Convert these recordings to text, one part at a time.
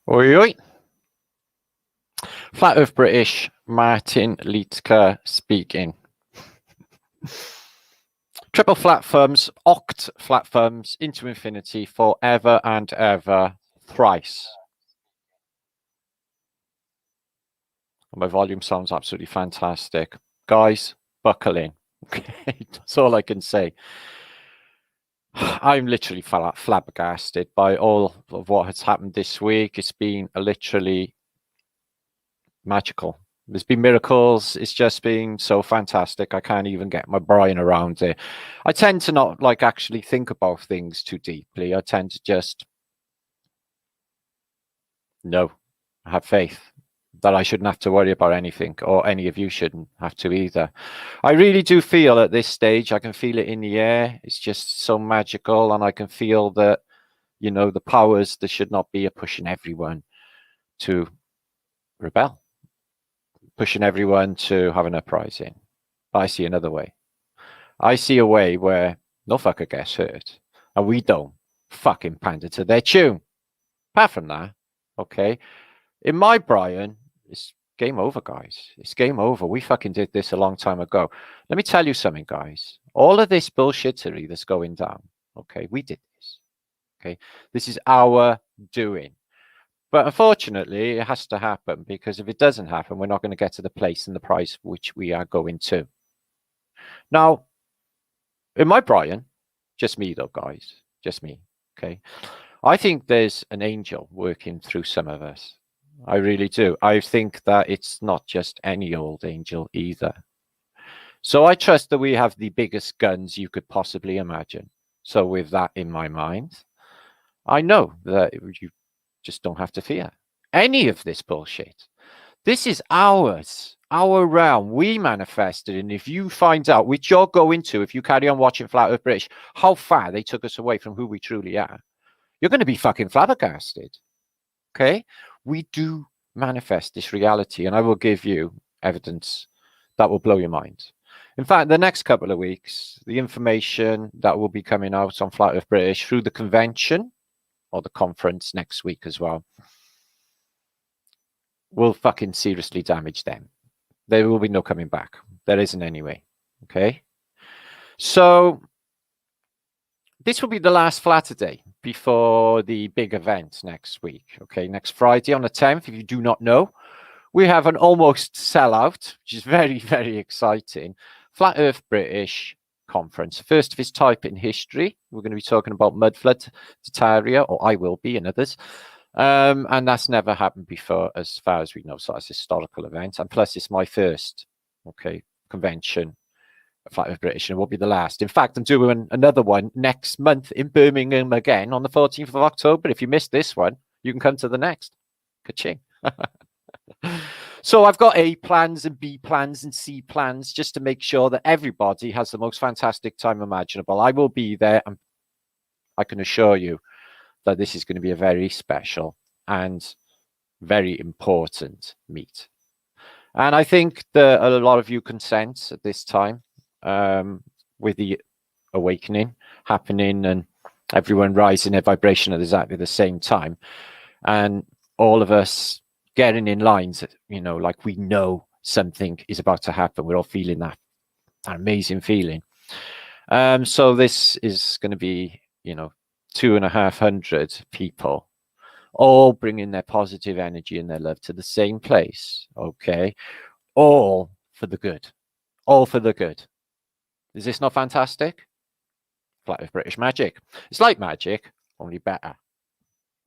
Oi, oi. Flat Earth British, Martin Liedtke speaking. Triple flat firms, oct flat firms, into infinity, forever and ever, thrice. My volume sounds absolutely fantastic. Guys, buckle in. Okay, that's all I can say. I'm literally flabbergasted by all of what has happened this week. It's been literally magical. There's been miracles. It's just been so fantastic. I can't even get my brain around it. I tend to not like actually think about things too deeply. I tend to just have faith that I shouldn't have to worry about anything, or any of you shouldn't have to either. I really do feel at this stage, I can feel it in the air. It's just so magical, and I can feel that, you know, the powers that should not be are pushing everyone to rebel, pushing everyone to have an uprising. But I see another way. I see a way where no fucker gets hurt, and we don't fucking pander to their tune. Apart from that, okay, in my Brian, it's game over, guys. It's game over. We fucking did this a long time ago. Let me tell you something, guys. All of this bullshittery that's going down, okay, we did this. Okay, this is our doing. But unfortunately, it has to happen, because if it doesn't happen, we're not going to get to the place and the price which we are going to. Now, in my Brian, just me though, guys, just me, okay? I think there's an angel working through some of us. I really do. I think that it's not just any old angel either. So I trust that we have the biggest guns you could possibly imagine. So with that in my mind, I know that you just don't have to fear any of this bullshit. This is ours, our realm. We manifested. And if you find out, which you're going to, if you carry on watching Flat Earth British, how far they took us away from who we truly are, you're going to be fucking flabbergasted. Okay? We do manifest this reality, and I will give you evidence that will blow your mind. In fact, the next couple of weeks, the information that will be coming out on Flat Earth British through the convention or the conference next week as well will fucking seriously damage them. There will be no coming back. There isn't anyway. Okay? So this will be the last Flatterday before the big event next week. Okay, next Friday on the 10th, if you do not know, we have an almost sellout, which is very, very exciting. Flat Earth British Conference, first of its type in history. We're going to be talking about mudflood, Tartaria, or I will be, and others. And that's never happened before, as far as we know. So that's a historical event. And plus, it's my first, okay, convention, Flat Earth British, and it will be the last. In fact, I'm doing another one next month in Birmingham again on the 14th of October. If you missed this one, you can come to the next. Ka-ching. So I've got A plans and B plans and C plans just to make sure that everybody has the most fantastic time imaginable. I will be there, and I can assure you that this is going to be a very special and very important meet. And I think that a lot of you can sense at this time, with the awakening happening and everyone rising their vibration at exactly the same time, and all of us getting in lines, you know, like we know something is about to happen. We're all feeling that amazing feeling. So this is going to be, you know, 250 people all bringing their positive energy and their love to the same place. Okay, all for the good, all for the good. Is this not fantastic? Flat Earth British magic. It's like magic, only better.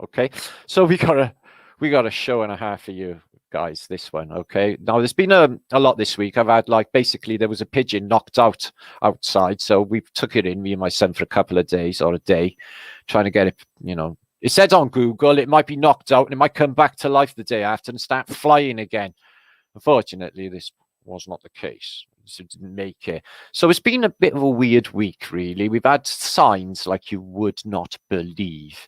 Okay, so we got a show and a half for you guys, this one. Okay, now there's been a lot this week. I've had, like, basically there was a pigeon knocked out outside, so we took it in, me and my son, for a couple of days or a day, trying to get it, you know. It said on Google it might be knocked out and it might come back to life the day after and start flying again. Unfortunately, this was not the case. So it didn't make it. So it's been a bit of a weird week, really. We've had signs like you would not believe,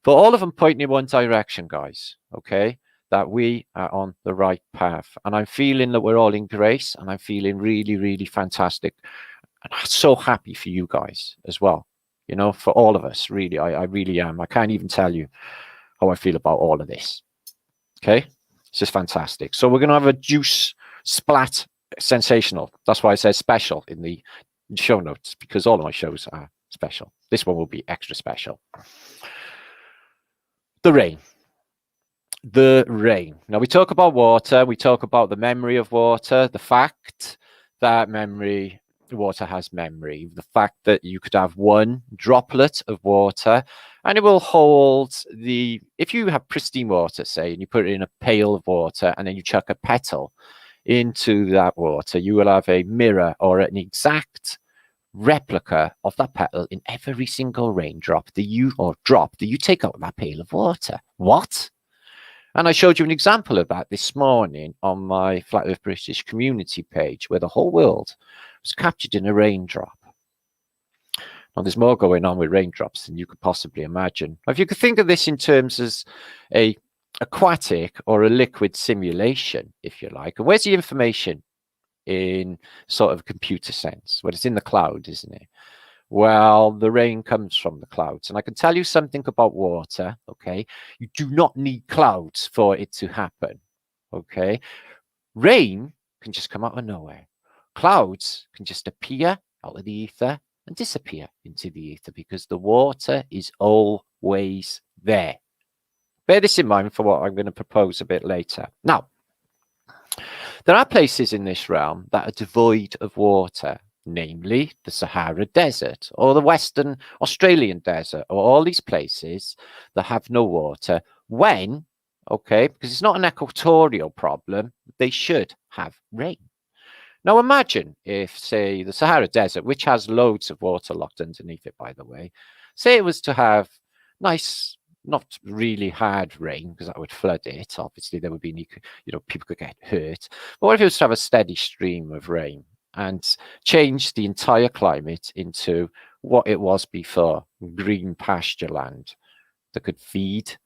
but all of them pointing in one direction, guys. Okay, that we are on the right path, and I'm feeling that we're all in grace, and I'm feeling really, really fantastic, and I'm so happy for you guys as well. You know, for all of us, really, I really am. I can't even tell you how I feel about all of this. Okay, it's just fantastic. So we're going to have a juice splat sensational. That's why I said special in the show notes, because all of my shows are special. This one will be extra special. The rain. The rain. Now we talk about water. We talk about the memory of water, the fact that water has memory, the fact that you could have one droplet of water and it will hold if you have pristine water, say, and you put it in a pail of water and then you chuck a petal into that water, you will have a mirror or an exact replica of that petal in every single raindrop that you take out of that pail of water. What? And I showed you an example of that this morning on my Flat Earth British community page, where the whole world was captured in a raindrop. Now, there's more going on with raindrops than you could possibly imagine. If you could think of this in terms as a aquatic or a liquid simulation, if you like. And where's the information in sort of a computer sense? Well, it's in the cloud, isn't it? Well, the rain comes from the clouds. And I can tell you something about water, okay? You do not need clouds for it to happen, okay? Rain can just come out of nowhere. Clouds can just appear out of the ether and disappear into the ether because the water is always there. Bear this in mind for what I'm going to propose a bit later. Now, there are places in this realm that are devoid of water, namely the Sahara Desert or the Western Australian Desert, or all these places that have no water when, okay, because it's not an equatorial problem, they should have rain. Now imagine if, say, the Sahara Desert, which has loads of water locked underneath it, by the way, say it was to have nice, not really hard rain, because that would flood it. Obviously, there would be, people could get hurt. But what if it was to have a steady stream of rain and change the entire climate into what it was before, green pasture land that could feed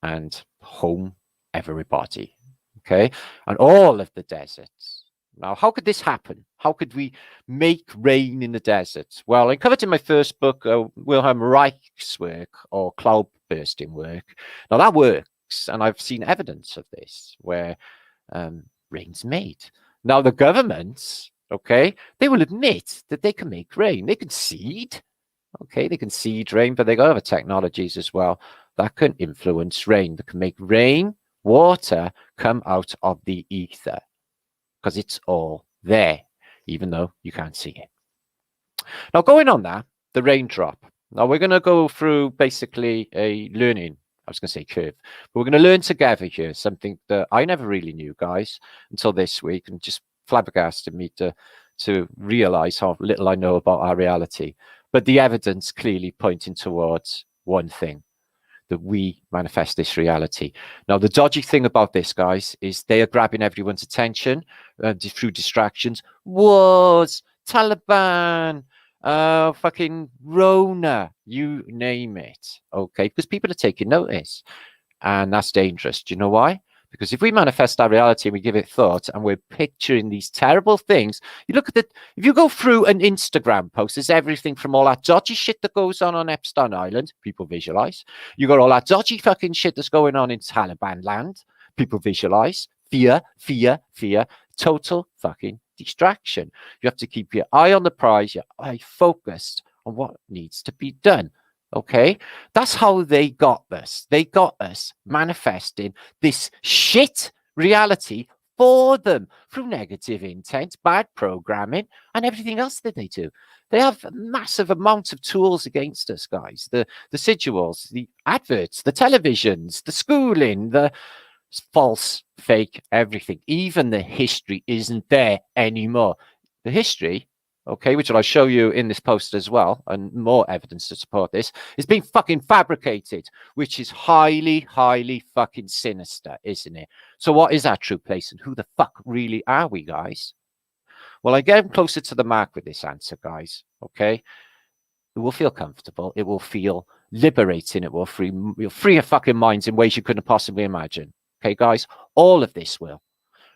and home everybody, okay? And all of the deserts. Now, how could this happen? How could we make rain in the desert? Well, I covered in my first book, Wilhelm Reich's work, or cloud bursting work. Now, that works, and I've seen evidence of this, where rain's made. Now, the governments, okay, they will admit that they can make rain. They can seed, okay, they can seed rain, but they got other technologies as well that can influence rain, that can make rain, water come out of the ether, because it's all there, even though you can't see it. Now, going on that, the raindrop. Now, we're going to go through basically a learning, I was going to say curve, but we're going to learn together here something that I never really knew, guys, until this week, and just flabbergasted me to realize how little I know about our reality. But the evidence clearly pointing towards one thing, that we manifest this reality. Now, the dodgy thing about this, guys, is they are grabbing everyone's attention through distractions. Wars, Taliban, fucking Rona, you name it, okay? Because people are taking notice, and that's dangerous. Do you know why? Because if we manifest our reality and we give it thought and we're picturing these terrible things, you look at if you go through an Instagram post, there's everything from all that dodgy shit that goes on Epstein Island, people visualize. You got all that dodgy fucking shit that's going on in Taliban land, people visualize. Fear, fear, fear, total fucking distraction. You have to keep your eye on the prize, your eye focused on what needs to be done. Okay, that's how they got us. They got us manifesting this shit reality for them through negative intent, bad programming, and everything else that they do. They have massive amounts of tools against us, guys. The residuals, the adverts, the televisions, the schooling, the false, fake, everything. Even the history isn't there anymore. The history, okay, which I'll show you in this post as well, and more evidence to support this, is being fucking fabricated, which is highly, highly fucking sinister, isn't it? So what is our true place, and who the fuck really are we, guys? Well, I get closer to the mark with this answer, guys, okay? It will feel comfortable. It will feel liberating. It will free your fucking minds in ways you couldn't possibly imagine. Okay, guys? All of this will.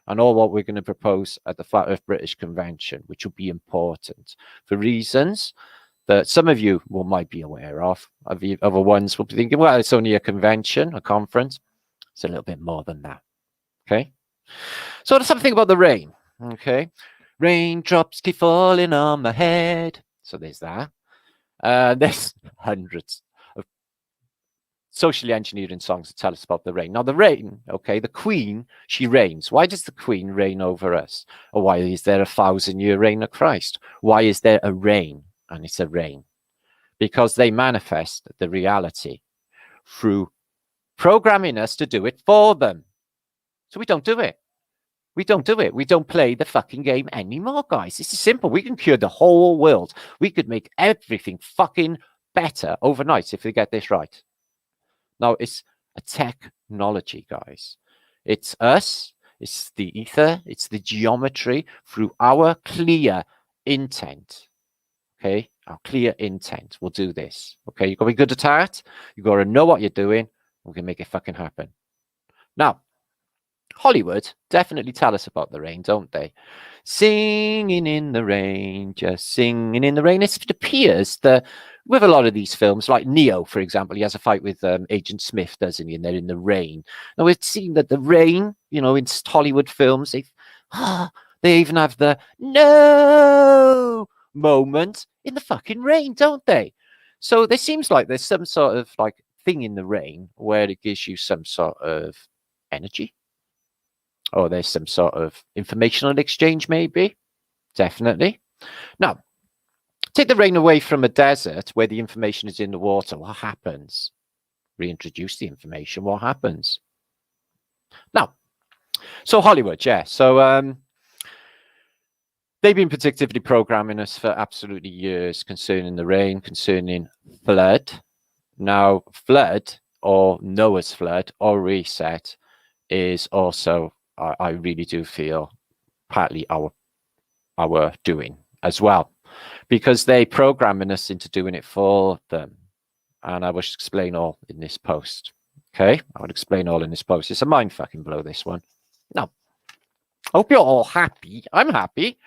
And all what we're going to propose at the Flat Earth British Convention, which will be important for reasons that some of you might be aware of. Other ones will be thinking, well, it's only a convention, a conference. It's a little bit more than that. Okay. So there's something about the rain. Okay. Raindrops keep falling on my head. So there's that. There's hundreds of socially engineering songs that tell us about the rain. Now, the rain, okay, the Queen, she reigns. Why does the Queen reign over us? Or why is there a 1,000-year reign of Christ? Why is there a reign? And it's a reign. Because they manifest the reality through programming us to do it for them. So we don't do it. We don't do it. We don't play the fucking game anymore, guys. This is simple. We can cure the whole world. We could make everything fucking better overnight if we get this right. Now, it's a technology, guys. It's us. It's the ether. It's the geometry through our clear intent. Okay? Our clear intent will do this. Okay? You've got to be good at that. You've got to know what you're doing. We can make it fucking happen. Now, Hollywood definitely tell us about the rain, don't they? Singing in the rain, just singing in the rain. It appears that with a lot of these films, like Neo, for example, he has a fight with Agent Smith, doesn't he? And they're in the rain. Now, we've seen that the rain, you know, in Hollywood films, they even have the no moment in the fucking rain, don't they? So there seems like there's some sort of like thing in the rain where it gives you some sort of energy. Or there's some sort of informational exchange, maybe. Definitely. Now, take the rain away from a desert where the information is in the water. What happens? Reintroduce the information. What happens? Now, so Hollywood, yeah. So they've been predictively programming us for absolutely years concerning the rain, concerning flood. Now, flood or Noah's flood or reset is also, I really do feel, partly our doing as well, because they programming us into doing it for them. And I will explain all in this post. Okay, I would explain all in this post. It's a mind fucking blow, this one. Now, I hope you're all happy. I'm happy.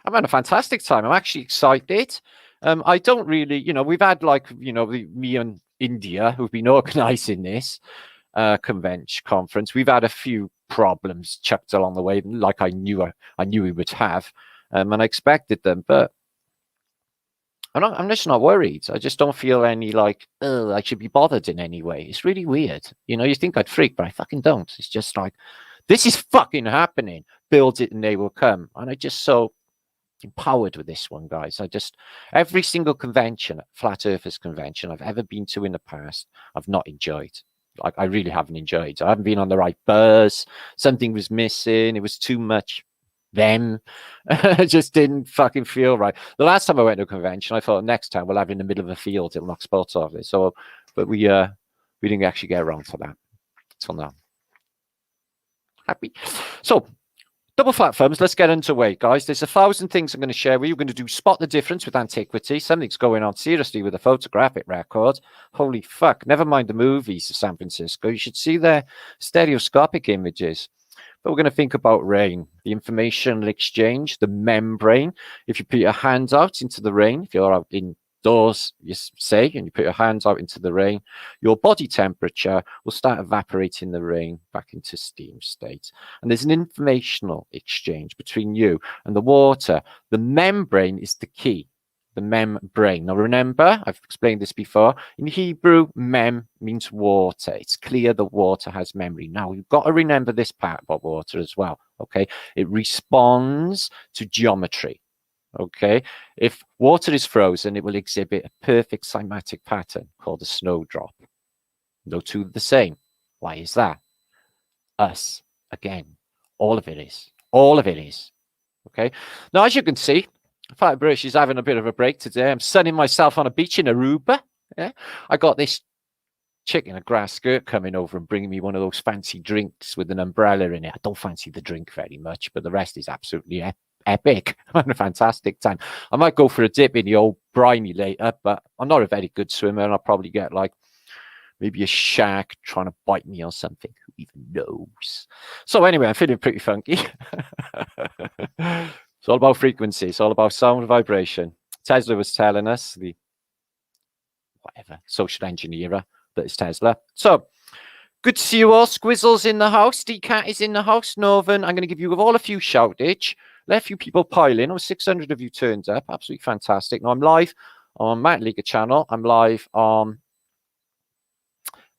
I'm having a fantastic time. I'm actually excited. I don't really, you know, we've had like, you know, me and India who've been organizing this conference. We've had a few problems chucked along the way, like I knew we would have, and I expected them, but I'm just not worried. I just don't feel any like, oh, I should be bothered in any way. It's really weird. You know, you think I'd freak, but I fucking don't. It's just like, this is fucking happening. Build it and they will come. And I just so empowered with this one, guys. Every single convention, Flat Earthers convention I've ever been to in the past, I've not enjoyed. Like, I really haven't enjoyed. I haven't been on the right buzz. Something was missing. It was too much them. It just didn't fucking feel right. The last time I went to a convention, I thought next time we'll have it in the middle of a field. It'll knock spots off it. So, but we didn't actually get around to that till now. Happy. So, double flat thumbs. Let's get underway, guys. There's 1,000 things I'm going to share with you. We're going to do spot the difference with antiquity. Something's going on seriously with the photographic record. Holy fuck. Never mind the movies of San Francisco. You should see their stereoscopic images. But we're going to think about rain, the information exchange, the membrane. If you put your hands out into the rain, if you're out indoors, you say, and you put your hands out into the rain, your body temperature will start evaporating the rain back into steam state. And there's an informational exchange between you and the water. The membrane is the key. The membrane. Now remember, I've explained this before. In Hebrew, mem means water. It's clear that water has memory. Now you've got to remember this part about water as well. Okay, it responds to geometry. Okay, if water is frozen, it will exhibit a perfect cymatic pattern called a snowdrop. No two are the same. Why is that? Us again. All of it is. All of it is. Okay. Now, as you can see, Flat British is having a bit of a break today. I'm sunning myself on a beach in Aruba. Yeah, I got this chick in a grass skirt coming over and bringing me one of those fancy drinks with an umbrella in it. I don't fancy the drink very much, but the rest is absolutely epic. I'm having a fantastic time. I might go for a dip in the old briny later, but I'm not a very good swimmer, and I'll probably get like maybe a shark trying to bite me or something. Who even knows? So anyway, I'm feeling pretty funky. It's all about frequency. It's all about sound and vibration. Tesla was telling us the whatever, social engineer that is Tesla. So, good to see you all. Squizzle's in the house. DCAT is in the house. Northern, I'm going to give you all a few shoutage. Let a few people pile in. 600 of you turned up. Absolutely fantastic. Now, I'm live on Matt Liga channel. I'm live on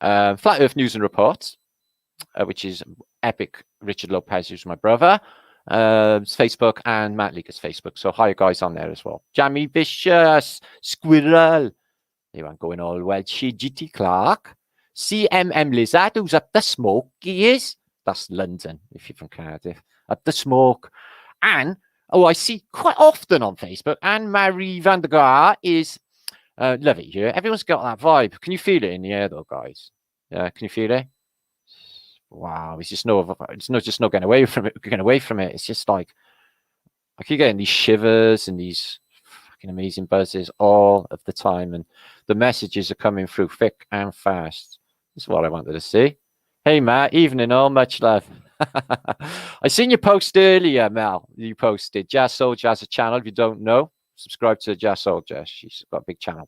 Flat Earth News and Reports, which is Epic Richard Lopez, who's my brother. Facebook and Matt Liga's Facebook. So hi guys on there as well. Jammy Vicious, Squirrel. They weren't going all well. GT Clark. CMM Lizard, who's up the smoke, he is. That's London, if you're from Cardiff. Up the smoke. And, I see quite often on Facebook, Anne Marie van der Gaar is, love it here. Everyone's got that vibe. Can you feel it in the air, though, guys? Yeah, can you feel it? Wow, it's just no getting away from it. Getting away from it. It's just like, I keep getting these shivers and these fucking amazing buzzes all of the time. And the messages are coming through thick and fast. That's what I wanted to see. Hey, Matt, evening all, much love. I seen your post earlier, Mel. You posted Jazz Soldier has a channel. If you don't know, subscribe to Jazz Soldier. She's got a big channel.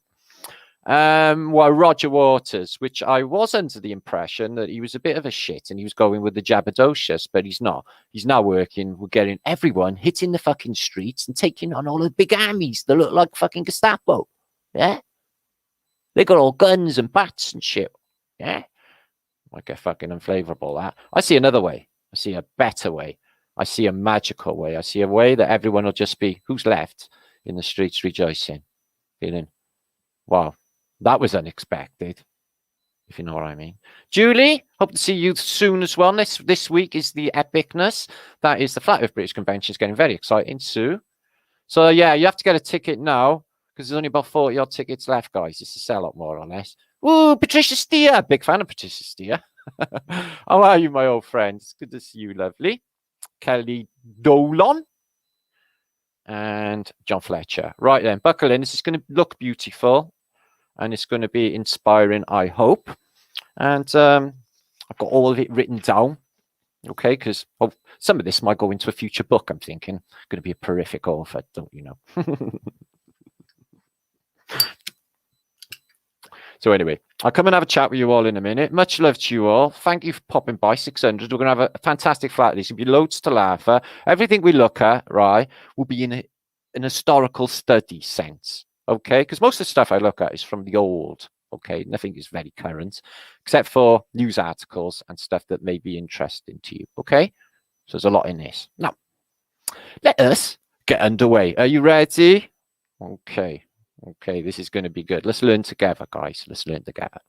Well, Roger Waters, which I was under the impression that he was a bit of a shit and he was going with the Jabadocious, but he's not. He's now working with getting everyone hitting the fucking streets and taking on all the big armies that look like fucking Gestapo. Yeah? They got all guns and bats and shit. Yeah? Like a fucking unflavorable that. I see another way. I see a better way. I see a magical way. I see a way that everyone will just be, who's left in the streets rejoicing? Feeling, wow, that was unexpected, if you know what I mean. Julie, hope to see you soon as well. This week is the epicness. That is the Flat Earth British Convention. It's getting very exciting too. So yeah, you have to get a ticket now because there's only about 40 odd tickets left, guys. It's a sell-out more or less. Ooh, Patricia Steer. Big fan of Patricia Steer. How are you, my old friends? Good to see you, lovely. Kelly Dolan and John Fletcher. Right then, buckle in. This is going to look beautiful and it's going to be inspiring, I hope. And I've got all of it written down, okay? Because some of this might go into a future book, I'm thinking. Going to be a prolific author, don't you know? So anyway, I'll come and have a chat with you all in a minute. Much love to you all. Thank you for popping by. 600. We're going to have a fantastic flat. There's going to be loads to laugh at. Everything we look at, right, will be in an historical study sense, okay? Because most of the stuff I look at is from the old, okay? Nothing is very current, except for news articles and stuff that may be interesting to you, okay? So there's a lot in this. Now, let us get underway. Are you ready? Okay. Okay, this is going to be good. Let's learn together, guys. Let's learn together.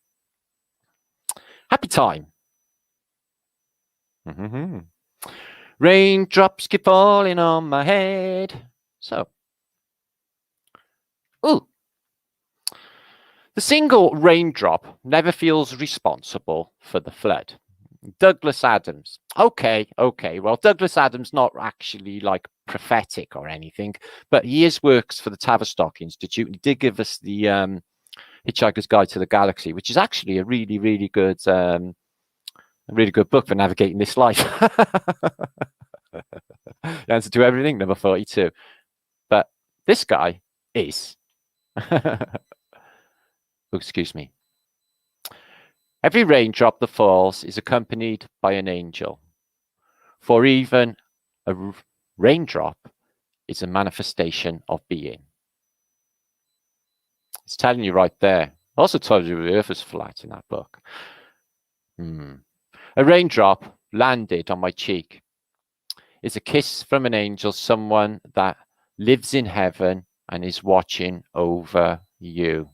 Happy time. Raindrops keep falling on my head. So, ooh. The single raindrop never feels responsible for the flood. Douglas Adams. Okay. Well, Douglas Adams not actually like prophetic or anything, but he works for the Tavistock Institute. He did give us the Hitchhiker's Guide to the Galaxy, which is actually a really good book for navigating this life. The answer to everything, number 42. But this guy is. Oh, excuse me. Every raindrop that falls is accompanied by an angel. For even a raindrop is a manifestation of being. It's telling you right there. Also tells you the earth is flat in that book. A raindrop landed on my cheek is a kiss from an angel, someone that lives in heaven and is watching over you.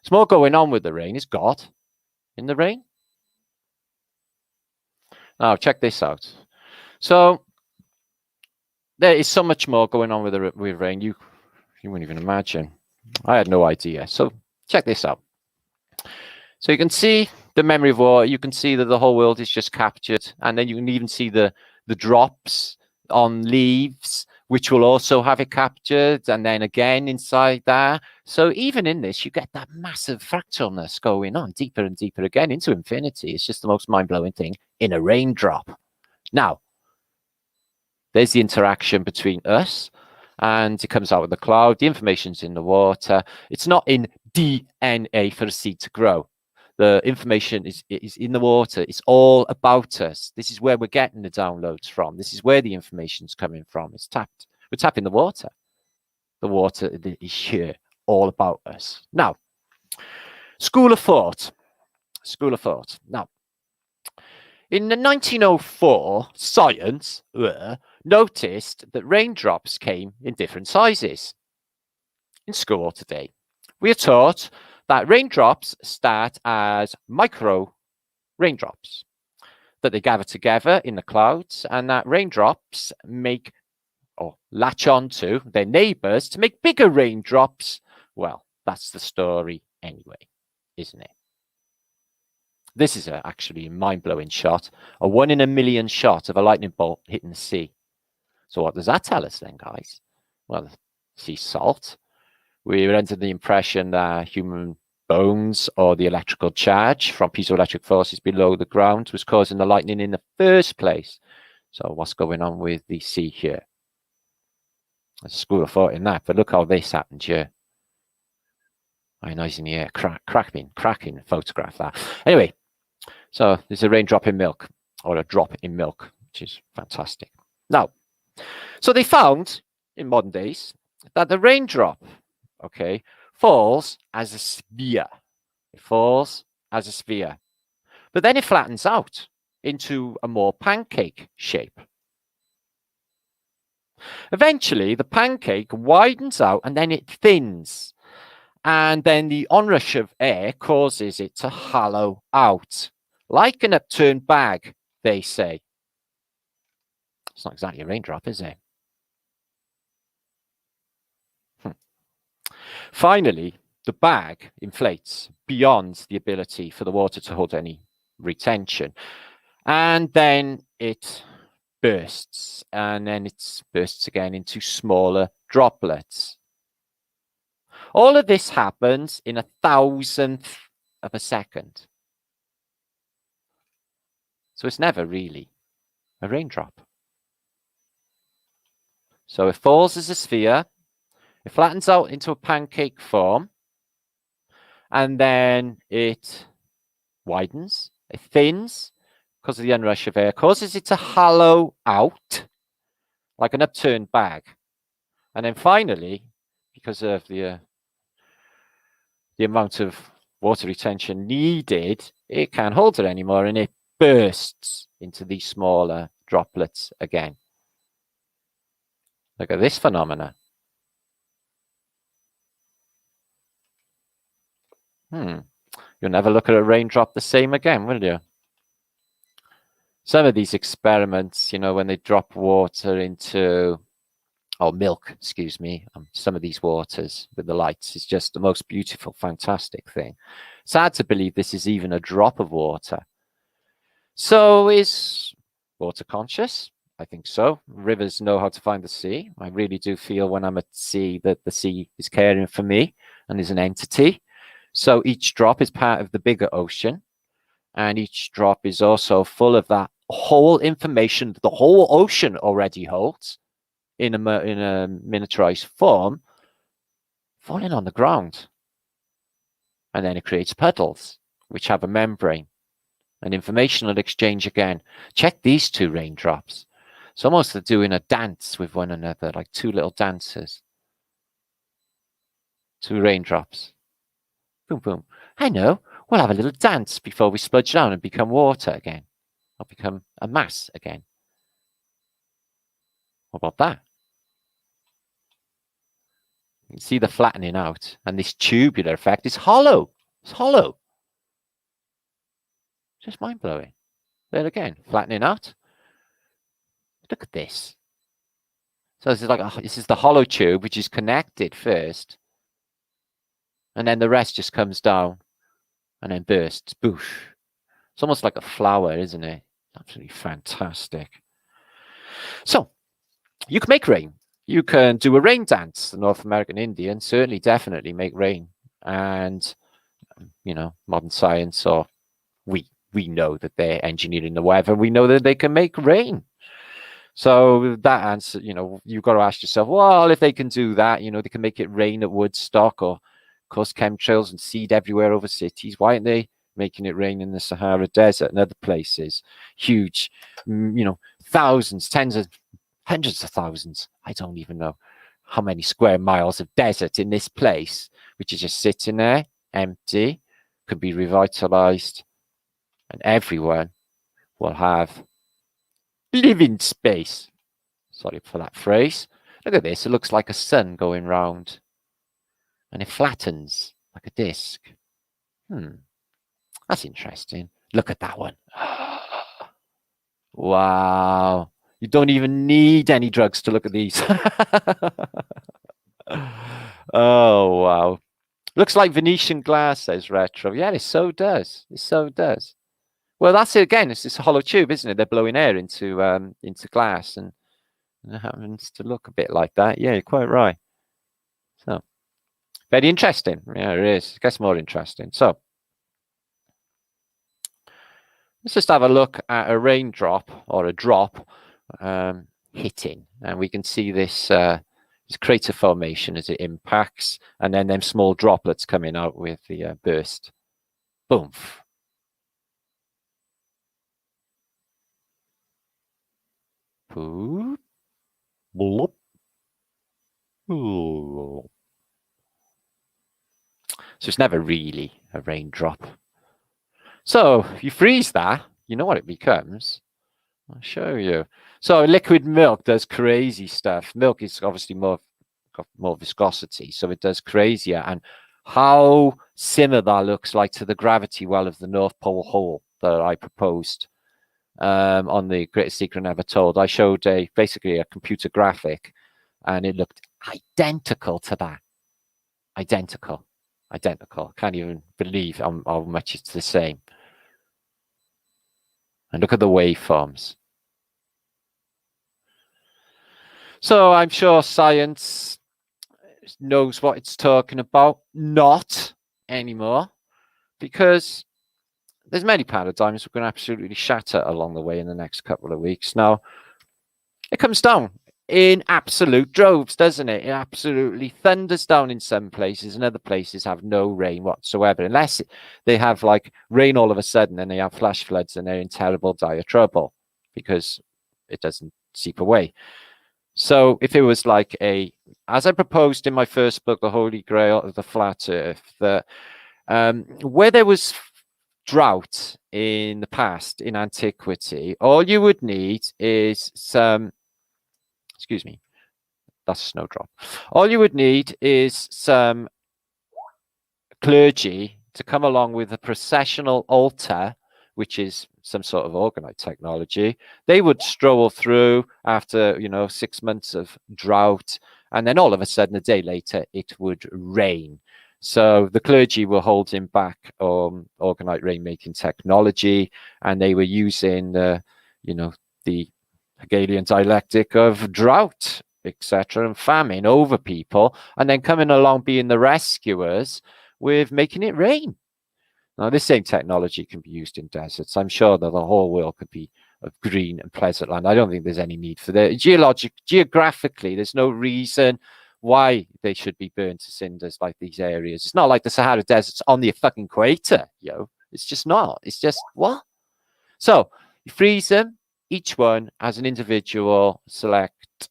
There's more going on with the rain. Is God in the rain? Now, check this out. So, there is so much more going on with rain. You wouldn't even imagine. I had no idea. So, check this out. So, you can see the memory of water. You can see that the whole world is just captured. And then you can even see the drops on leaves, which will also have it captured. And then again inside there. So even in this, you get that massive fractalness going on deeper and deeper again into infinity. It's just the most mind-blowing thing in a raindrop. Now, there's the interaction between us and it comes out of the cloud. The information's in the water. It's not in DNA for a seed to grow. The information is in the water. It's all about us. This is where we're getting the downloads from. This is where the information's coming from. It's tapped. We're tapping the water. The water is here, all about us. Now, school of thought. School of thought. Now, in 1904, science noticed that raindrops came in different sizes. In school today, we are taught that raindrops start as micro raindrops, that they gather together in the clouds, and that raindrops make or latch onto their neighbors to make bigger raindrops. Well, that's the story anyway, isn't it? This is actually a mind-blowing shot, a 1 in a million shot of a lightning bolt hitting the sea. So what does that tell us then, guys? Well, the sea's salt. We were under the impression that human bones or the electrical charge from piezoelectric forces below the ground was causing the lightning in the first place. So what's going on with the sea here? There's a school of thought in that, but look how this happened here. Ionizing the air, cracking photograph that. Anyway, so there's a raindrop in milk, or a drop in milk, which is fantastic. Now, so they found in modern days that the raindrop, okay, falls as a sphere. It falls as a sphere. But then it flattens out into a more pancake shape. Eventually, the pancake widens out and then it thins. And then the onrush of air causes it to hollow out. Like an upturned bag, they say. It's not exactly a raindrop, is it? Finally, the bag inflates beyond the ability for the water to hold any retention. And then it bursts. And then it bursts again into smaller droplets. All of this happens in 1,000th of a second. So it's never really a raindrop. So it falls as a sphere. It flattens out into a pancake form, and then it widens, it thins because of the onrush of air, causes it to hollow out like an upturned bag. And then finally, because of the amount of water retention needed, it can't hold it anymore, and it bursts into these smaller droplets again. Look at this phenomena. You'll never look at a raindrop the same again, will you? Some of these experiments, you know, when they drop water into, milk, excuse me, some of these waters with the lights, is just the most beautiful, fantastic thing. It's hard to believe this is even a drop of water. So is water conscious? I think so. Rivers know how to find the sea. I really do feel when I'm at sea that the sea is caring for me and is an entity. So each drop is part of the bigger ocean, and each drop is also full of that whole information the whole ocean already holds in a miniaturized form, falling on the ground. And then it creates puddles, which have a membrane, an informational exchange again. Check these two raindrops. It's almost like doing a dance with one another, like two little dancers. Two raindrops. Boom, boom. I know. We'll have a little dance before we spludge down and become water again. Or become a mass again. What about that? You can see the flattening out. And this tubular effect is hollow. It's hollow. Just mind-blowing. There again. Flattening out. Look at this. So this is like this is the hollow tube, which is connected first. And then the rest just comes down and then bursts. Boosh. It's almost like a flower, isn't it? Absolutely fantastic. So, you can make rain. You can do a rain dance. The North American Indians certainly definitely make rain. And, you know, modern science, or we know that they're engineering the weather. We know that they can make rain. So that answer, you know, you've got to ask yourself, well, if they can do that, you know, they can make it rain at Woodstock or course, chemtrails and seed everywhere over cities. Why aren't they making it rain in the Sahara Desert and other places? Huge, thousands, tens of hundreds of thousands. I don't even know how many square miles of desert in this place, which is just sitting there, empty, could be revitalized, and everyone will have living space. Sorry for that phrase. Look at this. It looks like a sun going round, and it flattens like a disc. That's interesting. Look at that one. Wow. You don't even need any drugs to look at these. Oh, wow. Looks like Venetian glass, says Retro. Yeah, it so does. It so does. Well, that's it again. It's this hollow tube, isn't it? They're blowing air into glass, and it happens to look a bit like that. Yeah, you're quite right. So, very interesting. Yeah, it is. It gets more interesting. So, let's just have a look at a raindrop or a drop hitting, and we can see this crater formation as it impacts, and then them small droplets coming out with the burst. Boom. Boop. Bloop. So it's never really a raindrop. So if you freeze that, you know what it becomes. I'll show you. So liquid milk does crazy stuff. Milk is obviously got more viscosity, so it does crazier. And how similar that looks like to the gravity well of the North Pole hole that I proposed on the Greatest Secret Never Told. I showed basically a computer graphic, and it looked identical to that. Identical. Can't even believe how much it's the same. And look at the waveforms. So I'm sure science knows what it's talking about. Not anymore, because there's many paradigms we're going to absolutely shatter along the way in the next couple of weeks. Now, it comes down in absolute droves, doesn't it? It absolutely thunders down in some places, and other places have no rain whatsoever, unless they have like rain all of a sudden and they have flash floods and they're in terrible dire trouble because it doesn't seep away. So if it was like as I proposed in my first book, The Holy Grail of the Flat Earth, that where there was drought in the past, in antiquity, all you would need is some, excuse me, that's a snowdrop. All you would need is some clergy to come along with a processional altar, which is some sort of orgonite technology. They would stroll through after 6 months of drought, and then all of a sudden, a day later, it would rain. So the clergy were holding back orgonite rainmaking technology, and they were using the Hegelian dialectic of drought, etc., and famine over people, and then coming along being the rescuers with making it rain. Now, this same technology can be used in deserts. I'm sure that the whole world could be of green and pleasant land. I don't think there's any need for that. Geographically, there's no reason why they should be burned to cinders like these areas. It's not like the Sahara Desert's on the fucking equator, It's just not. It's just, what? So, you freeze them. Each one has an individual select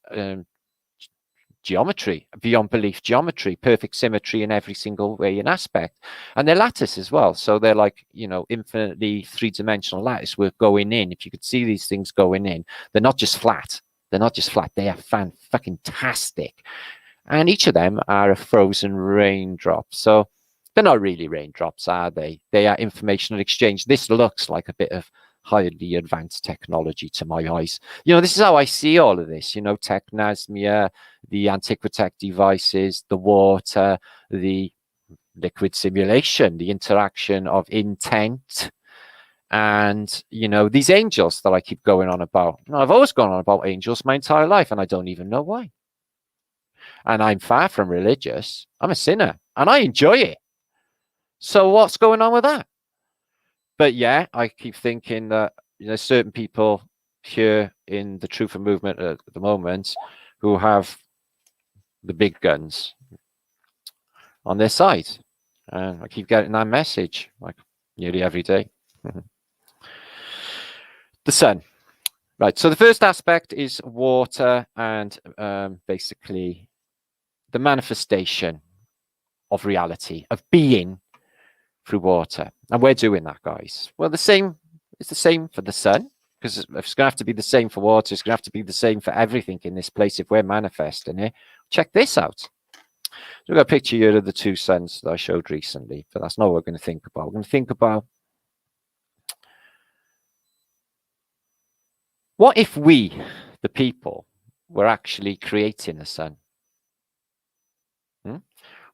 geometry, beyond belief geometry, perfect symmetry in every single way and aspect. And they're lattice as well. So they're like, infinitely three-dimensional lattice. We're going in. If you could see these things going in, they're not just flat. They are fan-fucking-tastic. And each of them are a frozen raindrop. So they're not really raindrops, are they? They are informational exchange. This looks like a bit of highly advanced technology to my eyes. This is how I see all of this, technasmia, the Antiquitech devices, the water, the liquid simulation, the interaction of intent, and, these angels that I keep going on about. I've always gone on about angels my entire life, and I don't even know why. And I'm far from religious. I'm a sinner, and I enjoy it. So what's going on with that? But yeah, I keep thinking that certain people here in the Truth and Movement at the moment who have the big guns on their side. And I keep getting that message like nearly every day. The sun. Right, so the first aspect is water and basically the manifestation of reality, of being through water. And we're doing that, guys. Well, it's the same for the sun, because it's going to have to be the same for water. It's going to have to be the same for everything in this place if we're manifesting it. Check this out. So we've got a picture here of the two suns that I showed recently, but that's not what we're going to think about. We're going to think about what if we, the people, were actually creating the sun?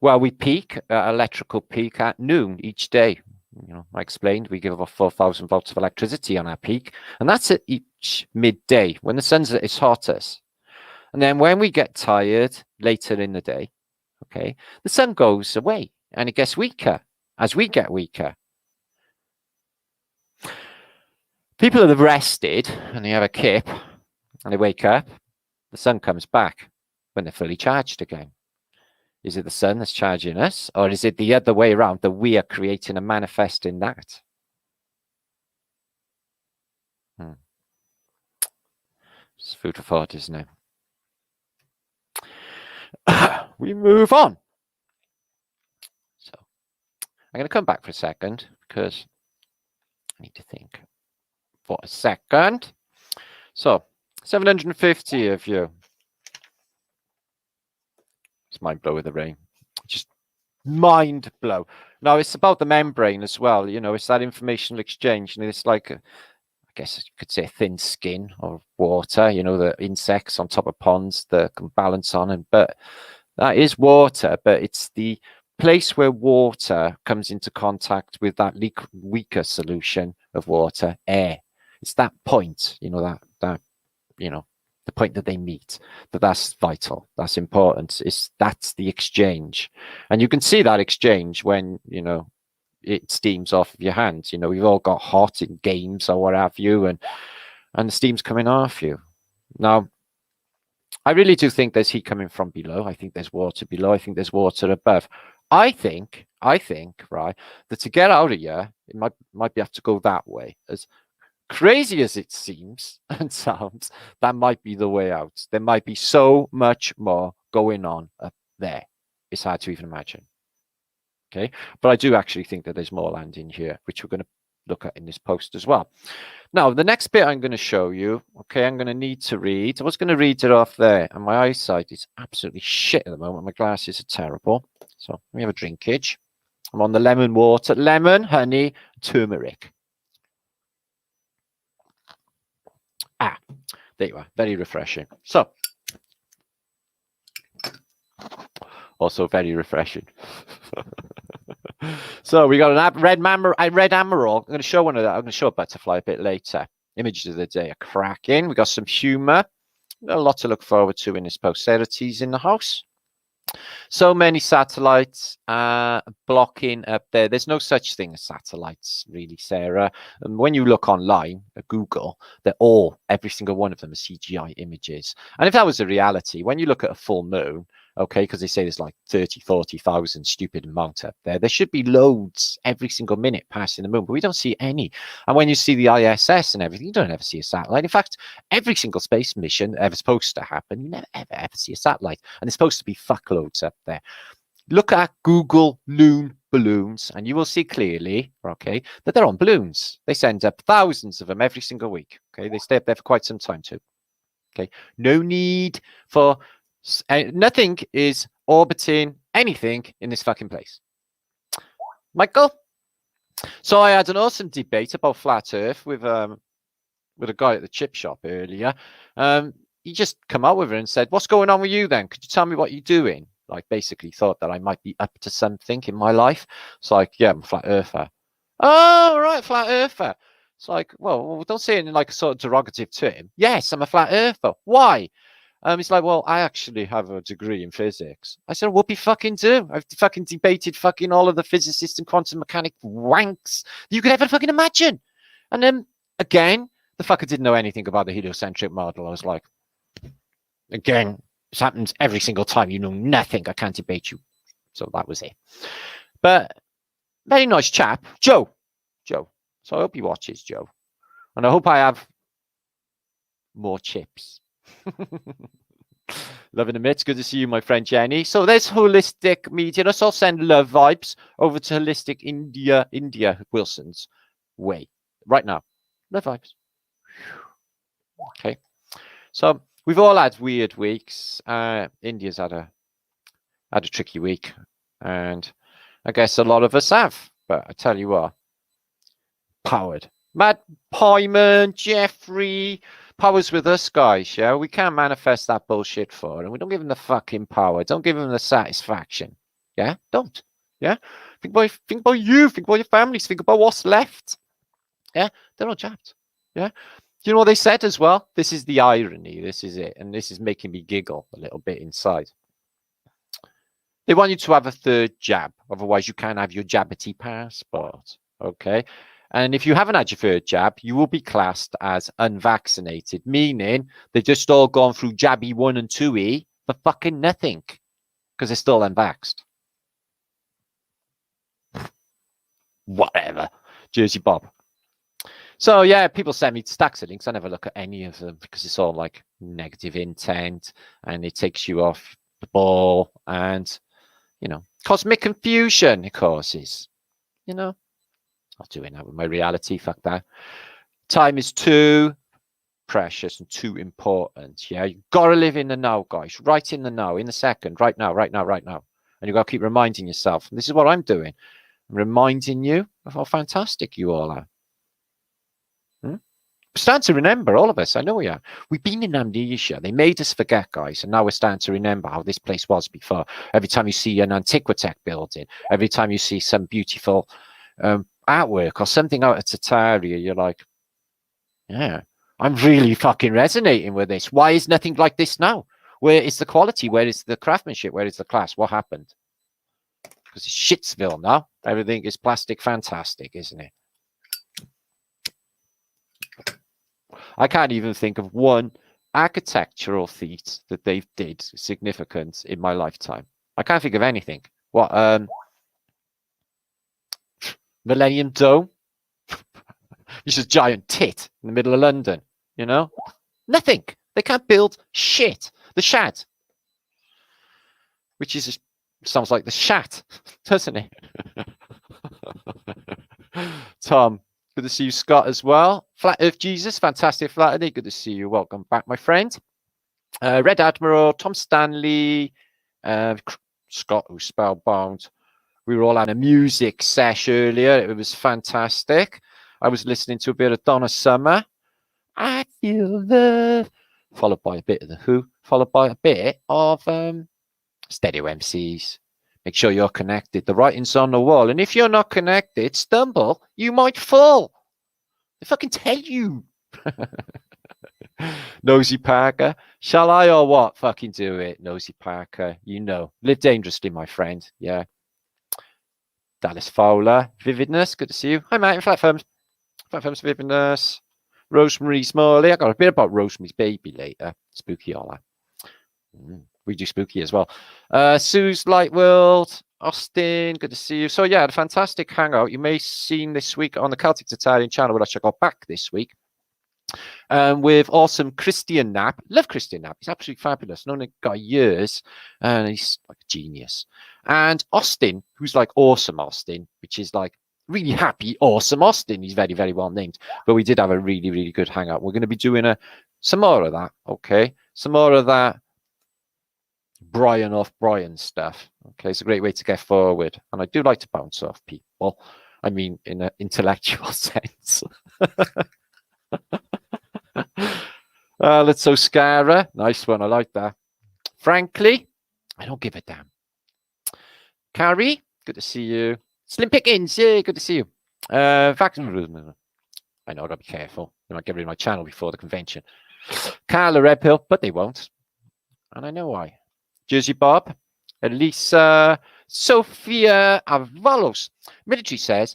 Well, we peak, electrical peak at noon each day. You know, I explained we give off 4,000 volts of electricity on our peak, and that's at each midday when the sun's at its hottest. And then when we get tired later in the day, okay, the sun goes away and it gets weaker as we get weaker. People that have rested and they have a kip and they wake up, the sun comes back when they're fully charged again. Is it the sun that's charging us, or is it the other way around, that we are creating and manifesting that? It's food for thought, isn't it? We move on. So I'm going to come back for a second because I need to think for a second. So 750 of you. It's mind blow with the rain. Just mind blow. Now it's about the membrane as well. You know, it's that informational exchange, and it's like I guess you could say a thin skin of water. You know, the insects on top of ponds that can balance on, and but that is water. But it's the place where water comes into contact with that weaker solution of water, air. It's that point. You know, that you know, the point that they meet, that's vital, that's important. That's the exchange, and you can see that exchange when, you know, it steams off of your hands. You know, we've all got hot in games or what have you, and the steam's coming off you. Now, I really do think there's heat coming from below. I think there's water below. I think there's water above. I think, right, that to get out of here, it might have to go that way. As crazy as it seems and sounds, that might be the way out. There might be so much more going on up there. It's hard to even imagine. Okay, but I do actually think that there's more land in here, which we're going to look at in this post as well. Now, the next bit I'm going to show you, okay, I'm going to need to read. I was going to read it off there, and my eyesight is absolutely shit at the moment. My glasses are terrible. So let me have a drinkage. I'm on the lemon water, lemon, honey, turmeric. There you are, very refreshing. So, also very refreshing. So we got a red emerald. I'm going to show one of that. I'm going to show a butterfly a bit later. Images of the day are cracking. We got some humor. Got a lot to look forward to in this posterities in the house. So many satellites blocking up there. There's no such thing as satellites, really, Sarah. And when you look online at Google, every single one of them are CGI images. And if that was a reality, when you look at a full moon, okay, because they say there's like 30, 40,000 stupid amount up there, there should be loads every single minute passing the moon, but we don't see any. And when you see the ISS and everything, you don't ever see a satellite. In fact, every single space mission ever supposed to happen, you never ever see a satellite. And there's supposed to be fuckloads up there. Look at Google Loon balloons, and you will see clearly, okay, that they're on balloons. They send up thousands of them every single week. Okay, they stay up there for quite some time too. Okay, no need for nothing is orbiting anything in this fucking place. Michael? So I had an awesome debate about flat Earth with a guy at the chip shop earlier. He just come out with it and said, "What's going on with you then? Could you tell me what you're doing?" Like basically thought that I might be up to something in my life. It's like, yeah, I'm a flat earther. Oh, right, flat earther. It's like, well, don't say it in like a sort of derogative term. Yes, I'm a flat earther. Why? It's like, well, I actually have a degree in physics. I said, whoopee fucking do. I've fucking debated fucking all of the physicists and quantum mechanic wanks you could ever fucking imagine. And then again, the fucker didn't know anything about the heliocentric model. I was like, again, this happens every single time. You know nothing. I can't debate you. So that was it. But very nice chap, Joe. So I hope he watches, Joe. And I hope I have more chips. Love in the midst. Good to see you, my friend Jenny. So there's Holistic Media. Let's all send love vibes over to Holistic India Wilson's way right now. Love vibes. Okay. So we've all had weird weeks. India's had a tricky week, and I guess a lot of us have. But I tell you what, powered. Matt Pyman, Jeffrey, power's with us, guys. Yeah, we can't manifest that bullshit for them. We don't give them the fucking power. Don't give them the satisfaction. Yeah, don't. Yeah, think about you. Think about your families. Think about what's left. Yeah, they're all jabbed. Yeah. You know what they said as well? This is the irony. This is it. And this is making me giggle a little bit inside. They want you to have a third jab. Otherwise, you can't have your jabbity passport. Okay. And if you haven't had your third jab, you will be classed as unvaccinated, meaning they've just all gone through jabby 1 and 2E for fucking nothing because they're still unvaxxed. Whatever. Jersey Bob. So yeah, people send me stacks of links. I never look at any of them because it's all like negative intent and it takes you off the ball and, you know, cosmic confusion it causes. You know, I'm doing that with my reality. Fuck that. Time is too precious and too important. Yeah, you gotta live in the now, guys. Right in the now, in the second, right now, right now, right now. And you gotta keep reminding yourself. And this is what I'm doing. I'm reminding you of how fantastic you all are. Starting to remember, all of us. I know we are. We've been in amnesia. They made us forget, guys, and now we're starting to remember how this place was before. Every time you see an Antiquitech building, every time you see some beautiful artwork or something out of Tartaria, you're like, yeah, I'm really fucking resonating with this. Why is nothing like this now? Where is the quality? Where is the craftsmanship? Where is the class? What happened? Because it's Shitsville now. Everything is plastic fantastic, isn't it? I can't even think of one architectural feat that they've did significant in my lifetime. I can't think of anything. What? Millennium Dome? It's just a giant tit in the middle of London, you know? Nothing. They can't build shit. The Shad. Which is sounds like the Shat, doesn't it? Tom. Good to see you, Scott, as well. Flat Earth Jesus, fantastic Flatterday. Good to see you. Welcome back, my friend. Red Admiral, Tom Stanley, Scott, who's spellbound. We were all on a music sesh earlier. It was fantastic. I was listening to a bit of Donna Summer. I feel love. Followed by a bit of The Who. Followed by a bit of Stereo MCs. Make sure you're connected. The writing's on the wall. And if you're not connected, stumble, you might fall. They fucking tell you. Nosy Parker. Shall I or what? Fucking do it, Nosy Parker. You know. Live dangerously, my friend. Yeah. Dallas Fowler. Vividness. Good to see you. Hi, Martin. Flatfirms. Flatfirms Vividness. Rosemary Smalley. I got a bit about Rosemary's Baby later. Spooky all that. We do spooky as well. Sue's Light World, Austin, good to see you. So yeah, a fantastic hangout. You may have seen this week on the Celtic Tatarian channel, which I got back this week, with awesome Christian Knapp. Love Christian Knapp. He's absolutely fabulous. Known the guy years, and he's like a genius. And Austin, who's like awesome Austin, which is like really happy, awesome Austin. He's very, very well named. But we did have a really, really good hangout. We're going to be doing some more of that. Okay, some more of that. Brian off Brian stuff. Okay, it's a great way to get forward. And I do like to bounce off people. I mean, in an intellectual sense. Let's so Scara. Nice one. I like that. Frankly, I don't give a damn. Carrie, good to see you. Slim Pickens, yeah, good to see you. I know, I'll be careful. They might get rid of my channel before the convention. Carla Redhill, but they won't. And I know why. Jersey Bob, Elisa, Sophia Avalos. Military says,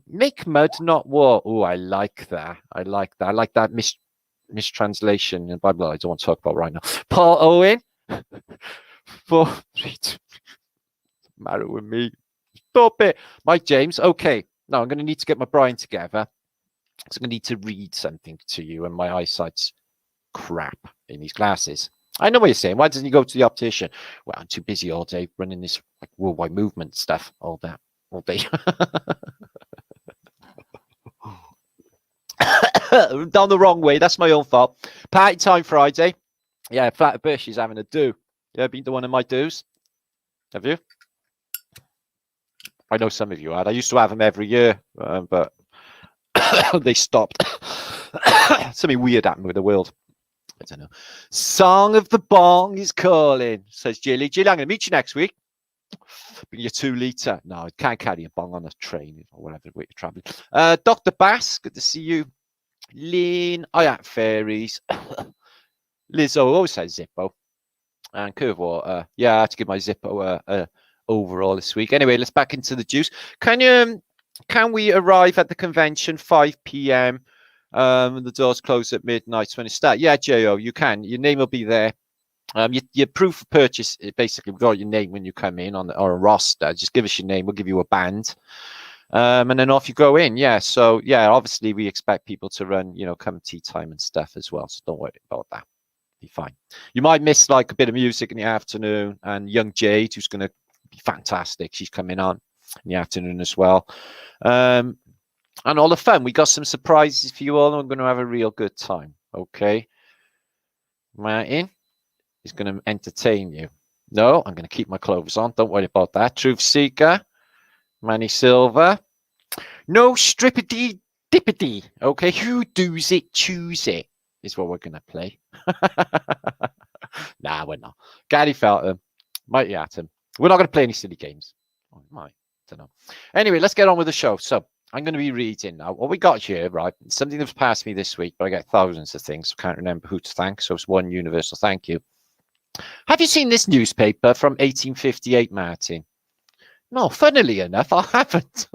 make mud, not war. Oh, I like that. I like that. I like that mistranslation in the Bible I don't want to talk about right now. Paul Owen, 4 3 2, matter with me. Stop it. Mike James. Okay. Now I'm going to need to get my brain together. So I'm going to need to read something to you, and my eyesight's crap in these glasses. I know what you're saying. Why doesn't he go to the optician? Well, I'm too busy all day running this like worldwide movement stuff all day. Down the wrong way. That's my own fault. Party time Friday. Yeah, Flatterday, she's having a do. Yeah, been to one of my do's? Have you? I know some of you had. I used to have them every year, but they stopped. Something weird happened with the world. I don't know. Song of the Bong is calling, says Jilly. Jilly, I'm going to meet you next week. Bring your 2 litre. No, I can't carry a bong on a train or whatever way you're traveling. Dr. Bass, good to see you. Lynn, I at Fairies. Lizzo always says Zippo. And Curve Water. Yeah, I had to give my Zippo overall this week. Anyway, let's back into the juice. Can we arrive at the convention 5 p.m.? The doors close at midnight when it starts. Yeah, Jo, you can. Your name will be there. Your proof of purchase, basically, we've got your name when you come in on or a roster. Just give us your name. We'll give you a band. And then off you go in. Yeah. So, yeah, obviously, we expect people to run, come tea time and stuff as well. So don't worry about that. Be fine. You might miss like a bit of music in the afternoon. And young Jade, who's going to be fantastic. She's coming on in the afternoon as well. And all the fun. We got some surprises for you all. And we're going to have a real good time. Okay. Martin is going to entertain you. No, I'm going to keep my clothes on. Don't worry about that. Truth Seeker. Manny Silver. No strippity dippity. Okay. Who does it, choose it is what we're going to play. Nah, we're not. Gary Felton. Mighty Atom. We're not going to play any silly games. Oh, might. Don't know. Anyway, let's get on with the show. So I'm going to be reading now. What we got here, right? Something that's passed me this week, but I get thousands of things. So I can't remember who to thank. So it's one universal thank you. Have you seen this newspaper from 1858, Martin? No, funnily enough, I haven't.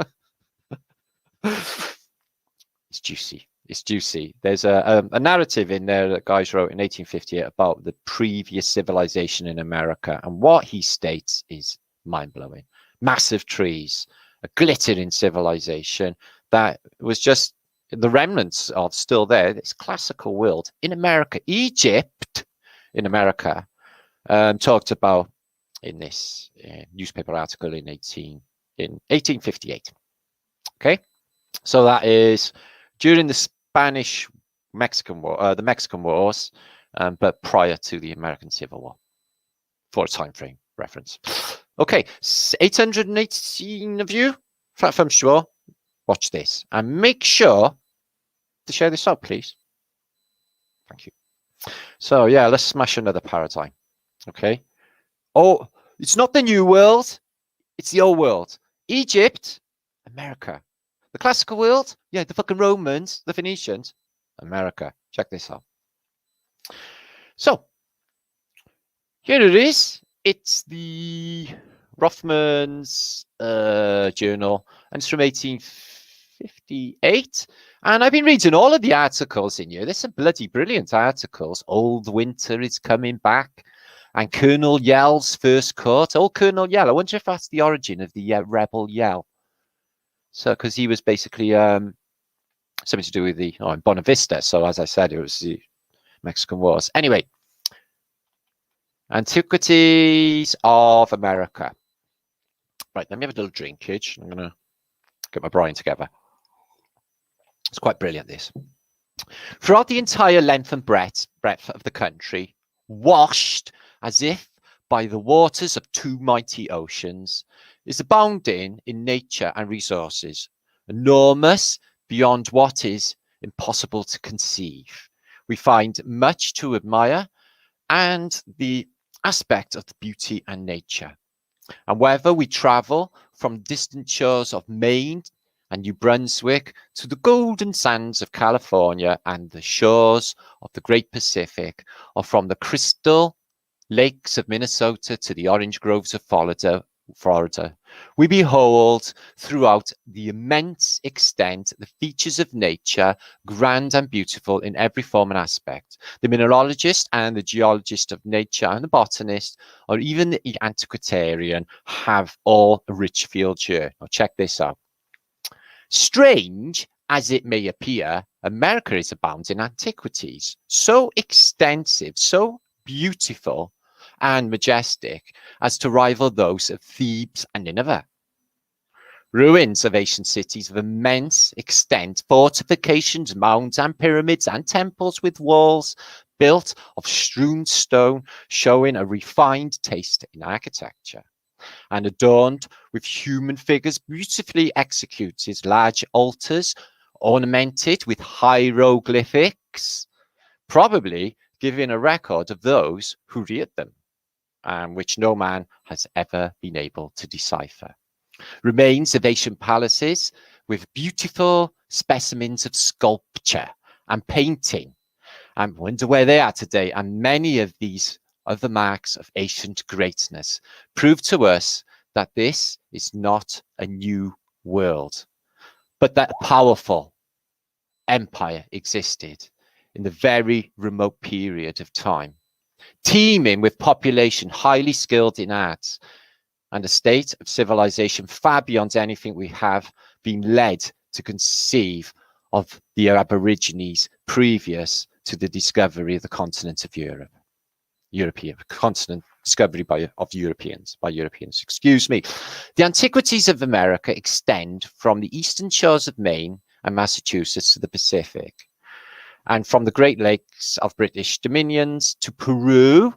It's juicy. It's juicy. There's a narrative in there that guys wrote in 1858 about the previous civilization in America. And what he states is mind-blowing. Massive trees, a glittering civilization that was just the remnants of still there. This classical world in America. Egypt in America talked about in this newspaper article in 1858. Okay, so that is during the Spanish-Mexican War, the Mexican Wars, but prior to the American Civil War, for a time frame reference. Okay, 818 of you, flat thumbs sure, watch this and make sure to share this out, please. Thank you. So yeah, let's smash another paradigm. Okay. Oh, it's not the new world. It's the old world. Egypt, America. The classical world, yeah, the fucking Romans, the Phoenicians, America. Check this out. So here it is. It's the Rothman's journal, and it's from 1858. And I've been reading all of the articles in here. There's some bloody brilliant articles. Old Winter is coming back. And Colonel Yell's first court. Oh, Colonel Yell. I wonder if that's the origin of the rebel Yell. So, because he was basically something to do with the Bonavista. So, as I said, it was the Mexican Wars. Anyway, Antiquities of America. Right, let me have a little drinkage. I'm going to get my brain together. It's quite brilliant, this. Throughout the entire length and breadth of the country, washed as if by the waters of 2 mighty oceans, is abounding in nature and resources, enormous beyond what is impossible to conceive. We find much to admire and the aspect of the beauty and nature. And whether we travel from distant shores of Maine and New Brunswick to the golden sands of California and the shores of the Great Pacific, or from the crystal lakes of Minnesota to the orange groves of Florida, Florida, we behold throughout the immense extent the features of nature, grand and beautiful in every form and aspect. The mineralogist and the geologist of nature and the botanist, or even the antiquarian, have all a rich field here. Now check this out. Strange as it may appear, America is abound in antiquities, so extensive, so beautiful and majestic as to rival those of Thebes and Nineveh. Ruins of ancient cities of immense extent, fortifications, mounds and pyramids and temples with walls built of strewn stone, showing a refined taste in architecture, and adorned with human figures beautifully executed, large altars ornamented with hieroglyphics, probably giving a record of those who reared them, which no man has ever been able to decipher. Remains of ancient palaces with beautiful specimens of sculpture and painting. I wonder where they are today. And many of these other marks of ancient greatness prove to us that this is not a new world, but that a powerful empire existed in the very remote period of time, teeming with population highly skilled in arts, and a state of civilization far beyond anything we have been led to conceive of the Aborigines previous to the discovery of the continent of Europe. Continent discovery by Europeans, excuse me. The Antiquities of America extend from the eastern shores of Maine and Massachusetts to the Pacific, and from the Great Lakes of British Dominions to Peru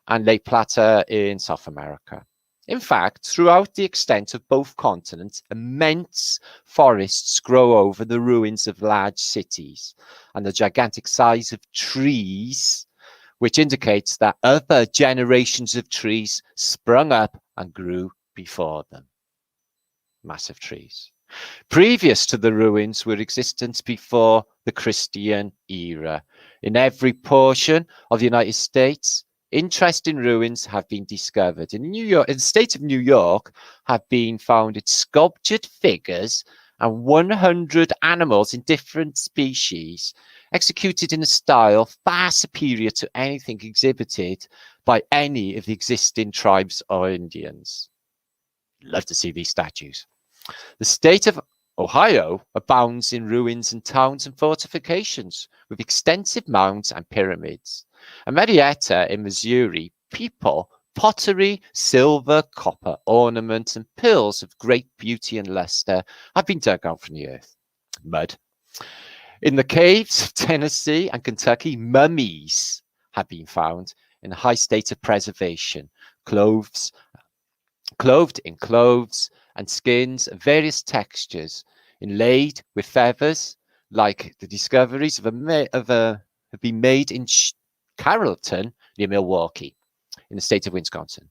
and Lake Plata in South America. In fact, throughout the extent of both continents, immense forests grow over the ruins of large cities, and the gigantic size of trees, which indicates that other generations of trees sprung up and grew before them. Massive trees. Previous to the ruins were existence before the Christian era. In every portion of the United States, interesting ruins have been discovered. In New York, in the state of New York, have been found sculptured figures and 100 animals in different species, executed in a style far superior to anything exhibited by any of the existing tribes or Indians. Love to see these statues. The state of Ohio abounds in ruins and towns and fortifications with extensive mounds and pyramids. In Marietta in Missouri, people, pottery, silver, copper, ornaments, and pearls of great beauty and luster have been dug out from the earth. Mud. In the caves of Tennessee and Kentucky, mummies have been found in a high state of preservation, clothed in clothes and skins of various textures, inlaid with feathers, like the discoveries have been made in Carrollton near Milwaukee, in the state of Wisconsin.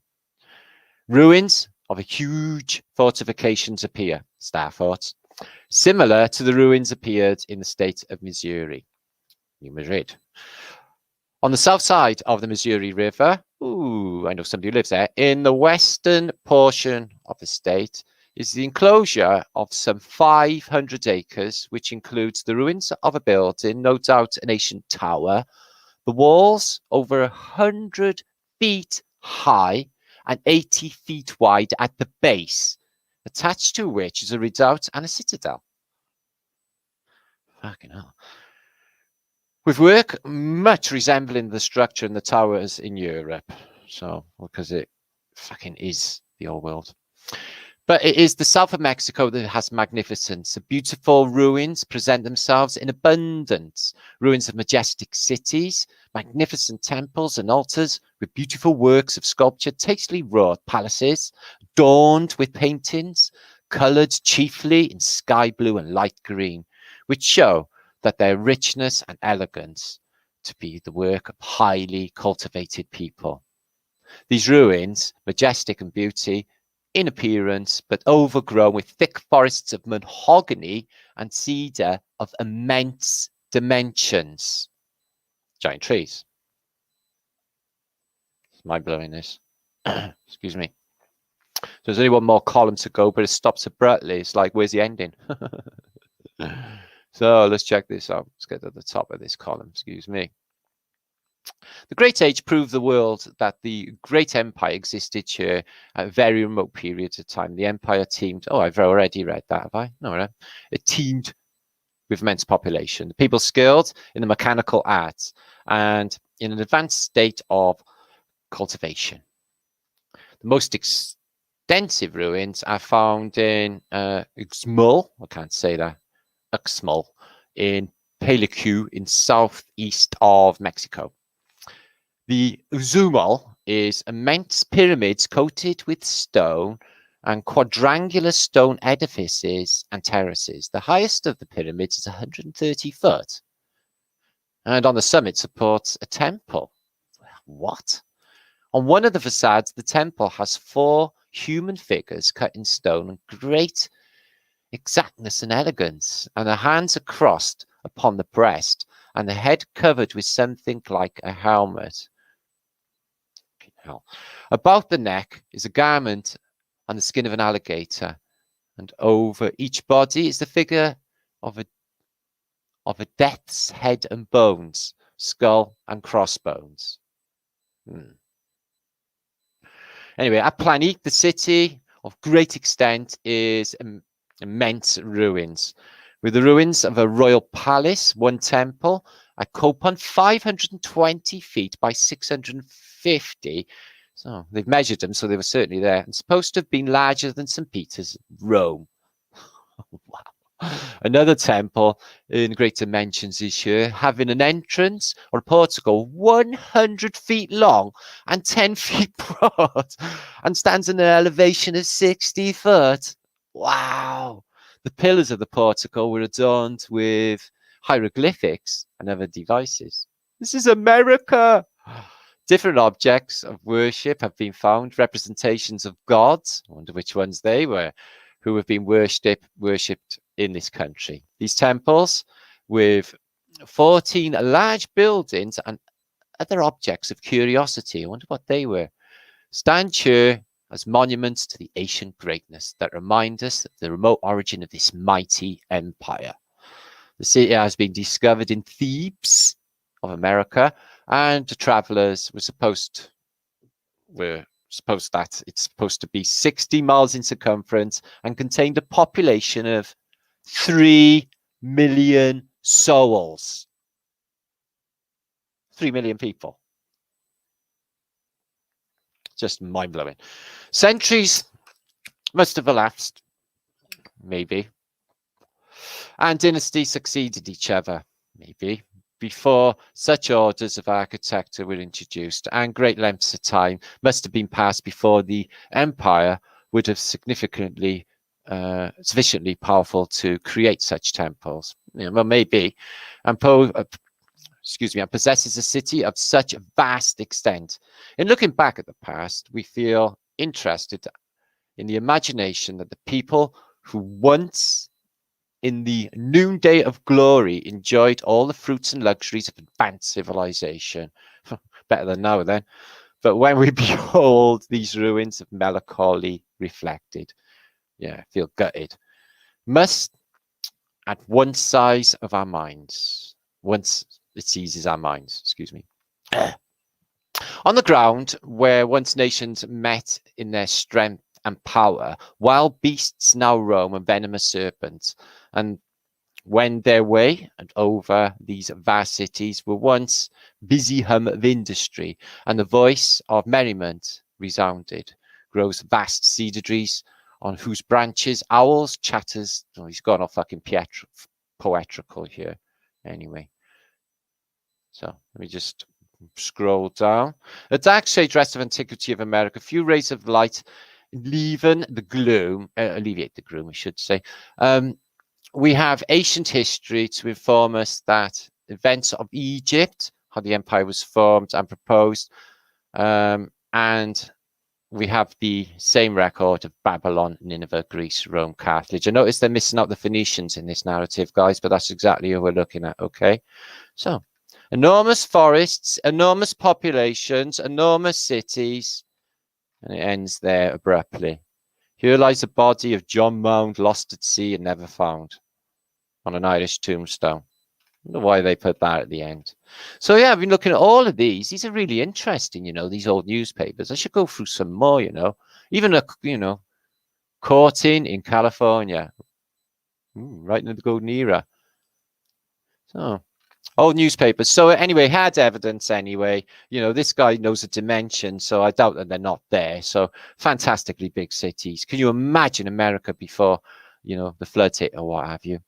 Ruins of a huge fortifications appear, star forts, similar to the ruins appeared in the state of Missouri, New Madrid. On the south side of the Missouri River, I know somebody who lives there, in the western portion of the state is the enclosure of some 500 acres, which includes the ruins of a building, no doubt an ancient tower, the walls over 100 feet high and 80 feet wide at the base, attached to which is a redoubt and a citadel. Fucking hell. With work much resembling the structure in the towers in Europe. So, because it fucking is the old world. But it is the south of Mexico that has magnificence. The beautiful ruins present themselves in abundance. Ruins of majestic cities, magnificent temples and altars with beautiful works of sculpture, tastefully wrought palaces, adorned with paintings, colored chiefly in sky blue and light green, which show that their richness and elegance to be the work of highly cultivated people. These ruins, majestic in beauty, in appearance, but overgrown with thick forests of mahogany and cedar of immense dimensions. Giant trees. It's mind-blowing, this. Excuse me. So there's only one more column to go, but it stops abruptly. It's like, where's the ending? So let's check this out. Let's get to the top of this column. Excuse me. The Great Age proved the world that the great empire existed here at very remote periods of time. The empire teemed. Oh, I've already read that, have I? No, it teemed with immense population. The people skilled in the mechanical arts and in an advanced state of cultivation. The most extensive ruins are found in Uxmal, I can't say that, Uxmal, in Pelecu in southeast of Mexico. The Uxmal is immense pyramids coated with stone and quadrangular stone edifices and terraces. The highest of the pyramids is 130 foot. And on the summit supports a temple. What? On one of the facades, the temple has 4 human figures cut in stone and great exactness and elegance, and the hands are crossed upon the breast, and the head covered with something like a helmet. About the neck is a garment and the skin of an alligator, and over each body is the figure of a death's head and bones, skull and crossbones. Anyway, at Planik, the city of great extent is immense ruins, with the ruins of a royal palace, 1 temple at Copon, 520 feet by 650. So they've measured them, so they were certainly there. And supposed to have been larger than St. Peter's, Rome. Wow. Another temple in great dimensions is here, having an entrance or a portico 100 feet long and 10 feet broad, and stands at an elevation of 60 foot. Wow. The pillars of the portico were adorned with hieroglyphics and other devices. This is America. Different objects of worship have been found, representations of gods, I wonder which ones they were, who have been worshipped in this country. These temples, with 14 large buildings and other objects of curiosity, I wonder what they were, stand here as monuments to the ancient greatness that remind us of the remote origin of this mighty empire. The city has been discovered in Thebes of America, and the travelers were supposed that it's supposed to be 60 miles in circumference and contained a population of 3 million souls. 3 million people. Just mind-blowing. Centuries must have elapsed, maybe, and dynasties succeeded each other, maybe, before such orders of architecture were introduced, and great lengths of time must have been passed before the empire would have sufficiently powerful to create such temples. Well, maybe, and possesses a city of such vast extent. In looking back at the past, we feel interested in the imagination that the people who once in the noonday of glory enjoyed all the fruits and luxuries of advanced civilization. Better than now then. But when we behold these ruins of melancholy reflected, I feel gutted. Must at one size of our minds, once it seizes our minds, excuse me. On the ground where once nations met in their strength and power, wild beasts now roam and venomous serpents, and wend their way and over these vast cities were once busy hum of industry, and the voice of merriment resounded. Grows vast cedar trees, on whose branches owls chatters. Oh, he's gone off fucking poetrical here. Anyway, so let me just scroll down. A dark shade rest of Antiquity of America. A few rays of light alleviate the gloom, I should say. We have ancient history to inform us that events of Egypt, how the empire was formed and proposed, and we have the same record of Babylon, Nineveh, Greece, Rome, Carthage. I notice they're missing out the Phoenicians in this narrative, guys, but that's exactly who we're looking at, okay? So, enormous forests, enormous populations, enormous cities, and it ends there abruptly. Here lies the body of John Mound, lost at sea and never found, on an Irish tombstone. I don't know why they put that at the end. So yeah, I've been looking at all of these. These are really interesting, you know, these old newspapers. I should go through some more, you know. Even a, you know, caught in California. Right in the golden era. So old newspapers. So anyway, had evidence anyway. You know, this guy knows the dimension, so I doubt that they're not there. So fantastically big cities. Can you imagine America before, you know, the floods hit or what have you?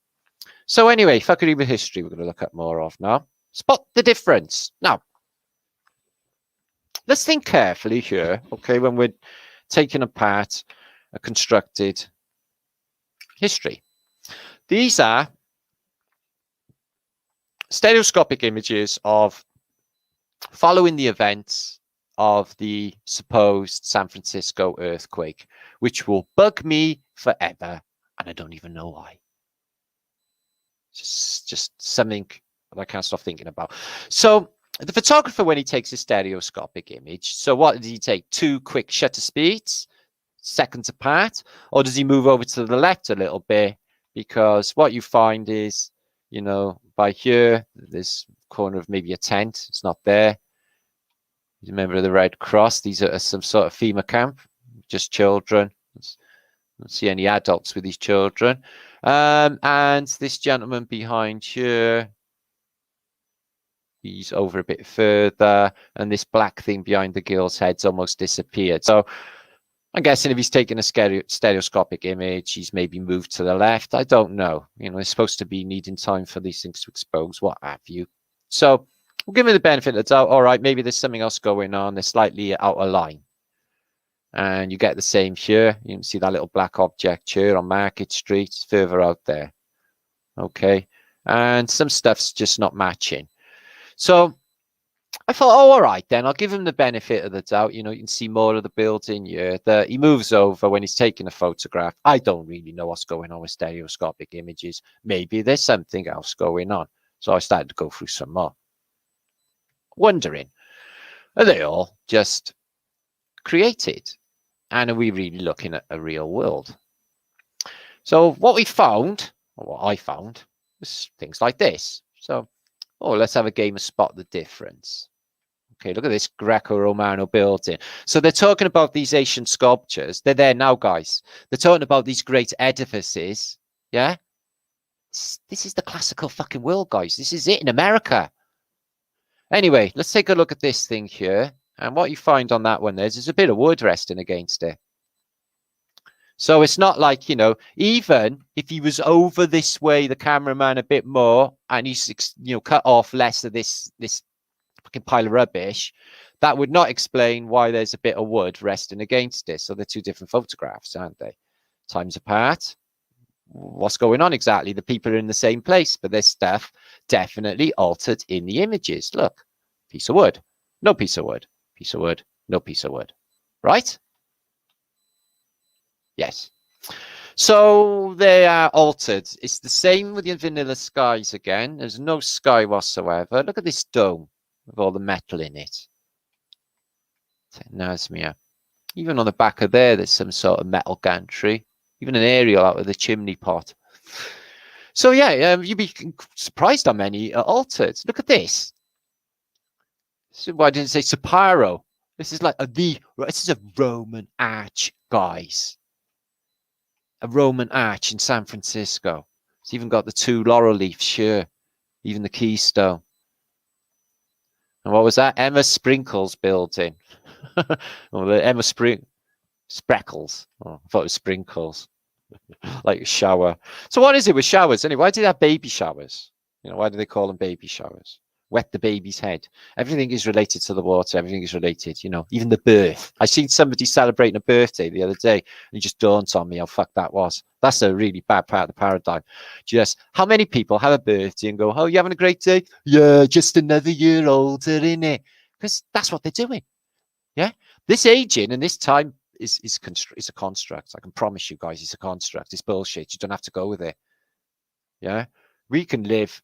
So anyway, fuckery with history we're going to look at more of now. Spot the difference. Now, let's think carefully here, okay, when we're taking apart a constructed history. These are stereoscopic images of following the events of the supposed San Francisco earthquake, which will bug me forever, and I don't even know why. Just something that I can't stop thinking about. So the photographer, when he takes a stereoscopic image, so what does he take? 2 quick shutter speeds, seconds apart, or does he move over to the left a little bit? Because what you find is, you know, by here, this corner of maybe a tent, it's not there. Remember the Red Cross? These are some sort of FEMA camp, just children. Don't see any adults with these children. And this gentleman behind here, he's over a bit further, and this black thing behind the girl's head's almost disappeared. So I'm guessing if he's taking a stereoscopic image, he's maybe moved to the left. I don't know. You know, it's supposed to be needing time for these things to expose, what have you. So we'll give him the benefit of the doubt. All right, maybe there's something else going on. They're slightly out of line. And you get the same here. You can see that little black object here on Market Street. It's further out there. Okay. And some stuff's just not matching. So I thought, oh, all right, then I'll give him the benefit of the doubt. You know, you can see more of the building here. He moves over when he's taking a photograph. I don't really know what's going on with stereoscopic images. Maybe there's something else going on. So I started to go through some more. Wondering, are they all just created? And are we really looking at a real world? So what we found, or what I found, was things like this. So, oh, let's have a game of spot the difference. Okay, look at this Greco-Romano building. So they're talking about these ancient sculptures. They're there now, guys. They're talking about these great edifices. Yeah? This is the classical fucking world, guys. This is it in America. Anyway, let's take a look at this thing here. And what you find on that one there's a bit of wood resting against it. So it's not like, you know, even if he was over this way, the cameraman a bit more, and he's, you know, cut off less of this fucking pile of rubbish, that would not explain why there's a bit of wood resting against it. So they're 2 different photographs, aren't they? Times apart. What's going on exactly? The people are in the same place, but there's stuff definitely altered in the images. Look, piece of wood, no piece of wood. Piece of wood, no piece of wood, right? Yes. So they are altered. It's the same with the vanilla skies again. There's no sky whatsoever. Look at this dome with all the metal in it. Nasmia. Even on the back of there's some sort of metal gantry. Even an aerial out of the chimney pot. So yeah, you'd be surprised how many are altered. Look at this. So why didn't it say Sapiro? This is like this is a Roman arch, guys. A Roman arch in San Francisco. It's even got the 2 laurel leaves here, even the keystone. And what was that? Emma Sprinkles building. Or the Emma Spreckles. Oh, I thought it was sprinkles. Like a shower. So what is it with showers anyway? Why do they have baby showers? You know, why do they call them baby showers? Wet the baby's head. Everything is related to the water. Everything is related, you know, even the birth. I seen somebody celebrating a birthday the other day, and it just dawned on me how fucked that was. That's a really bad part of the paradigm. Just how many people have a birthday and go, oh, you having a great day? Yeah, just another year older, innit? Because that's what they're doing. Yeah. This aging and this time is a construct. I can promise you guys it's a construct. It's bullshit. You don't have to go with it. Yeah. We can live.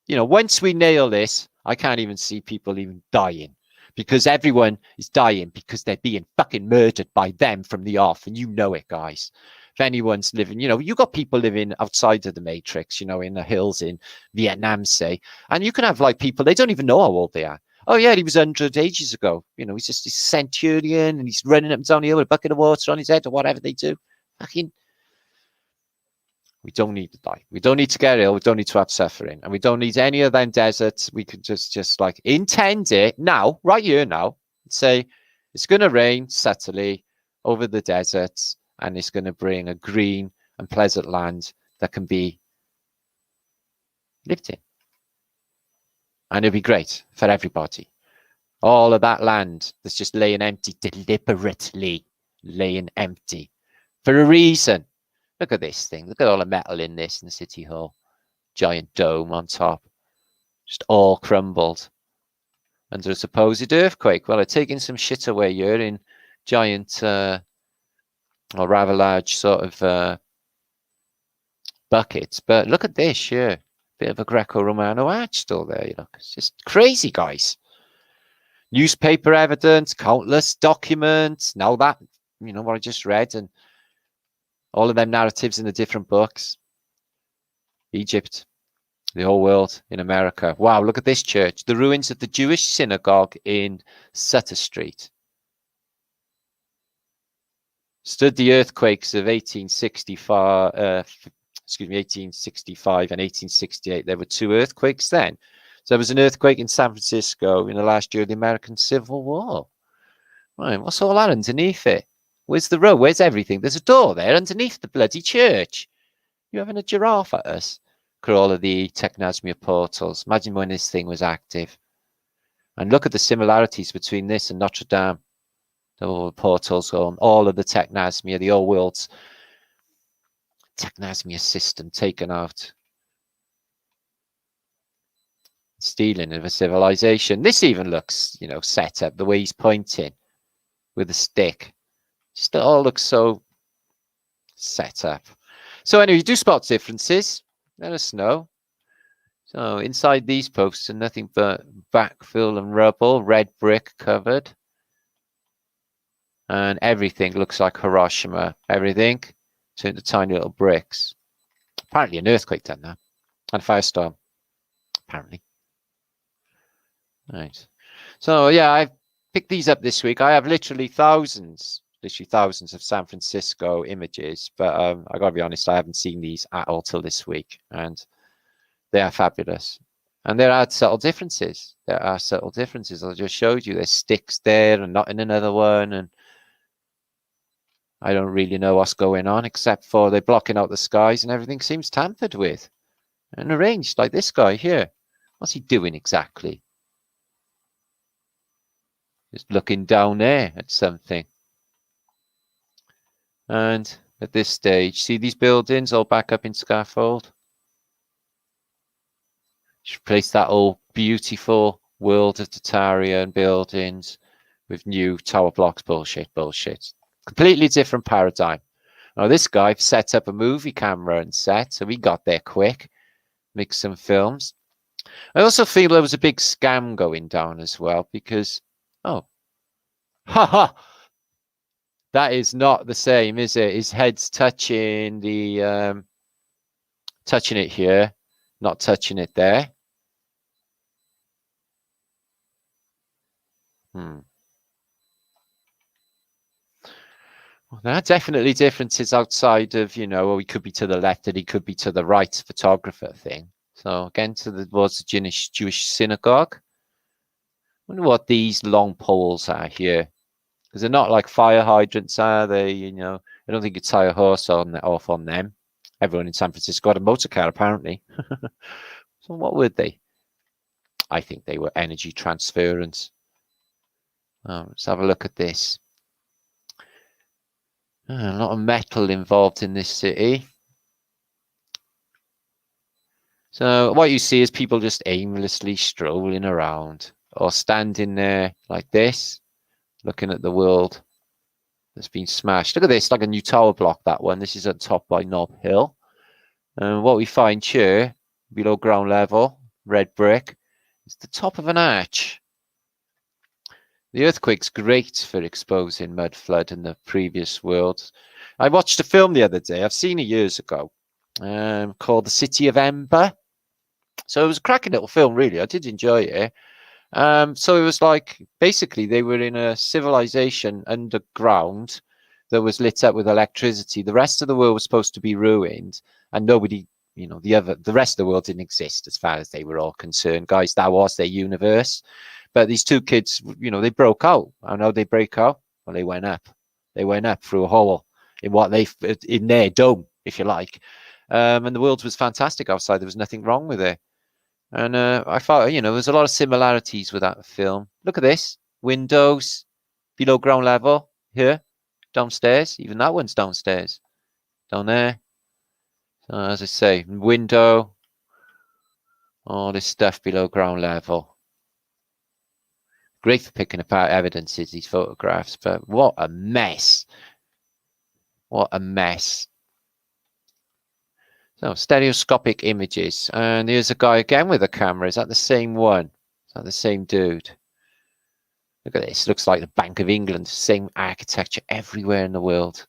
You know, once we nail this, I can't even see people even dying. because everyone is dying because they're being fucking murdered by them from the off, and you know it, guys. If anyone's living, you got people living outside of the matrix, in the hills in Vietnam, say, and you can have like people, they don't even know how old they are. Oh yeah, he was 100 ages ago. He's just a centurion and he's running up and down the hill with a bucket of water on his head or whatever they do. Fucking, we don't need to die. We don't need to get ill. We don't need to have suffering. And we don't need any of them deserts. We could just like intend it now, right here now, say it's going to rain subtly over the deserts and it's going to bring a green and pleasant land that can be lived in. And it'll be great for everybody. All of that land that's just laying empty, deliberately laying empty for a reason. Look at this thing. Look at all the metal in this in the city hall. Giant dome on top. Just all crumbled under a supposed earthquake. Well, they're taking some shit away here in giant or rather large sort of buckets. But look at this here. Bit of a Greco-Romano arch still there. It's just crazy, guys. Newspaper evidence, countless documents. Now that, what I just read, and all of them narratives in the different books. Egypt, the whole world, in America. Wow, look at this church. The ruins of the Jewish synagogue in Sutter Street. Stood the earthquakes of 1865 and 1868. There were 2 earthquakes then. So there was an earthquake in San Francisco in the last year of the American Civil War. Right, what's all that underneath it? Where's the road? Where's everything? There's a door there underneath the bloody church. You having a giraffe at us? Look at all of the Technasmia portals. Imagine when this thing was active. And look at the similarities between this and Notre Dame. All the portals on all of the Technasmia, the old world's Technasmia system taken out. Stealing of a civilization. This even looks, set up the way he's pointing with a stick. Just all looks so set up. So anyway, you do spot differences. Let us know. So inside these posts are nothing but backfill and rubble, red brick covered. And everything looks like Hiroshima. Everything turned to tiny little bricks. Apparently an earthquake done that. And a firestorm. Apparently. Right. So yeah, I've picked these up this week. I have literally thousands of San Francisco images, but I gotta be honest, I haven't seen these at all till this week, and they are fabulous. And there are subtle differences. I just showed you there's sticks there and not in another one, and I don't really know what's going on except for they're blocking out the skies and everything seems tampered with and arranged like this guy here. What's he doing exactly? Just looking down there at something. And at this stage, see these buildings all back up in scaffold? Just replace that old beautiful world of Tartarian buildings with new tower blocks. Bullshit. Completely different paradigm. Now this guy set up a movie camera and set, so he got there quick, make some films. I also feel there was a big scam going down as well because, that is not the same, is it? His head's touching the, touching it here, not touching it there. Well, there are definitely differences outside of, well, he could be to the left and he could be to the right photographer thing. So again, towards the Jewish synagogue. I wonder what these long poles are here. Because they're not like fire hydrants, are they? I don't think you'd tie a horse off on them. Everyone in San Francisco had a motor car, apparently. So what were they? I think they were energy transference. Let's have a look at this. A lot of metal involved in this city. So what you see is people just aimlessly strolling around or standing there like this, looking at the world that's been smashed. Look at this, like a new tower block, that one. This is at top by Nob Hill. And what we find here, below ground level, red brick, is the top of an arch. The earthquake's great for exposing mud flood in the previous world. I watched a film the other day. I've seen it years ago, called The City of Ember. So it was a cracking little film, really. I did enjoy it. So it was like, basically, they were in a civilization underground that was lit up with electricity. The rest of the world was supposed to be ruined, and nobody, the rest of the world didn't exist as far as they were all concerned. Guys, that was their universe. But these two kids, they broke out. I know they break out. Well, they went up. They went up through a hole in their dome, if you like. And the world was fantastic outside. There was nothing wrong with it. And I thought, there's a lot of similarities with that film. Look at this. Windows below ground level here, downstairs. Even that one's downstairs. Down there. So, as I say, window. All this stuff below ground level. Great for picking apart evidences, these photographs, but what a mess. What a mess. So, stereoscopic images. And here's a guy again with a camera. Is that the same one? Is that the same dude? Look at this. Looks like the Bank of England. Same architecture everywhere in the world.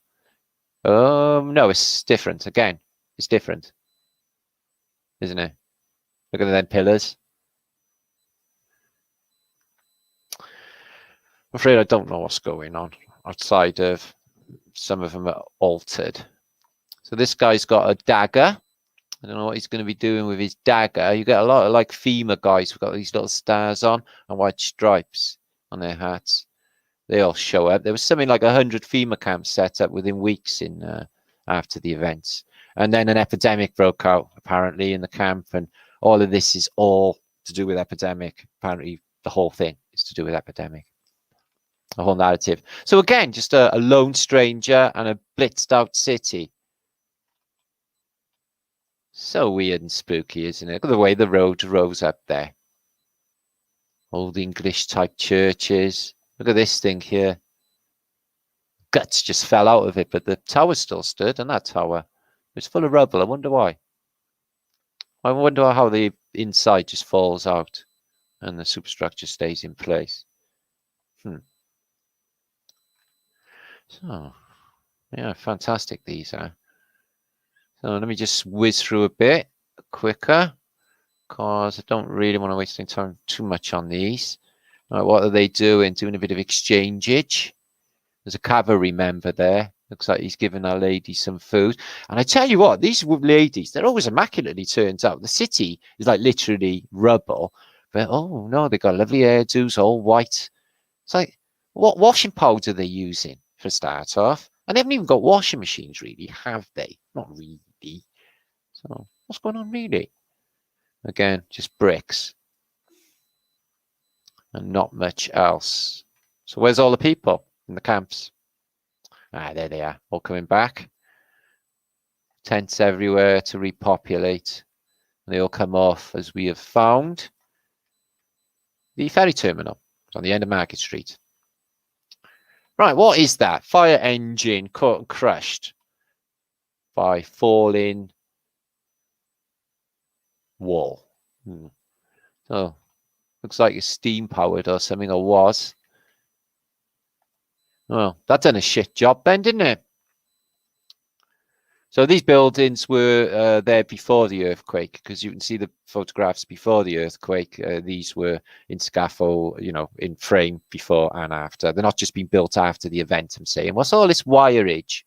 No, it's different. Again, it's different. Isn't it? Look at them pillars. I'm afraid I don't know what's going on outside of some of them are altered. So this guy's got a dagger. I don't know what he's going to be doing with his dagger. You get a lot of like FEMA guys who've got these little stars on and white stripes on their hats. They all show up. There was something like 100 FEMA camps set up within weeks after the events. And then an epidemic broke out, apparently, in the camp. And all of this is all to do with epidemic. Apparently, the whole thing is to do with epidemic. A whole narrative. So again, just a lone stranger and a blitzed out city. So weird and spooky, isn't it? Look at the way the road rose up there. Old English type churches. Look at this thing here. Guts just fell out of it, but the tower still stood, and that tower was full of rubble. I wonder why. I wonder how the inside just falls out and the superstructure stays in place. So, yeah, fantastic these are. So let me just whiz through a bit quicker, because I don't really want to waste any time too much on these. All right, what are they doing? Doing a bit of exchangeage. There's a cavalry member there. Looks like he's giving our lady some food. And I tell you what, these ladies, they're always immaculately turned out. The city is like literally rubble. But, oh, no, they've got lovely hairdos, all white. It's like, what washing powder are they using for a start off? And they haven't even got washing machines, really, have they? Not really. So, what's going on, really? Again, just bricks. And not much else. So, where's all the people in the camps? Ah, there they are, all coming back. Tents everywhere to repopulate. And they all come off, as we have found, the ferry terminal on the end of Market Street. Right, what is that? Fire engine caught and crushed by falling wall. So, looks like it's steam powered or something, or was. Well, that done a shit job then, didn't it? So these buildings were there before the earthquake, because you can see the photographs before the earthquake. These were in scaffold, in frame before and after. They're not just being built after the event, I'm saying. What's all this wireage?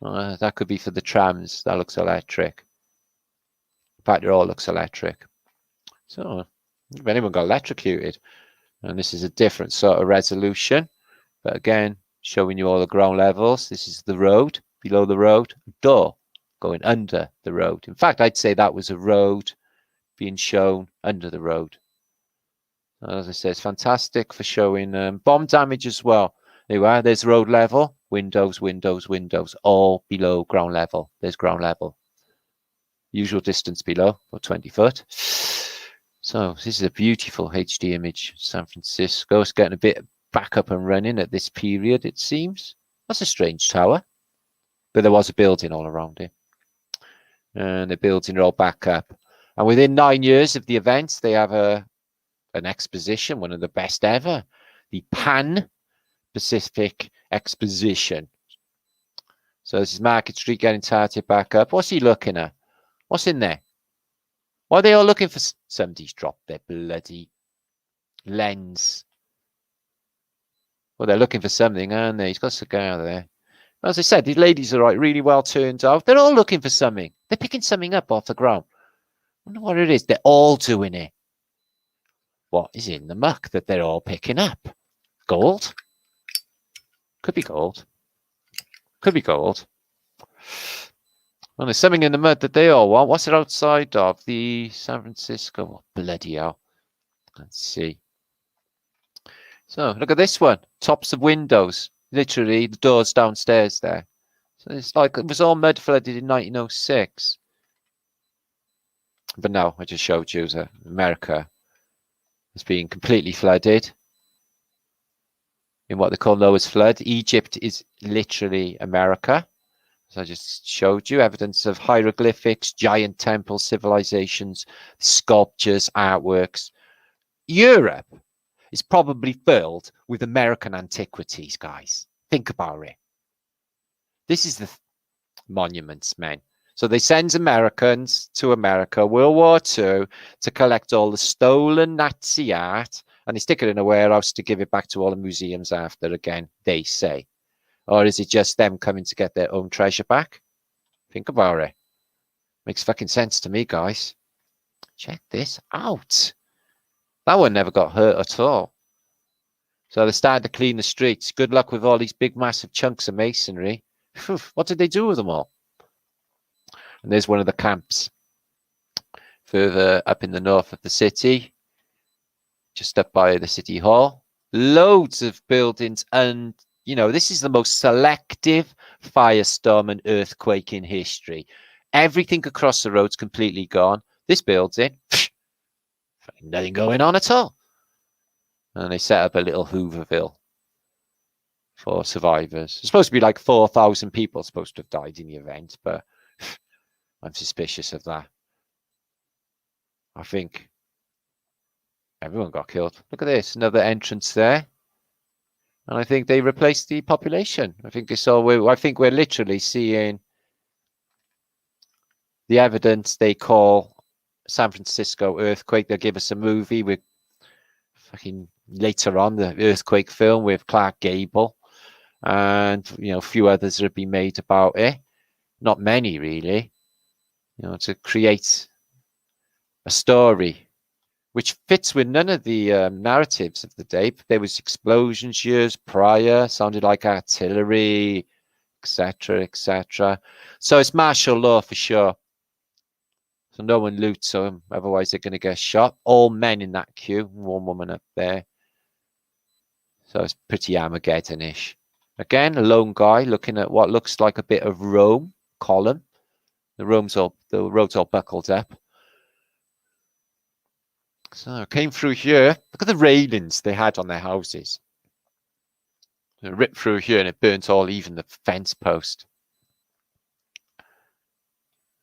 That could be for the trams. That looks electric. In fact, it all looks electric. So, if anyone got electrocuted, and this is a different sort of resolution, but again, showing you all the ground levels. This is the road, below the road, a door going under the road. In fact, I'd say that was a road being shown under the road. As I say, it's fantastic for showing bomb damage as well. There you are, there's road level, windows, windows, windows, all below ground level. There's ground level. Usual distance below, about 20 foot. So this is a beautiful HD image. San Francisco. It's getting a bit back up and running at this period, it seems. That's a strange tower. But there was a building all around it. And the building are all back up. And within 9 years of the events, they have a an exposition, one of the best ever. The Pan-Pacific Exposition. So this is Market Street getting started back up. What's he looking at? What's in there? Why are they all looking for? Somebody's dropped their bloody lens. Well, they're looking for something, aren't they? He's got a cigar there. As I said, these ladies are really well turned out. They're all looking for something. They're picking something up off the ground. I wonder what it is. They're all doing it. What is in the muck that they're all picking up? Gold? Could be gold. Could be gold. Well, there's something in the mud that they all want. What's it outside of? The San Francisco. Oh, bloody hell. Let's see. So look at this one. Tops of windows. Literally, the doors downstairs there. So it's like it was all mud flooded in 1906. But no, I just showed you that America is being completely flooded in what they call Noah's flood. Egypt is literally America. So I just showed you evidence of hieroglyphics, giant temples, civilizations, sculptures, artworks. Europe is probably filled with American antiquities, guys. Think about it. This is the monuments, men. So they send Americans to America, World War II, to collect all the stolen Nazi art, and they stick it in a warehouse to give it back to all the museums after, again, they say. Or is it just them coming to get their own treasure back? Think about it. Makes fucking sense to me, guys. Check this out. That one never got hurt at all. So they started to clean the streets. Good luck with all these big, massive chunks of masonry. What did they do with them all? And there's one of the camps further up in the north of the city, just up by the city hall. Loads of buildings, and you know, this is the most selective firestorm and earthquake in history. Everything across the road's completely gone. This building, nothing going on at all. And they set up a little Hooverville for survivors. It's supposed to be like 4,000 people supposed to have died in the event, but I'm suspicious of that. I think everyone got killed. Look at this, another entrance there. And I think they replaced the population. I think it's all. I think we're literally seeing the evidence they call San Francisco earthquake. They'll give us a movie with fucking later on the earthquake film with Clark Gable, and you know a few others that have been made about it. Not many really. You know, to create a story which fits with none of the narratives of the day. There was explosions years prior, sounded like artillery, etc., etc. So it's martial law for sure. So no one loots them, otherwise they're going to get shot. All men in that queue, one woman up there. So it's pretty Armageddon-ish. Again, a lone guy looking at what looks like a bit of Rome column. The road's all buckled up. So I came through here. Look at the railings they had on their houses. They ripped through here and it burnt all, even the fence post.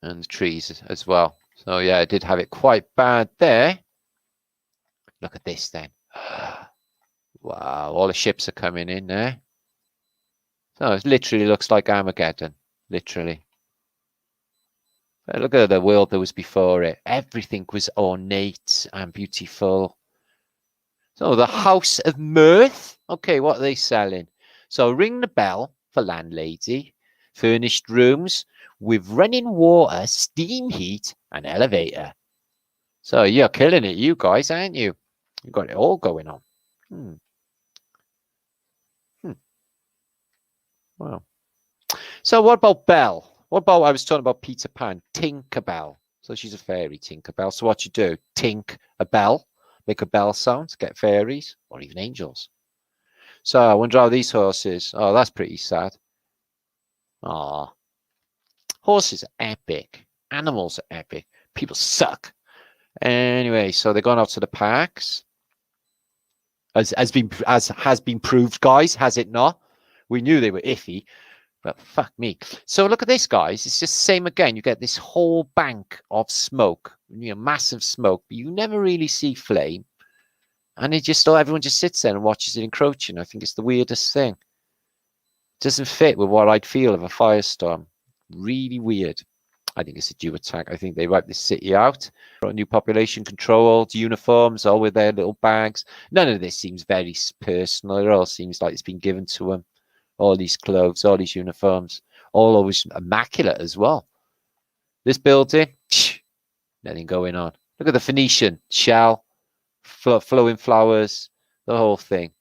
And the trees as well. So yeah, I did have it quite bad there. Look at this then. Wow, all the ships are coming in there. So it literally looks like Armageddon. Literally. Look at the world that was before it. Everything was ornate and beautiful. So the House of Mirth. Okay, what are they selling? So ring the bell for landlady. Furnished rooms with running water, steam heat, and elevator. So you're killing it, you guys, aren't you? You've got it all going on. Wow. So what about Belle? What about, I was talking about Peter Pan, Tinkerbell. So she's a fairy, Tinkerbell. So what you do, tink a bell, make a bell sound, get fairies or even angels. So I wonder how these horses, oh, that's pretty sad. Aw. Horses are epic. Animals are epic. People suck. Anyway, so they're going out to the parks. As has been proved, guys, has it not? We knew they were iffy. But fuck me. So look at this, guys. It's just the same again. You get this whole bank of smoke, you know, massive smoke, but you never really see flame. And everyone just sits there and watches it encroaching. I think it's the weirdest thing. It doesn't fit with what I'd feel of a firestorm. Really weird. I think it's a due attack. I think they wiped the city out. Brought new population control, uniforms, all with their little bags. None of this seems very personal. It all seems like it's been given to them. All these clothes, all these uniforms, all always immaculate as well. This building, nothing going on. Look at the Phoenician shell, flowing flowers, the whole thing.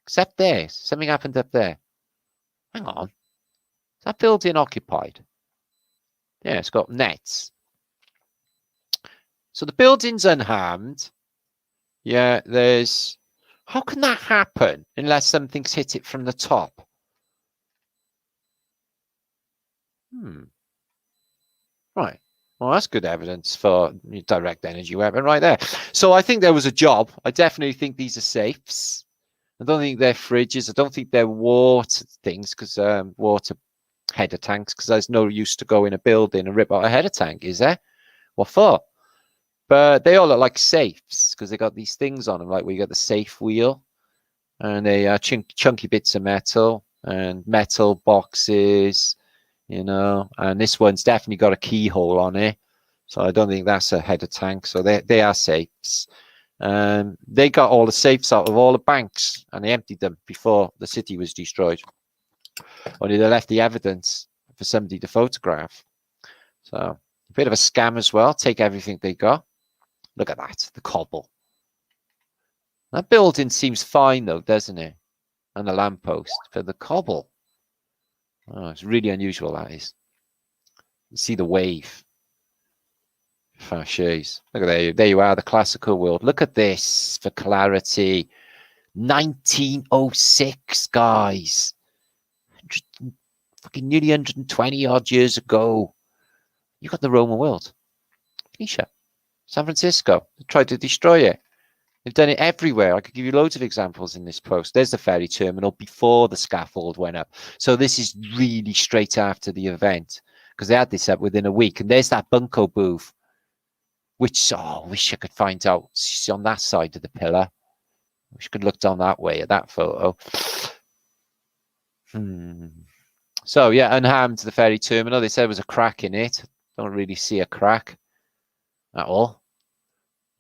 Except there, something happened up there. Hang on, is that building occupied? Yeah, it's got nets. So the building's unharmed. Yeah, there's... How can that happen unless something's hit it from the top? Right. Well, that's good evidence for direct energy weapon right there. So I think there was a job. I definitely think these are safes. I don't think they're fridges. I don't think they're water things, because water header tanks, because there's no use to go in a building and rip out a header tank, is there? What for? But they all look like safes because they got these things on them, like we got the safe wheel, and they are chunky bits of metal and metal boxes, you know. And this one's definitely got a keyhole on it, so I don't think that's a header tank. So they are safes. They got all the safes out of all the banks and they emptied them before the city was destroyed. Only they left the evidence for somebody to photograph. So a bit of a scam as well. Take everything they got. Look at that, the cobble. That building seems fine though, doesn't it? And the lamppost for the cobble. Oh, it's really unusual, that is. You see the wave. Fasces. Look at there you are, the classical world. Look at this for clarity. 1906, guys. Fucking nearly 120 odd years ago. You got the Roman world. Phoenicia, San Francisco. They tried to destroy it. They've done it everywhere. I could give you loads of examples in this post. There's the ferry terminal before the scaffold went up. So this is really straight after the event, because they had this up within a week. And there's that bunko booth, which, oh, I wish I could find out. It's on that side of the pillar. I wish I could look down that way at that photo. So yeah, unharmed the ferry terminal. They said there was a crack in it. Don't really see a crack at all.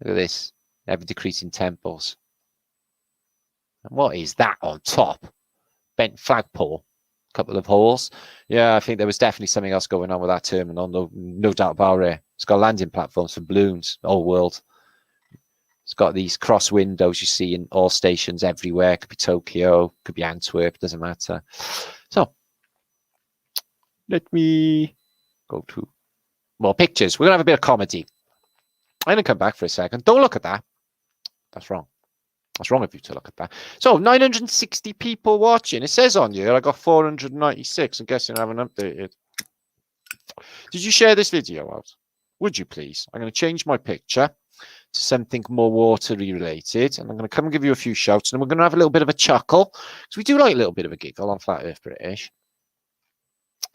Look at this. Ever decreasing temples. And what is that on top? Bent flagpole. A couple of holes. Yeah, I think there was definitely something else going on with that terminal. No doubt about it. It's got landing platforms for balloons. Whole world. It's got these cross windows you see in all stations everywhere. Could be Tokyo. Could be Antwerp. Doesn't matter. So, let me go to more pictures. We're going to have a bit of comedy. I'm going to come back for a second. Don't look at that. That's wrong. That's wrong of you to look at that. So 960 people watching. It says on here I got 496. I'm guessing I haven't updated. Did you share this video out? Would you please? I'm going to change my picture to something more watery related. And I'm going to come and give you a few shouts. And we're going to have a little bit of a chuckle. Because we do like a little bit of a giggle on Flat Earth British.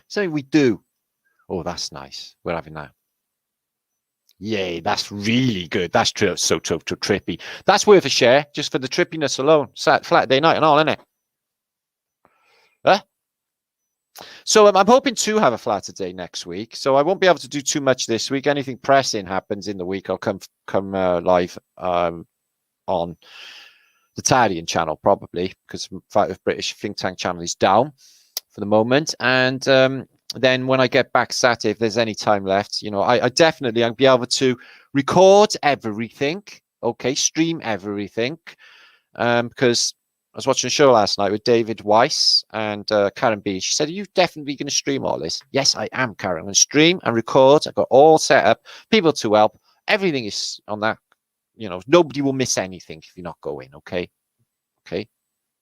So we do. Oh, that's nice. We're having that. Yay, that's really good. That's so trippy. That's worth a share just for the trippiness alone. Flatterday night and all, isn't it? Huh? So I'm hoping to have a Flatterday next week. So I won't be able to do too much this week. Anything pressing happens in the week, I'll come live on the Tarian channel probably, because Flat Earth British think tank channel is down for the moment. And then when I get back Saturday, if there's any time left, you know, I definitely I'll be able to record everything, okay, stream everything, because I was watching a show last night with David Weiss and Karen B. She said, are you definitely going to stream all this? Yes, I am, Karen. I'm going to stream and record. I've got all set up, people to help. Everything is on that, you know, nobody will miss anything if you're not going, okay? Okay?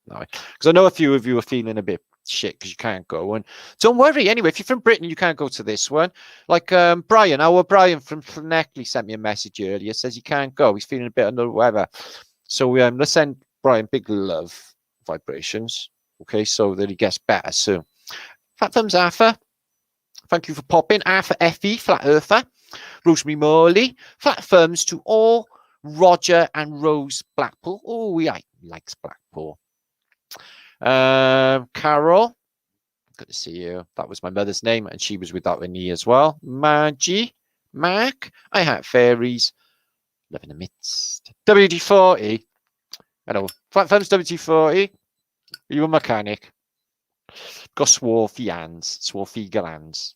No, because I know a few of you are feeling a bit shit because you can't go, and don't worry anyway, if you're from Britain you can't go to this one, like Brian from Reconnecting sent me a message earlier, says he can't go, he's feeling a bit under the weather. So let's send Brian big love vibrations, okay, so that he gets better soon. Fat thumbs Arthur, thank you for popping. Arthur FE Flat Earther, Rosemary Morley, flat thumbs to all Roger and Rose Blackpool. Oh, yeah, he likes Blackpool. Carol, good to see you. That was my mother's name, and she was without an E as well. Maggie, Mac, I have fairies. Live in the midst. WD40. Hello. Thumbs WD40. Are you a mechanic? Got swarthy hands. Swarthy hands.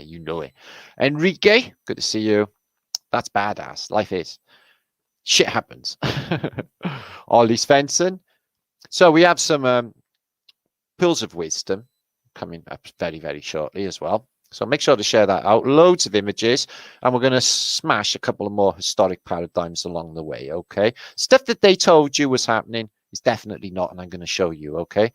You know it. Enrique, good to see you. That's badass. Life is. Shit happens. Ollie Svensson. So we have some pills of wisdom coming up very, very shortly as well. So make sure to share that out. Loads of images. And we're going to smash a couple of more historic paradigms along the way, okay? Stuff that they told you was happening is definitely not, and I'm going to show you, okay?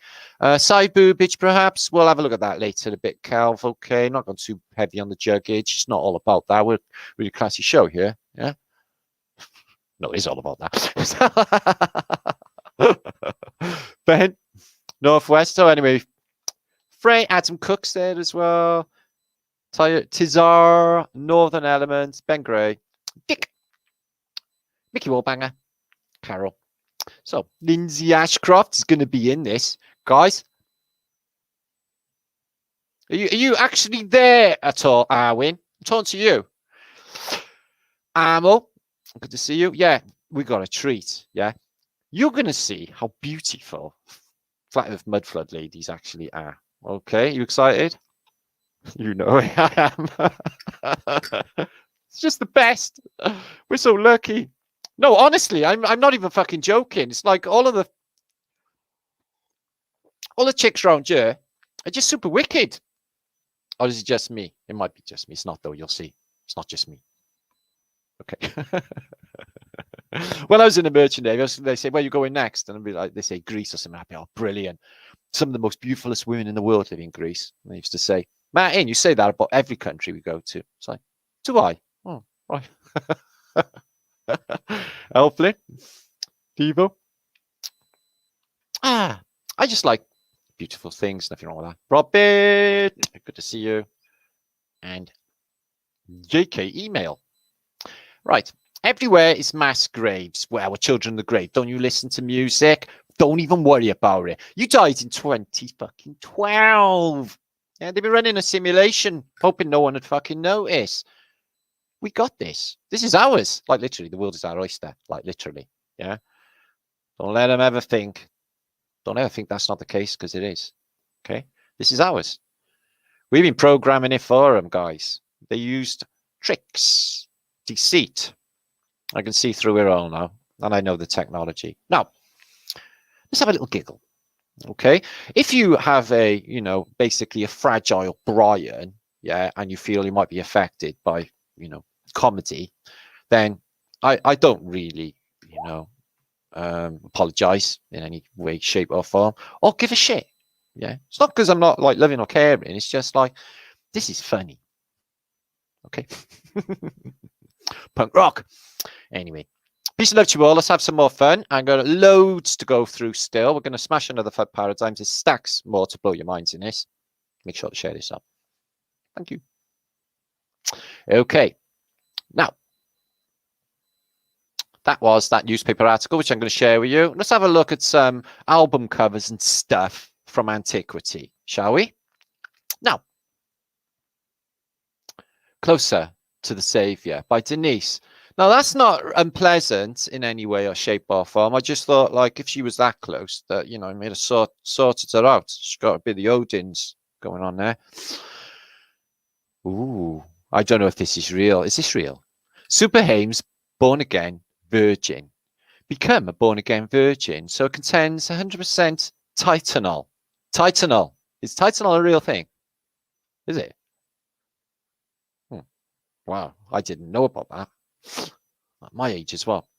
Side boobage, perhaps. We'll have a look at that later a bit, Calv, okay? Not going too heavy on the juggage. It's not all about that. We're a really classy show here, yeah? No, it is all about that. Ben, Northwest. So anyway, Frey, Adam Cook's there as well. Tizar, Northern Elements, Ben Gray, Dick, Mickey Warbanger, Carol. So Lindsay Ashcroft is going to be in this, guys. Are you actually there at all, Arwin? I'm talking to you. Amo, good to see you. Yeah, we got a treat. Yeah, you're going to see how beautiful Flat Earth Mud Flood ladies actually are. Okay, you excited? You know I am. It's just the best. We're so lucky. No, honestly, I'm not even fucking joking. It's like all the chicks around here are just super wicked. Or is it just me? It might be just me. It's not though. You'll see. It's not just me. Okay. When I was in the merchant navy, they say, "Where are you going next?" And I'd be like, they say Greece or something. I'd be, oh, brilliant. Some of the most beautifulest women in the world live in Greece. And they used to say, Martin, you say that about every country we go to. It's like, do I? Oh, right. Elflin, Devo. I just like beautiful things. Nothing wrong with that. Robert, good to see you. And JK email. Right. Everywhere is mass graves. Well, we're children of the grave. Don't you listen to music? Don't even worry about it. You died in 2012. Yeah, they've been running a simulation, hoping no one would fucking notice. We got this. This is ours. Like literally, the world is our oyster. Like literally. Yeah. Don't let them ever think. Don't ever think that's not the case, because it is. Okay. This is ours. We've been programming it for them, guys. They used tricks, deceit. I can see through it all now, and I know the technology. Now, let's have a little giggle. Okay. If you have a, basically a fragile Brian, yeah, and you feel you might be affected by, comedy, then I don't really, apologize in any way, shape or form, or give a shit. Yeah. It's not because I'm not like loving or caring. It's just like, this is funny. Okay. Punk rock. Anyway, peace and love to you all. Let's have some more fun. I've got loads to go through still. We're going to smash another FEB paradigms. There's stacks more to blow your minds in this. Make sure to share this up. Thank you. Okay. Now, that was that newspaper article, which I'm going to share with you. Let's have a look at some album covers and stuff from antiquity, shall we? Now, Closer to the Saviour by Denise. Now, that's not unpleasant in any way or shape or form. I just thought, like, if she was that close, that, I made a sorted her out. She's got a bit of the Odins going on there. Ooh, I don't know if this is real. Is this real? Super Hames, born again virgin. Become a born again virgin. So it contains 100% titanol. Titanol. Is titanol a real thing? Is it? Wow, I didn't know about that. At my age as well.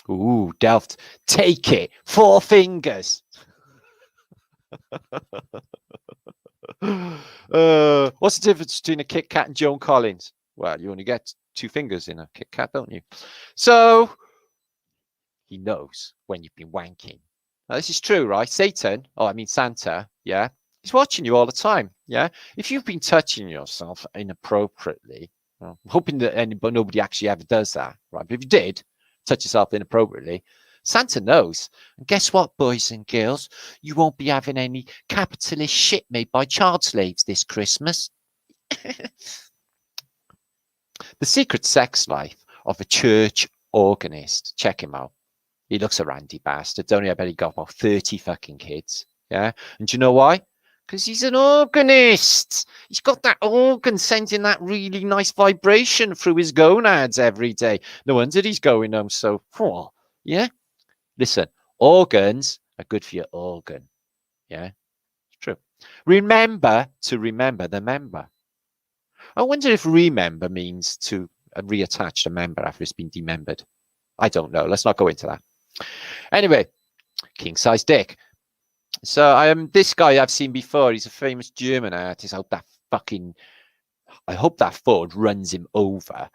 Ooh, Delft. Take it. 4 fingers. What's the difference between a Kit Kat and Joan Collins? Well, you only get 2 fingers in a Kit Kat, don't you? So, he knows when you've been wanking. Now, this is true, right? Satan, Santa, yeah, he's watching you all the time, yeah? If you've been touching yourself inappropriately, I'm hoping that nobody actually ever does that, right? But if you did, touch yourself inappropriately, Santa knows. And guess what, boys and girls? You won't be having any capitalist shit made by child slaves this Christmas. The secret sex life of a church organist. Check him out. He looks a randy bastard. Don't he? I bet he got about 30 fucking kids. Yeah. And do you know why? Because he's an organist. He's got that organ sending that really nice vibration through his gonads every day. No wonder he's going home so full. Yeah. Listen, organs are good for your organ. Yeah. It's true. Remember to remember the member. I wonder if remember means to reattach the member after it's been demembered. I don't know. Let's not go into that. Anyway, king size dick. So this guy I've seen before. He's a famous German artist. I hope that Ford runs him over,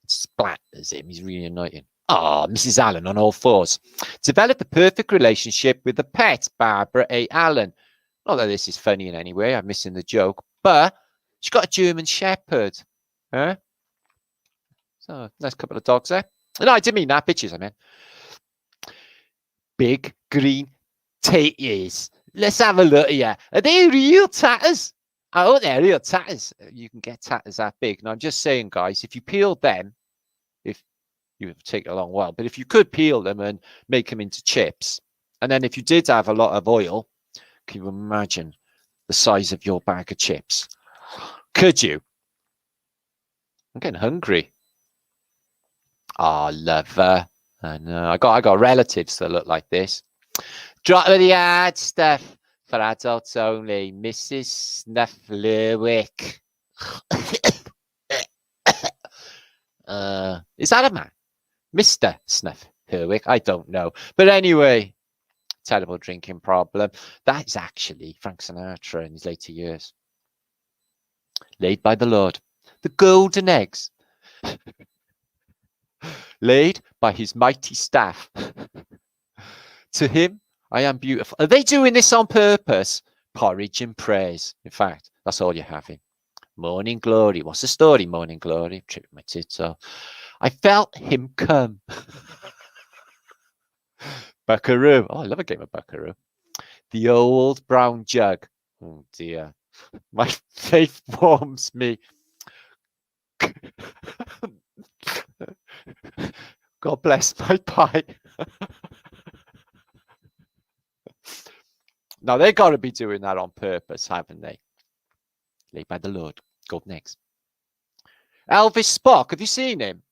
splatters him. He's really annoying. Ah, Mrs. Allen on all fours. Developed the perfect relationship with the pet, Barbara A. Allen. Not that this is funny in any way. I'm missing the joke, but she's got a German Shepherd. Huh? So nice couple of dogs there. No, I didn't mean that. Bitches, I meant. Big green tatties. Let's have a look here. Are they real tatters? Oh, they're real tatters. You can get tatters that big. And I'm just saying, guys, if you peel them, if you would take a long while, but if you could peel them and make them into chips, and then if you did have a lot of oil, can you imagine the size of your bag of chips? Could you? I'm getting hungry. Oh, lover. And I got relatives that look like this. Drop of the ad stuff for adults only. Mrs. Snuff Lerwick. Is that a man? Mr. Snuff Herwick? I don't know. But anyway, terrible drinking problem. That is actually Frank Sinatra in his later years. Laid by the Lord. The golden eggs. Laid by his mighty staff. To him, I am beautiful. Are they doing this on purpose? Porridge and praise. In fact, that's all you're having. Morning glory. What's the story, morning glory? Tripping my tits off. I felt him come. Buckaroo. Oh, I love a game of Buckaroo. The old brown jug. Oh, dear. My faith warms me. God bless my pie. Now, they got to be doing that on purpose, haven't they? Laid by the Lord. Golden eggs. Elvis Spock. Have you seen him?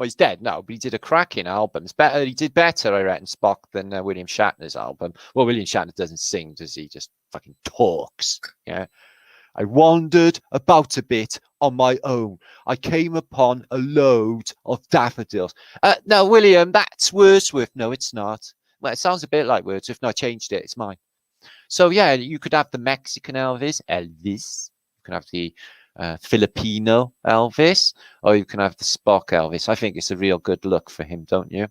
Oh, he's dead. No, but he did a cracking album. It's better. He did better, I reckon, Spock, than William Shatner's album. Well, William Shatner doesn't sing, does he? Just fucking talks. Yeah. I wandered about a bit on my own. I came upon a load of daffodils. No, William, that's Wordsworth. No, it's not. Well, it sounds a bit like Wordsworth. No, I changed it. It's mine. So, yeah, you could have the Mexican Elvis. You can have the Filipino Elvis, or you can have the Spock Elvis. I think it's a real good look for him, don't you?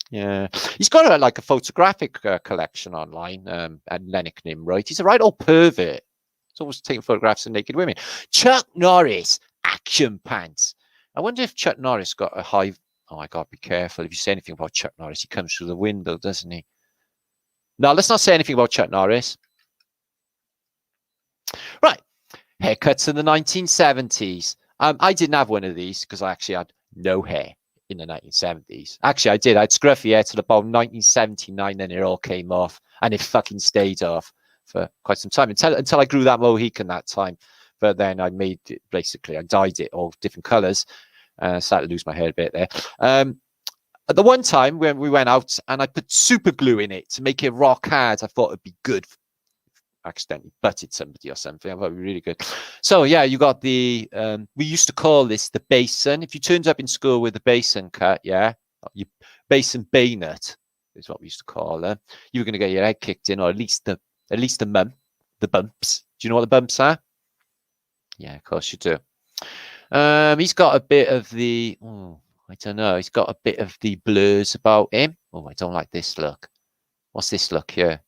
Yeah. He's got like a photographic collection online at Lennox Nimroyd. He's a right old pervert. He's always taking photographs of naked women. Chuck Norris, action pants. I wonder if Chuck Norris got a high... Oh, I got to be careful. If you say anything about Chuck Norris, he comes through the window, doesn't he? No, let's not say anything about Chuck Norris. Right. Haircuts in the 1970s. I didn't have one of these because I actually had no hair in the 1970s. Actually, I did. I had scruffy hair till about 1979, then it all came off, and it fucking stayed off for quite some time until I grew that Mohican that time. But then I made it, basically, I dyed it all different colors. Started to lose my hair a bit there. At the one time when we went out and I put super glue in it to make it rock hard, I thought it'd be good. Accidentally butted somebody or something. I thought it'd be really good. So yeah, you got the we used to call this the basin. If you turned up in school with a basin cut, yeah, you basin bayonet is what we used to call them. You were going to get your head kicked in, or at least the bumps. Do you know what the bumps are? Yeah, of course you do. He's got a bit of the I don't know. He's got a bit of the blurs about him. Oh, I don't like this look. What's this look here?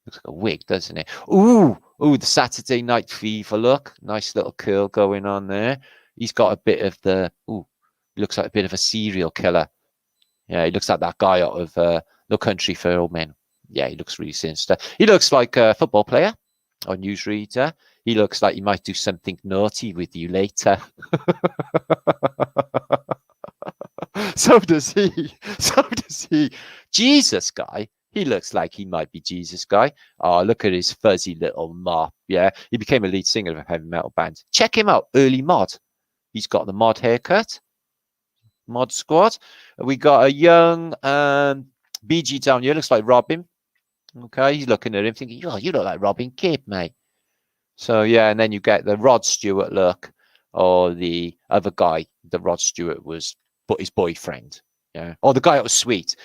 Looks like a wig, doesn't it? Ooh, the Saturday Night Fever look. Nice little curl going on there. He's got a bit of the, looks like a bit of a serial killer. Yeah, he looks like that guy out of No Country for Old Men. Yeah, he looks really sinister. He looks like a football player or newsreader. He looks like he might do something naughty with you later. So does he. So does he. Jesus guy. He looks like he might be Jesus guy. Oh, look at his fuzzy little mop. Yeah, he became a lead singer of a heavy metal band. Check him out. Early mod. He's got the mod haircut. Mod squad. We got a young BG down here. Looks like Robin. Okay, he's looking at him thinking, oh, you look like Robin Kidd, mate. So, yeah, and then you get the Rod Stewart look, or the other guy that Rod Stewart was his boyfriend. Yeah, or the guy that was sweet.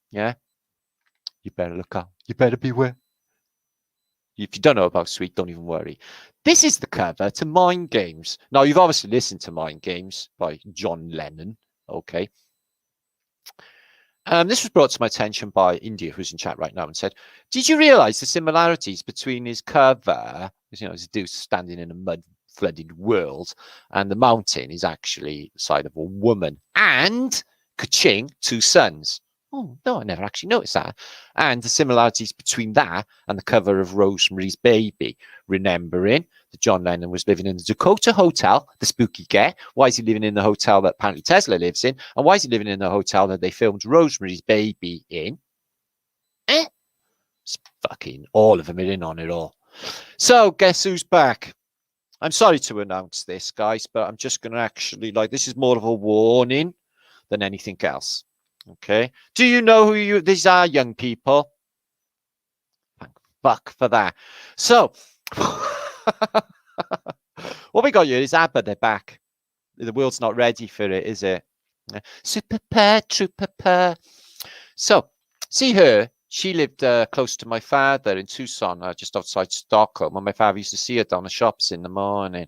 Yeah, you better look out. You better beware. If you don't know about Sweet, don't even worry. This is the cover to Mind Games. Now, you've obviously listened to Mind Games by John Lennon. Okay. This was brought to my attention by India, who's in chat right now, and said, did you realize the similarities between his cover, you know, as a dude standing in a mud-flooded world, and the mountain is actually the side of a woman, and ka-ching, 2 sons. Oh, no, I never actually noticed that. And the similarities between that and the cover of Rosemary's Baby, remembering that John Lennon was living in the Dakota Hotel, the spooky get. Why is he living in the hotel that apparently Tesla lives in? And why is he living in the hotel that they filmed Rosemary's Baby in? It's fucking all of them are in on it all. So, guess who's back? I'm sorry to announce this, guys, but I'm just going to actually, this is more of a warning than anything else. Okay. Do you know who these are, young people? Thank fuck for that. So, what we got here is ABBA. They're back. The world's not ready for it, is it? Super trooper. So, see her. She lived close to my father in Tucson, just outside Stockholm. And my father used to see her down the shops in the morning.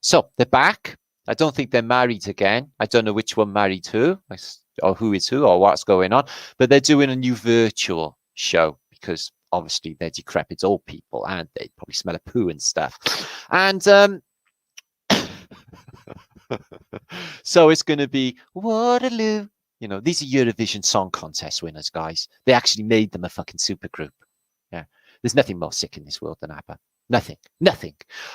So, they're back. I don't think they're married again. I don't know which one married who, or who is who, or what's going on. But they're doing a new virtual show because obviously they're decrepit old people and they probably smell of poo and stuff. And so it's going to be Waterloo. You know, these are Eurovision Song Contest winners, guys. They actually made them a fucking supergroup. Yeah, there's nothing more sick in this world than ABBA. Nothing.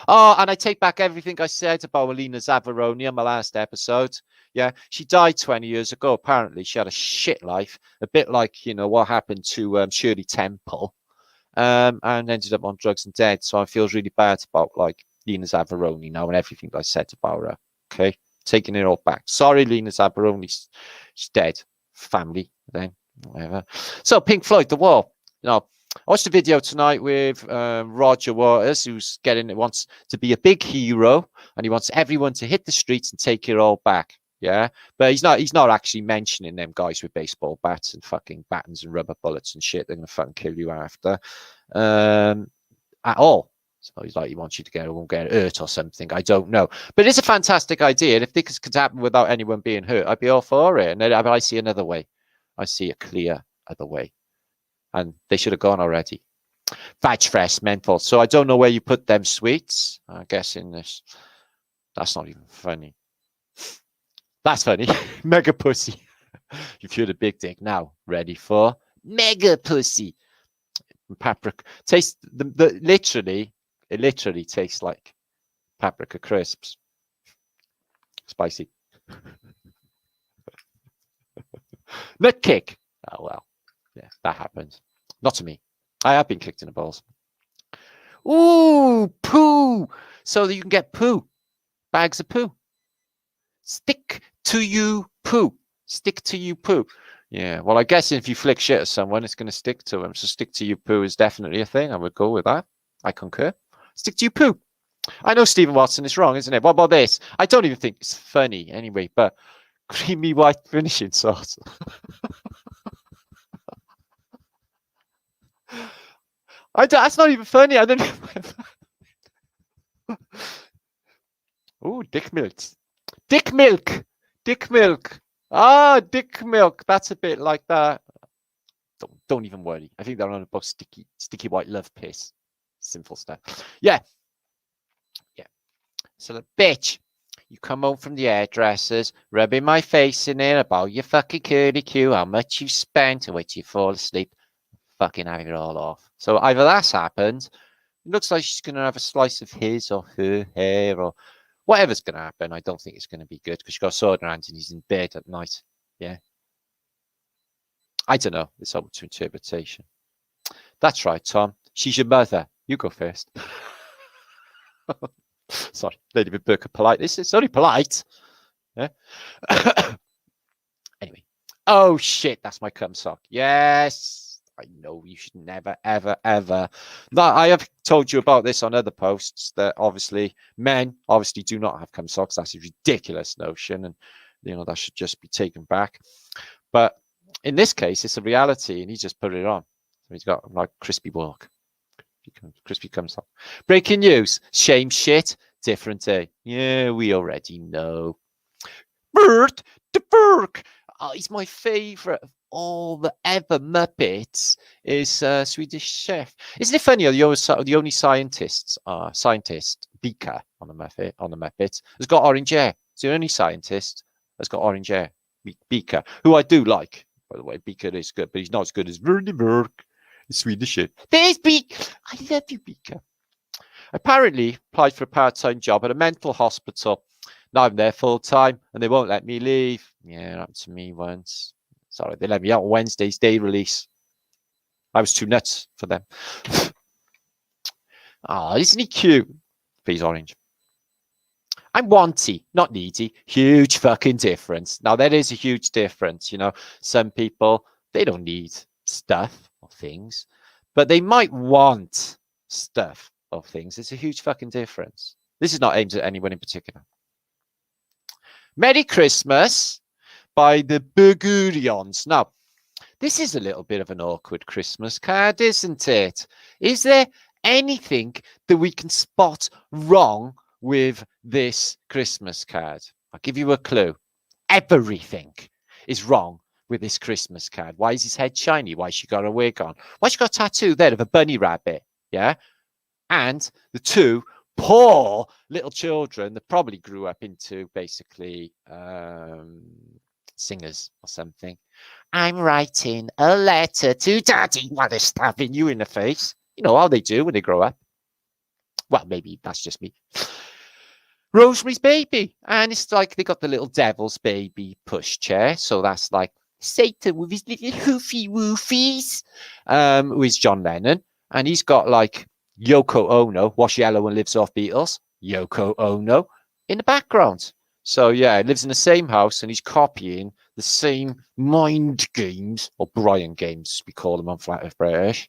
Oh, and I take back everything I said about Alina Zavaroni on my last episode. Yeah, she died 20 years ago. Apparently, she had a shit life, a bit like, you know, what happened to Shirley Temple, and ended up on drugs and dead. So I feel really bad about Lina Zavaroni now and everything I said about her. Okay, taking it all back. Sorry, Lina Zavaroni, she's dead. Family, then whatever. So Pink Floyd, The Wall. You know, I watched a video tonight with Roger Waters, who's wants to be a big hero, and he wants everyone to hit the streets and take it all back. Yeah, but he's not actually mentioning them guys with baseball bats and fucking batons and rubber bullets and shit. They're gonna fucking kill you after, at all. So he's like, he wants you to get hurt or something. I don't know, but it's a fantastic idea. And if this could happen without anyone being hurt, I'd be all for it. And then I see another way. I see a clear other way. And they should have gone already. Vag fresh, menthol. So I don't know where you put them sweets. I guess in this. That's not even funny. That's funny. Mega pussy. You've heard a big dick. Now, ready for mega pussy. Paprika. Taste it literally tastes like paprika crisps. Spicy. Nut kick. Oh, well. Yeah, that happens. Not to me. I have been kicked in the balls. Ooh, poo. So that you can get poo. Bags of poo. Stick to you poo. Stick to you poo. Yeah, well, I guess if you flick shit at someone, it's going to stick to them. So stick to you poo is definitely a thing. I would go with that. I concur. Stick to you poo. I know Stephen Watson is wrong, isn't it? What about this? I don't even think it's funny anyway, but creamy white finishing sauce. That's not even funny. I don't know. Oh, dick milk. Dick milk. Dick milk. Ah, dick milk. That's a bit like that. Don't even worry. I think they're on about sticky white love piss. Sinful stuff. Yeah. So the bitch. You come home from the hairdressers, rubbing my face in it about your fucking curly Q, how much you spent, and wait till you fall asleep, fucking having it all off. So either that's happened, it looks like she's going to have a slice of his or her hair or whatever's going to happen. I don't think it's going to be good because she's got a sword in her hand and he's in bed at night. Yeah. I don't know. It's up to interpretation. That's right, Tom. She's your mother. You go first. Sorry, Lady Burke polite. It's only polite. Yeah. Anyway. Oh shit, that's my cum sock. Yes. I know you should never, ever, ever. No, I have told you about this on other posts that obviously men obviously do not have cum socks. That's a ridiculous notion, and you know that should just be taken back. But in this case, it's a reality, and he just put it on. So he's got like crispy walk. Crispy cum sock. Breaking news. Shame shit. Different day. Yeah, we already know. Bert the Burke. Oh, he's my favourite of all the ever Muppets. Is Swedish chef. Isn't it funny? The only scientist Beaker on the Muppets has got orange hair. It's the only scientist that's got orange hair. Beaker, who I do like, by the way. Beaker is good, but he's not as good as Verdi Burke. Swedish shit. There's Beaker. I love you, Beaker. Apparently applied for a part-time job at a mental hospital. Now I'm there full-time and they won't let me leave. Yeah, it happened to me once. Sorry, they let me out on Wednesday's day release. I was too nuts for them. Oh, isn't he cute? He's orange. I'm wanty, not needy. Huge fucking difference. Now, there is a huge difference. You know, some people, they don't need stuff or things, but they might want stuff or things. It's a huge fucking difference. This is not aimed at anyone in particular. Merry Christmas by the Burgurions. Now, this is a little bit of an awkward Christmas card, isn't it? Is there anything that we can spot wrong with this Christmas card? I'll give you a clue. Everything is wrong with this Christmas card. Why is his head shiny? Why has she got a wig on? Why has she got a tattoo there of a bunny rabbit? Yeah. And the two poor little children that probably grew up into basically singers or something. I'm writing a letter to Daddy while they're stabbing you in the face. You know how they do when they grow up. Well, maybe that's just me. Rosemary's Baby. And it's like they got the little devil's baby push chair. So that's like Satan with his little hoofy woofies. Who is John Lennon. And he's got like Yoko Ono, Wash Yellow and Lives Off Beatles. Yoko Ono in the background. So yeah, he lives in the same house and he's copying the same mind games, or Brian games, we call them on Flat Earth British.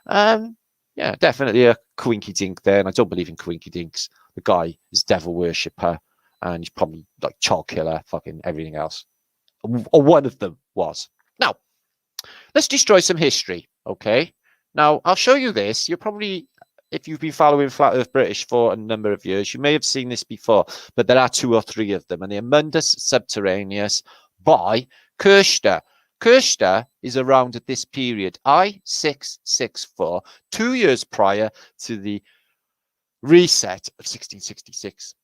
Yeah, definitely a quinky dink there. And I don't believe in quinky dinks. The guy is devil worshipper and he's probably like child killer, fucking everything else. Or one of them was. Now, let's destroy some history, okay? Now, I'll show you this. You're probably, if you've been following Flat Earth British for a number of years, you may have seen this before, but there are 2 or 3 of them. And they're Mundus Subterraneous by Kirster. Kirster is around at this period, I-664, 2 years prior to the reset of 1666.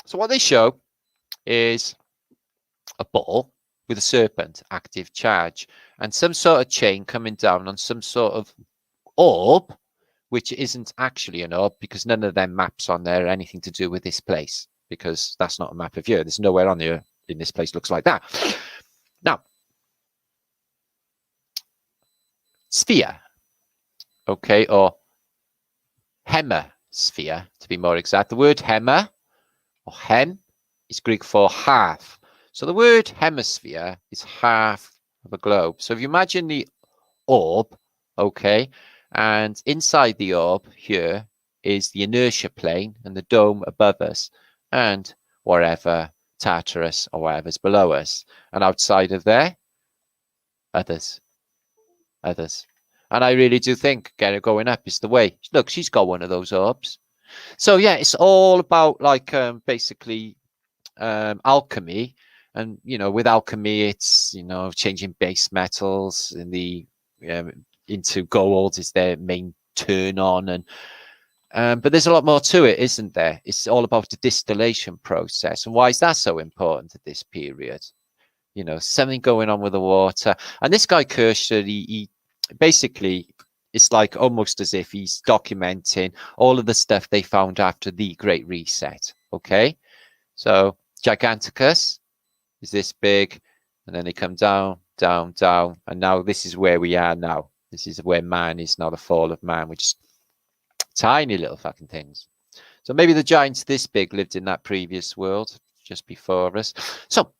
So what they show is a ball with a serpent, active charge, and some sort of chain coming down on some sort of orb, which isn't actually an orb because none of them maps on there are anything to do with this place, because that's not a map of Earth. There's nowhere on the Earth in this place looks like that. Now, sphere, okay, or hemisphere to be more exact. The word hema or hem is Greek for half. So the word hemisphere is half of a globe. So if you imagine the orb, okay, and inside the orb here is the inertia plane and the dome above us and wherever Tartarus or whatever's below us. And outside of there, others. And I really do think going up is the way. Look, she's got one of those orbs. So yeah, it's all about like basically alchemy. And, you know, with alchemy, it's, you know, changing base metals in the into gold is their main turn on. And But there's a lot more to it, isn't there? It's all about the distillation process. And why is that so important at this period? You know, something going on with the water. And this guy Kirschner, he basically, it's like almost as if he's documenting all of the stuff they found after the Great Reset. Okay, so Giganticus is this big, and then they come down, down, down, and now this is where we are now. This is where man is now, the fall of man, which is tiny little fucking things. So maybe the giants this big lived in that previous world just before us. So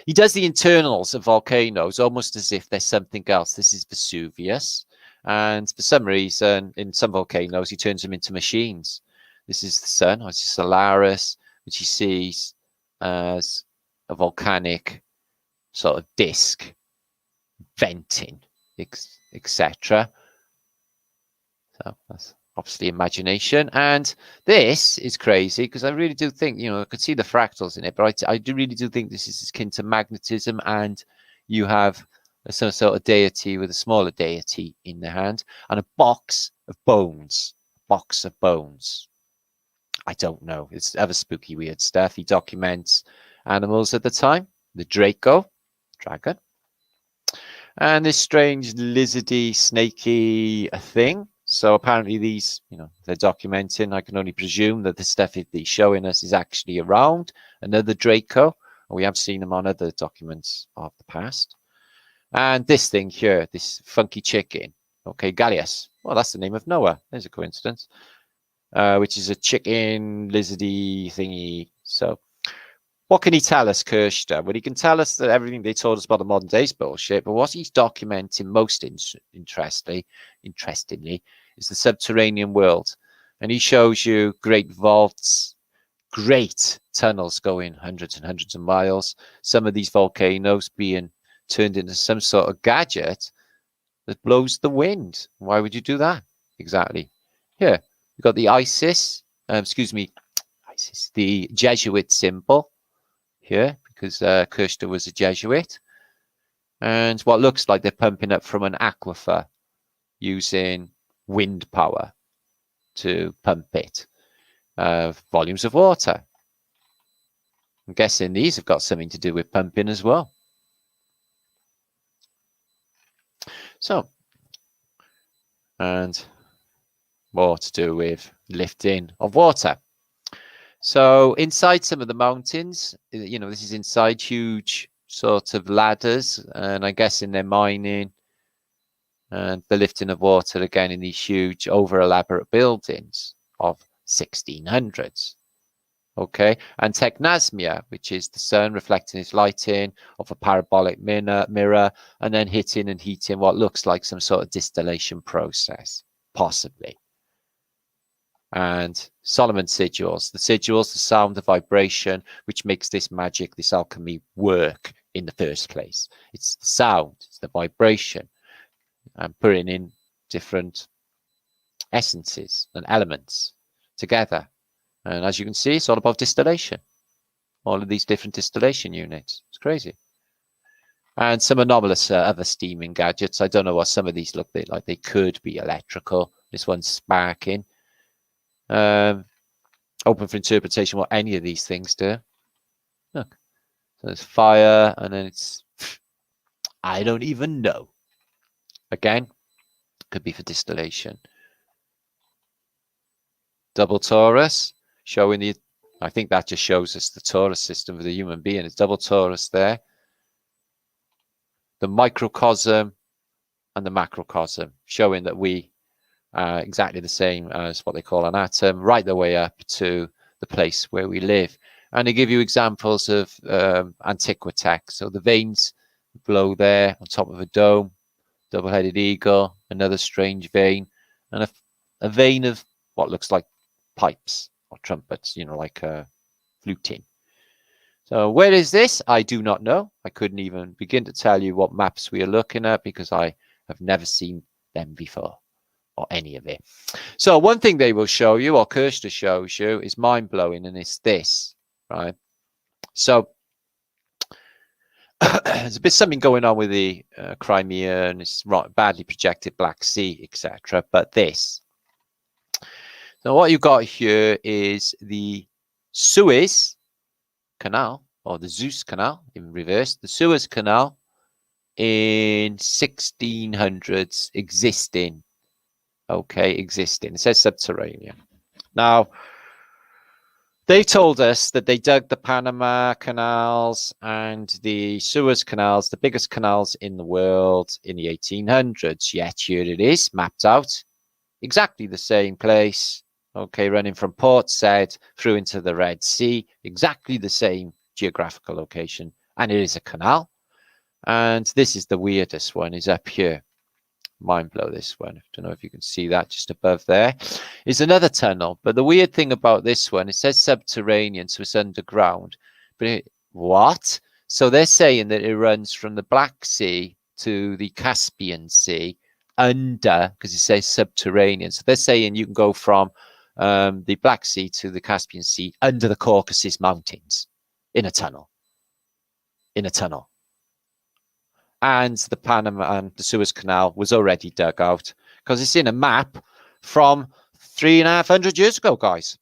he does the internals of volcanoes almost as if there's something else. This is Vesuvius. And for some reason, in some volcanoes, he turns them into machines. This is the sun, which is Solaris, which he sees as a volcanic sort of disk, venting, etc. So that's obviously imagination. And this is crazy because I really do think, you know, I could see the fractals in it, but I do really do think this is akin to magnetism, and you have some sort of deity with a smaller deity in the hand and a box of bones. Box of bones. I don't know. It's other spooky, weird stuff. He documents animals at the time. The Draco, dragon. And this strange lizardy, snaky thing. So apparently these, you know, they're documenting. I can only presume that the stuff he's showing us is actually around. Another Draco. We have seen them on other documents of the past. And this thing here, this funky chicken. Okay, Gallius. Well, that's the name of Noah. There's a coincidence. Which is a chicken lizardy thingy. So what can he tell us, Kirschner? Well, he can tell us that everything they told us about the modern day's bullshit, but what he's documenting most interestingly is the subterranean world. And he shows you great vaults, great tunnels going hundreds and hundreds of miles. Some of these volcanoes being turned into some sort of gadget that blows the wind. Why would you do that? Exactly. Here, we've got the ISIS, the Jesuit symbol here, because Kirschner was a Jesuit. And what looks like they're pumping up from an aquifer using wind power to pump it. Volumes of water. I'm guessing these have got something to do with pumping as well. So, and more to do with lifting of water. So inside some of the mountains, you know, this is inside huge sort of ladders, and I guess in their mining and the lifting of water again in these huge over elaborate buildings of 1600s. Okay, and technasmia, which is the sun reflecting its light in of a parabolic mirror and then hitting and heating what looks like some sort of distillation process, possibly. And Solomon sigils, the sound, the vibration, which makes this magic, this alchemy work in the first place. It's the sound, it's the vibration, and putting in different essences and elements together. And as you can see, it's all about distillation. All of these different distillation units. It's crazy. And some anomalous other steaming gadgets. I don't know what some of these look like. They could be electrical. This one's sparking. Open for interpretation what any of these things do. Look. So there's fire, and then it's... I don't even know. Again, could be for distillation. Double torus. Showing the, I think that just shows us the torus system of the human being. It's double torus there. The microcosm and the macrocosm, showing that we are exactly the same as what they call an atom, right the way up to the place where we live. And they give you examples of Antiquitex. So the veins below there on top of a dome, double-headed eagle, another strange vein, and a vein of what looks like pipes or trumpets, you know, like fluting. So where is this? I do not know. I couldn't even begin to tell you what maps we are looking at because I have never seen them before or any of it. So one thing they will show you, or Kirschner shows you, is mind-blowing, and it's this, right? So there's a bit something going on with the Crimea and it's badly projected Black Sea, etc. But this. So what you've got here is the Suez Canal, or the Zeus Canal in reverse, the Suez Canal in 1600s existing. Okay, existing. It says subterranean. Now, they told us that they dug the Panama canals and the Suez canals, the biggest canals in the world, in the 1800s. Yet here it is, mapped out. Exactly the same place. Okay, running from Port Said through into the Red Sea. Exactly the same geographical location. And it is a canal. And this is the weirdest one, is up here. Mind blow, this one. I don't know if you can see that just above there. Is another tunnel. But the weird thing about this one, it says subterranean, so it's underground. But what? So they're saying that it runs from the Black Sea to the Caspian Sea under, because it says subterranean. So they're saying you can go from the Black Sea to the Caspian Sea under the Caucasus Mountains in a tunnel. In a tunnel. And the Panama and the Suez Canal was already dug out because it's in a map from 3,500 years ago, guys.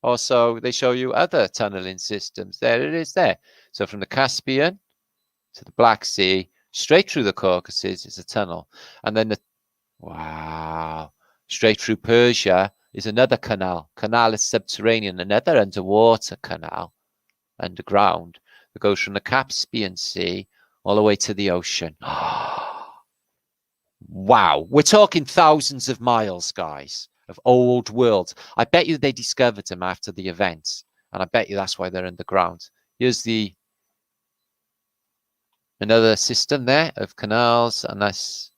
Also, they show you other tunneling systems. There it is there. So from the Caspian to the Black Sea, straight through the Caucasus is a tunnel. And then wow, straight through Persia is another canal. Canal is subterranean, another underwater canal, underground, that goes from the Caspian Sea all the way to the ocean. Wow, we're talking thousands of miles, guys, of old world. I bet you they discovered them after the event, and I bet you that's why they're underground. Here's another system there of canals, and that's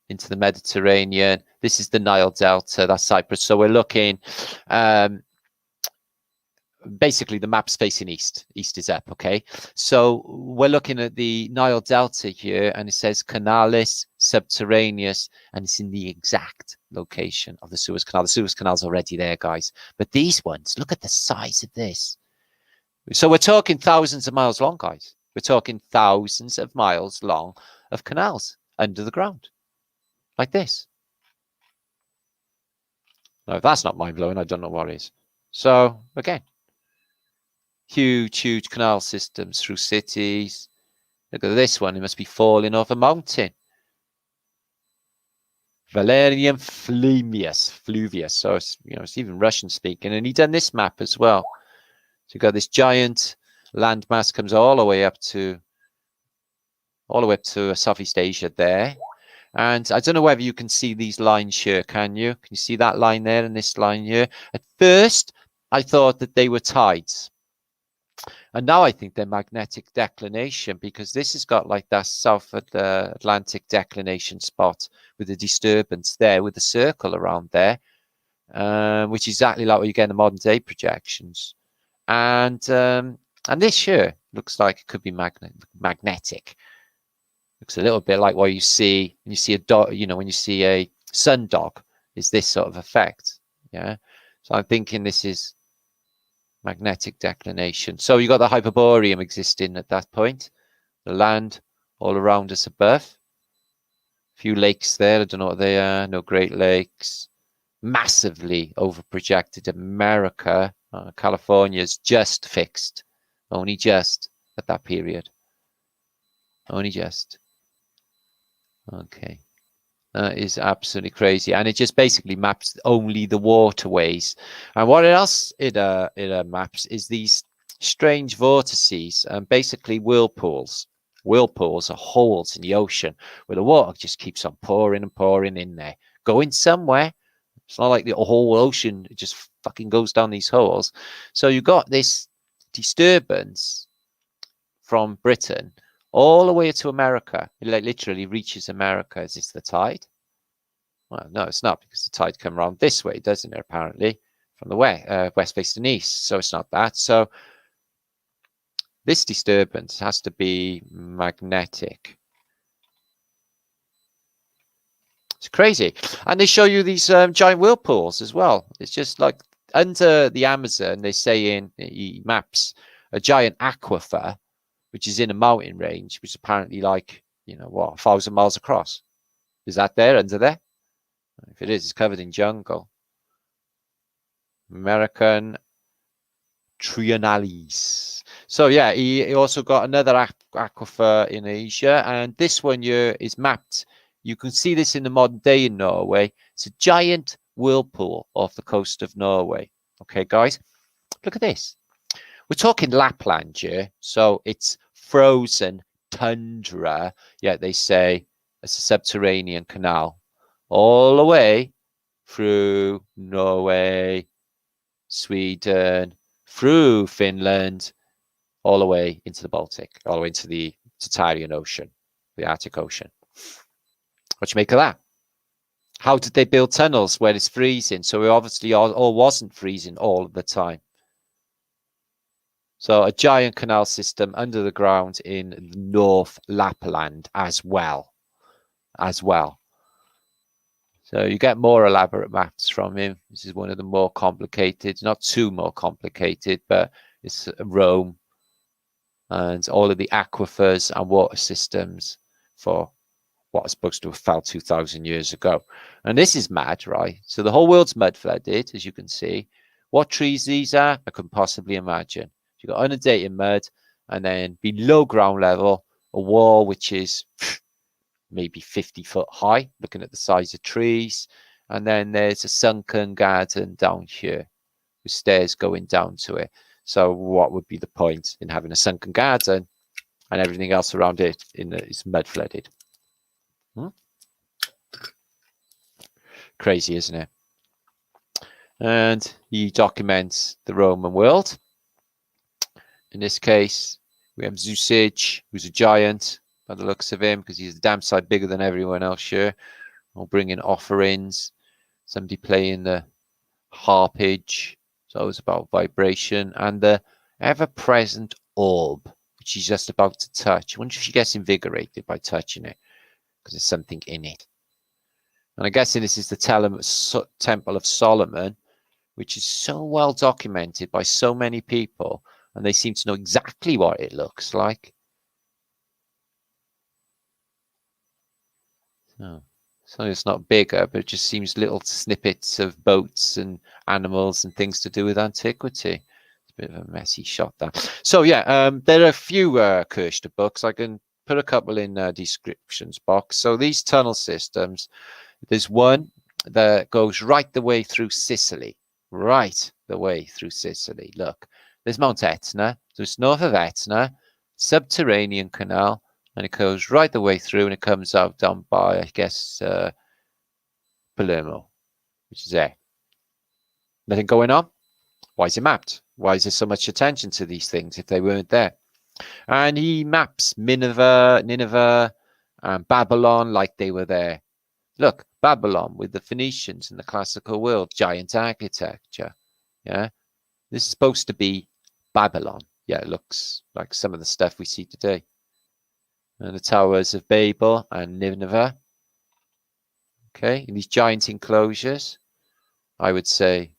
into the Mediterranean. This is the Nile Delta, that's Cyprus. So we're looking basically the map's facing east. East is up, okay? So we're looking at the Nile Delta here, and it says Canalis Subterraneous, and it's in the exact location of the Suez Canal. The Suez Canal's already there, guys. But these ones, look at the size of this. So we're talking thousands of miles long, guys. We're talking thousands of miles long of canals under the ground, like this. Now, if that's not mind-blowing, I don't know what is. So, again, huge canal systems through cities. Look at this one. It must be falling off a mountain. Valerian Fluvius. So it's, it's even Russian speaking. And he done this map as well. So you've got this giant landmass comes all the way up to Southeast Asia there. And I don't know whether you can see these lines here, can you? Can you see that line there and this line here? At first, I thought that they were tides. And now I think they're magnetic declination, because this has got like that South Atlantic declination spot with the disturbance there, with the circle around there, which is exactly like what you get in the modern day projections. And this here looks like it could be magnetic. Looks a little bit like what you see when you see a dog, when you see a sundog, is this sort of effect. Yeah. So I'm thinking this is magnetic declination. So you got the Hyperborean existing at that point, the land all around us above. A few lakes there, I don't know what they are, no Great Lakes. Massively over projected America. California's just fixed, only just at that period. Only just. Okay. That is absolutely crazy, and it just basically maps only the waterways. And what else it maps is these strange vortices, and basically whirlpools. Whirlpools are holes in the ocean where the water just keeps on pouring and pouring in there, going somewhere. It's not like the whole ocean just fucking goes down these holes. So you got this disturbance from Britain all the way to America. It literally reaches America. Is this the tide? Well, no, it's not, because the tide comes around this way, doesn't it, apparently, from the west facing east. So it's not that. So this disturbance has to be magnetic. It's crazy. And they show you these giant whirlpools as well. It's just like under the Amazon, they say he maps a giant aquifer, which is in a mountain range, which is apparently like, 1,000 miles across. Is that there, under there? If it is, it's covered in jungle. American Triennales. So yeah, he also got another aquifer in Asia, and this one here is mapped. You can see this in the modern day in Norway. It's a giant whirlpool off the coast of Norway. Okay, guys, look at this. We're talking Lapland here, so it's frozen tundra, yet they say it's a subterranean canal all the way through Norway, Sweden, through Finland, all the way into the Baltic, all the way into the Subterranean Ocean, the Arctic Ocean. What do you make of that? How did they build tunnels where it's freezing? So it obviously all wasn't freezing all of the time. So a giant canal system under the ground in North Lapland as well. So you get more elaborate maps from him. This is one of the more complicated, not too more complicated, but it's Rome and all of the aquifers and water systems for what was supposed to have fell 2,000 years ago. And this is mad, right? So the whole world's mud flooded, as you can see. What trees these are, I couldn't possibly imagine. You've got inundated mud, and then below ground level, a wall which is maybe 50 foot high, looking at the size of trees. And then there's a sunken garden down here with stairs going down to it. So what would be the point in having a sunken garden and everything else around it is mud flooded? Crazy, isn't it? And he documents the Roman world. In this case, we have Zeusage, who's a giant by the looks of him, because he's a damn sight bigger than everyone else here. We'll bring in offerings. Somebody playing the harpage. So it's about vibration. And the ever-present orb, which she's just about to touch. I wonder if she gets invigorated by touching it, because there's something in it. And I'm guessing this is the Temple of Solomon, which is so well documented by so many people, and they seem to know exactly what it looks like. So it's not bigger, but it just seems little snippets of boats and animals and things to do with antiquity. It's a bit of a messy shot, that. So yeah, there are a few Kirchner books. I can put a couple in descriptions box. So these tunnel systems, there's one that goes right the way through Sicily. Right the way through Sicily. Look, there's Mount Etna. So it's north of Etna, subterranean canal, and it goes right the way through, and it comes out down by, I guess, Palermo, which is there. Nothing going on? Why is it mapped? Why is there so much attention to these things if they weren't there? And he maps Nineveh, and Babylon like they were there. Look, Babylon with the Phoenicians in the classical world, giant architecture. Yeah, this is supposed to be Babylon. Yeah, it looks like some of the stuff we see today. And the towers of Babel and Nineveh. Okay, in these giant enclosures, I would say,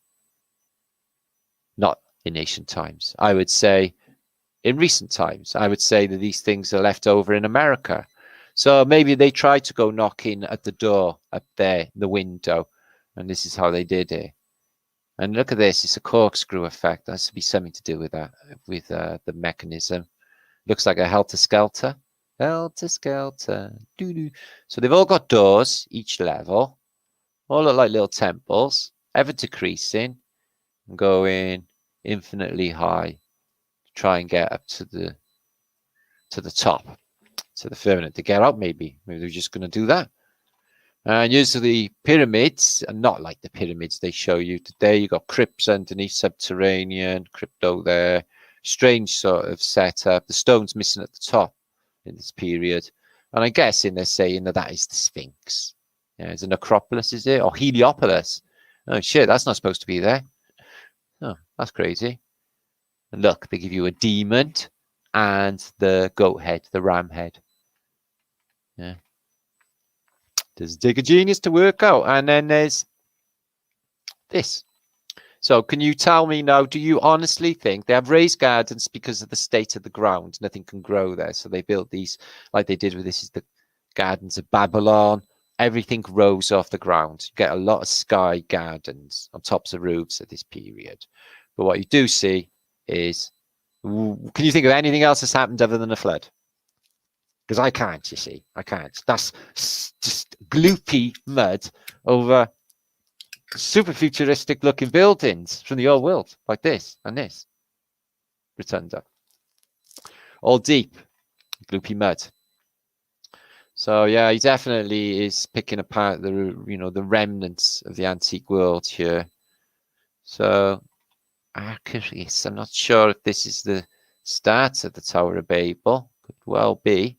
not in ancient times. I would say in recent times, I would say that these things are left over in America. So maybe they tried to go knocking at the door up there, the window, and this is how they did it. And look at this, it's a corkscrew effect. That has to be something to do with that, with the mechanism. Looks like a helter-skelter. Helter-skelter. Doo-doo. So they've all got doors, each level. All look like little temples, ever decreasing, and going infinitely high to try and get up to the top, to the firmament, to get out maybe. Maybe they're just going to do that. And usually pyramids are not like the pyramids they show you today. You've got crypts underneath, subterranean, crypto there. Strange sort of setup. The stone's missing at the top in this period. And I'm guessing they're saying that is the Sphinx. Yeah, it's a necropolis, is it? Or Heliopolis. Oh, shit, that's not supposed to be there. Oh, that's crazy. And look, they give you a demon and the goat head, the ram head. Yeah. Does take a genius to work out. And then there's this. So can you tell me now, do you honestly think they have raised gardens because of the state of the ground? Nothing can grow there. So they built these like they did with this is the gardens of Babylon, everything rose off the ground. You get a lot of sky gardens on tops of roofs at this period. But what you do see is, can you think of anything else that's happened other than a flood? Because I can't, you see. I can't. That's just gloopy mud over super futuristic looking buildings from the old world, like this and this. Rotunda. All deep, gloopy mud. So yeah, he definitely is picking apart the the remnants of the antique world here. So Archerius, I'm not sure if this is the start of the Tower of Babel. Could well be.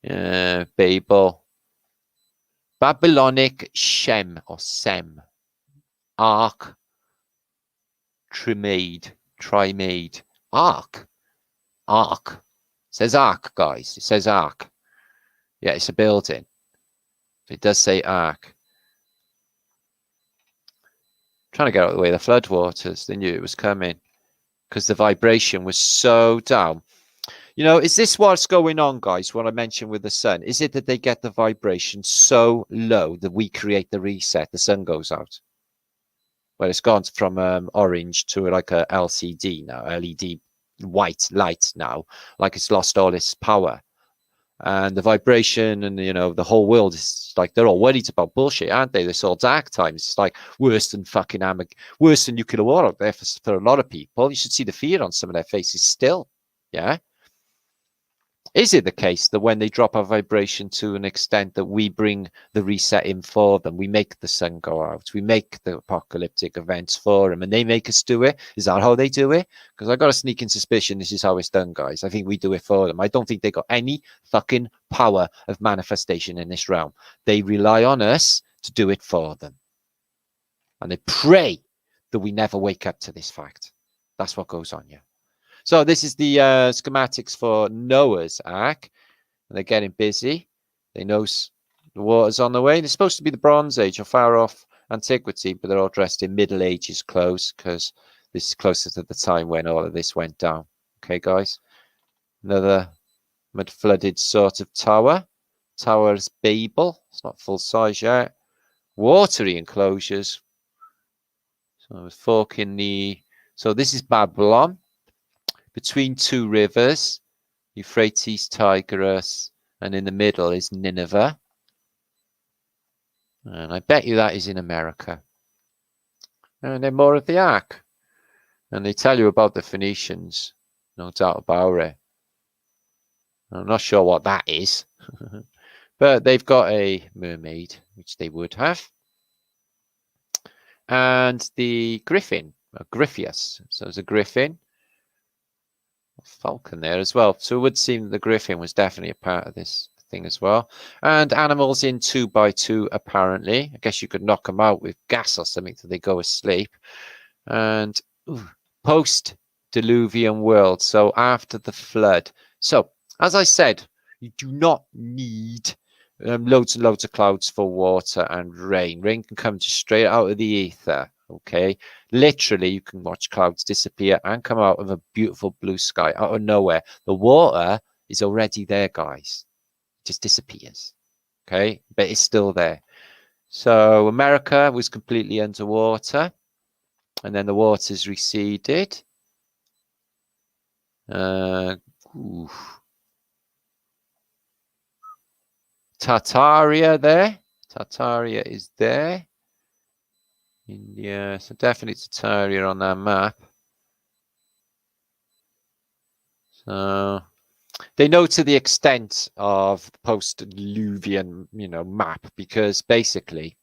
Babel. Babylonic Shem or Sem. Ark. Trimade. Ark. Ark. It says Ark, guys. It says Ark. Yeah, it's a building. It does say Ark. Trying to get out of the way of the floodwaters. They knew it was coming because the vibration was so down. Is this what's going on, guys? What I mentioned with the sun? Is it that they get the vibration so low that we create the reset? The sun goes out. Well, it's gone from orange to like a LCD now, LED white light now, like it's lost all its power. And the vibration and, the whole world is like, they're all worried about bullshit, aren't they? This all dark times. It's like worse than worse than nuclear war out there for a lot of people. You should see the fear on some of their faces still. Yeah. Is it the case that when they drop our vibration to an extent that we bring the reset in for them, we make the sun go out, we make the apocalyptic events for them, and they make us do it? Is that how they do it? Because I got a sneaking suspicion this is how it's done, guys. I think we do it for them. I don't think they got any fucking power of manifestation in this realm. They rely on us to do it for them. And they pray that we never wake up to this fact. That's what goes on here. So this is the schematics for Noah's Ark. And they're getting busy. They know the water's on the way. They're supposed to be the Bronze Age or far off antiquity, but they're all dressed in Middle Ages clothes because this is closer to the time when all of this went down. Okay, guys. Another mud-flooded sort of tower. Tower's Babel. It's not full size yet. Watery enclosures. So I was forking the... So this is Babylon. Between two rivers, Euphrates, Tigris, and in the middle is Nineveh. And I bet you that is in America. And then more of the Ark. And they tell you about the Phoenicians, no doubt about it. I'm not sure what that is. But they've got a mermaid, which they would have. And the griffin, Gryphius. So there's a griffin. Falcon there as well. So it would seem that the griffin was definitely a part of this thing as well. And animals in 2x2 apparently. I guess you could knock them out with gas or something so they go asleep. And post-diluvian world. So after the flood. So as I said, you do not need loads and loads of clouds for water and rain. Rain can come just straight out of the ether. Okay, literally you can watch clouds disappear and come out of a beautiful blue sky out of nowhere. The water is already there, guys. It just disappears. Okay, but it's still there. So America was completely underwater, and then the waters receded. Tartaria there. Tartaria is there. India, so definitely Tartaria on that map. So they know to the extent of the post-diluvian, map, because basically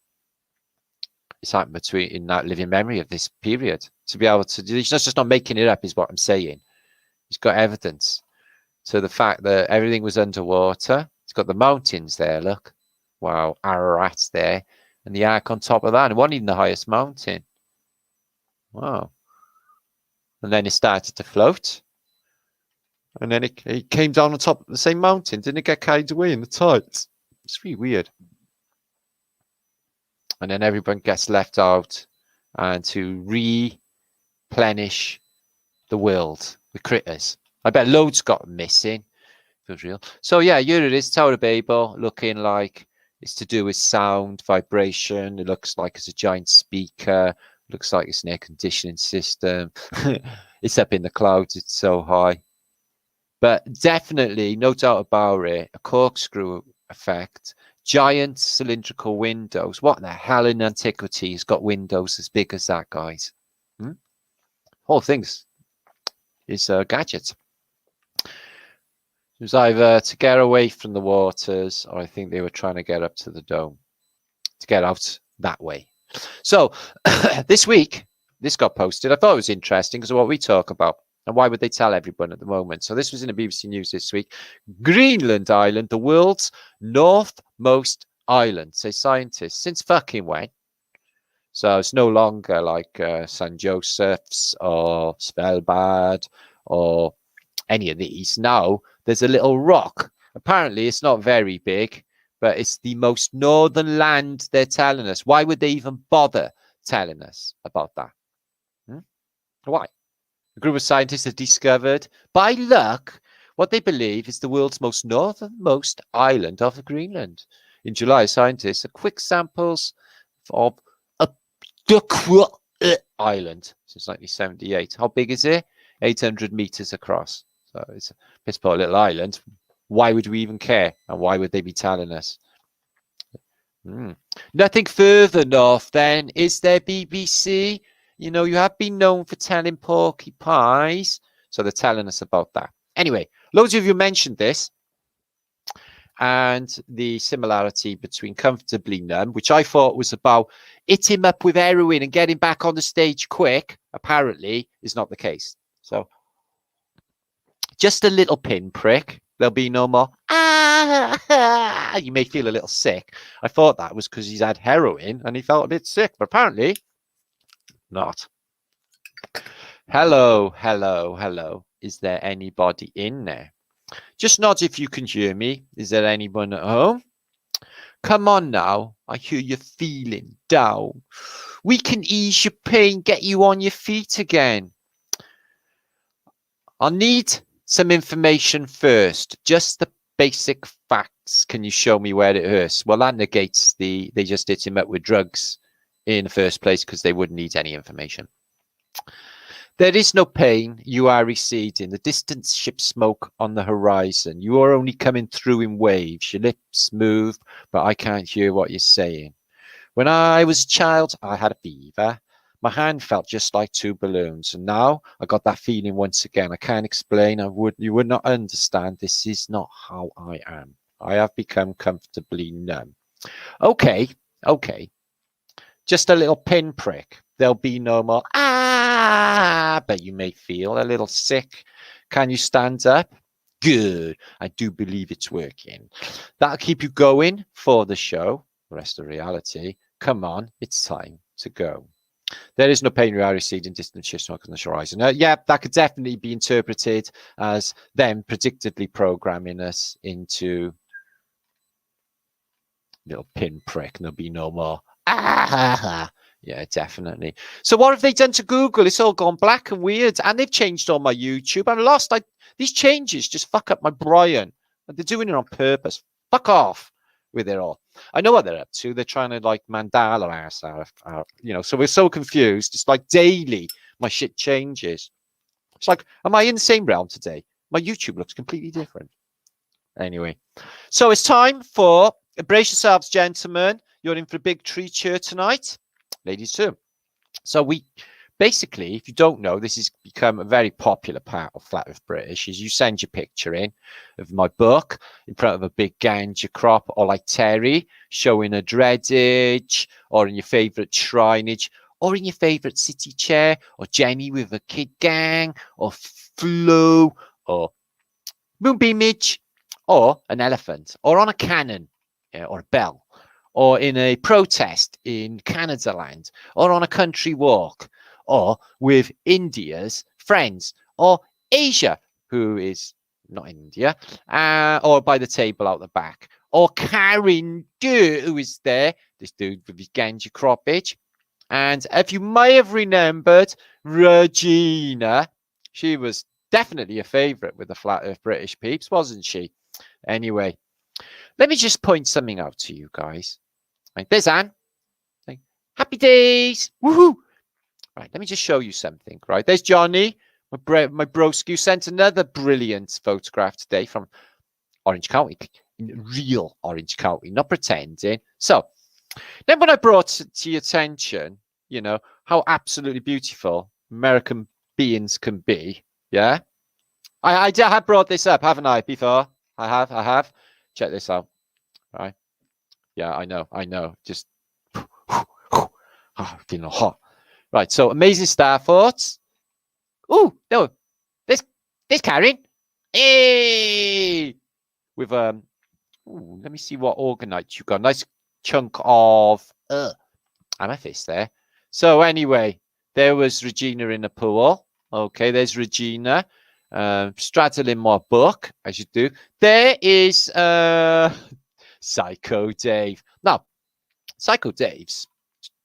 it's happened in that living memory of this period. To be able to, he's just not making it up, is what I'm saying. He's got evidence to the fact that everything was underwater. It's got the mountains there. Look, wow, Ararat's there. And the Ark on top of that. It wasn't even the highest mountain. Wow. And then it started to float. And then it came down on top of the same mountain. Didn't it get carried away in the tides? It's really weird. And then everyone gets left out and to replenish the world with critters. I bet loads got missing. Feels real. So yeah, here it is. Tower of Babel looking like It's to do with sound, vibration. It looks like it's a giant speaker. It looks like it's an air conditioning system. It's up in the clouds. It's so high. But definitely, no doubt about it, a corkscrew effect. Giant cylindrical windows. What the hell in antiquity has got windows as big as that, guys? Whole thing's is a gadget. It was either to get away from the waters, or I think they were trying to get up to the dome to get out that way. So this week, this got posted. I thought it was interesting because of what we talk about. And why would they tell everyone at the moment? So this was in the BBC News this week. Greenland Island, the world's northmost island, say scientists. Since fucking when? So it's no longer like St. Joseph's or Svalbard or any of these. Now there's a little rock. Apparently it's not very big, but it's the most northern land, they're telling us. Why would they even bother telling us about that? Why? A group of scientists have discovered, by luck, what they believe is the world's most northernmost island off of Greenland. In July, scientists took quick samples of Island since 1978. How big is it? 800 meters across. So it's a piss poor little island. Why would we even care? And why would they be telling us? Nothing further north then. Is there BBC? You know, you have been known for telling porcupines. So they're telling us about that. Anyway, loads of you mentioned this. And the similarity between Comfortably Numb, which I thought was about hit him up with heroin and get him back on the stage quick, apparently is not the case. So just a little pinprick. There'll be no more. You may feel a little sick. I thought that was because he's had heroin and he felt a bit sick, but apparently not. Hello, hello, hello. Is there anybody in there? Just nod if you can hear me. Is there anyone at home? Come on now. I hear you're feeling down. We can ease your pain, get you on your feet again. I'll need some information first. Just the basic facts. Can you show me where it hurts? Well, that negates they just hit him up with drugs in the first place because they wouldn't need any information. There is no pain. You are receding. The distant ship smoke on the horizon. You are only coming through in waves. Your lips move, but I can't hear what you're saying. When I was a child, I had a fever. My hand felt just like two balloons. And now I got that feeling once again. I can't explain. You would not understand. This is not how I am. I have become comfortably numb. Okay. Just a little pinprick. There'll be no more, but you may feel a little sick. Can you stand up? Good. I do believe it's working. That'll keep you going for the show. The rest of reality. Come on, it's time to go. There is no pain, you are receding, distant ship smoke on the horizon. Yeah, that could definitely be interpreted as them predictably programming us into little pinprick. There'll be no more, Yeah, definitely. So what have they done to Google? It's all gone black and weird, and they've changed all my YouTube. I'm lost. These changes just fuck up my brain. They're doing it on purpose. Fuck off with it all. I know what they're up to. They're trying to like mandala us out, you know. So we're so confused. It's like daily my shit changes. It's like, am I in the same realm today? My YouTube looks completely different. Anyway, so it's time for brace yourselves, gentlemen. You're in for a big treat here tonight. Ladies too. So we basically, if you don't know, this has become a very popular part of Flat Earth British, is you send your picture in of my book in front of a big ganja crop, or like Terry showing a dreadage, or in your favourite shrineage, or in your favourite city chair, or Jenny with a kid gang, or Flo, or Moonbeamage, or an elephant, or on a cannon, or a bell, or in a protest in Canada land, or on a country walk, or with India's friends, or Asia, who is not India, or by the table out the back, or Karen, who is there, this dude with his ganja croppage. And if you may have remembered, Regina, she was definitely a favourite with the Flat Earth British peeps, wasn't she? Anyway, let me just point something out to you guys. Right, there's Anne. Happy days. Woohoo. Right, let me just show you something. Right, there's Johnny. My broski sent another brilliant photograph today from Orange County, in real Orange County, not pretending. So then when I brought to your attention, you know, how absolutely beautiful American beings can be. Yeah. I have brought this up, haven't I, before? I have. Check this out. Right. Yeah, I know. Just feeling hot. Right. So amazing star thoughts. Oh, no. There's Karen. Hey! With ooh, let me see what orgonite you got. Nice chunk of amethyst there. So anyway, there was Regina in the pool. Okay, there's Regina. Straddling my book, as you do. There is Psycho Dave. Now, Psycho Dave's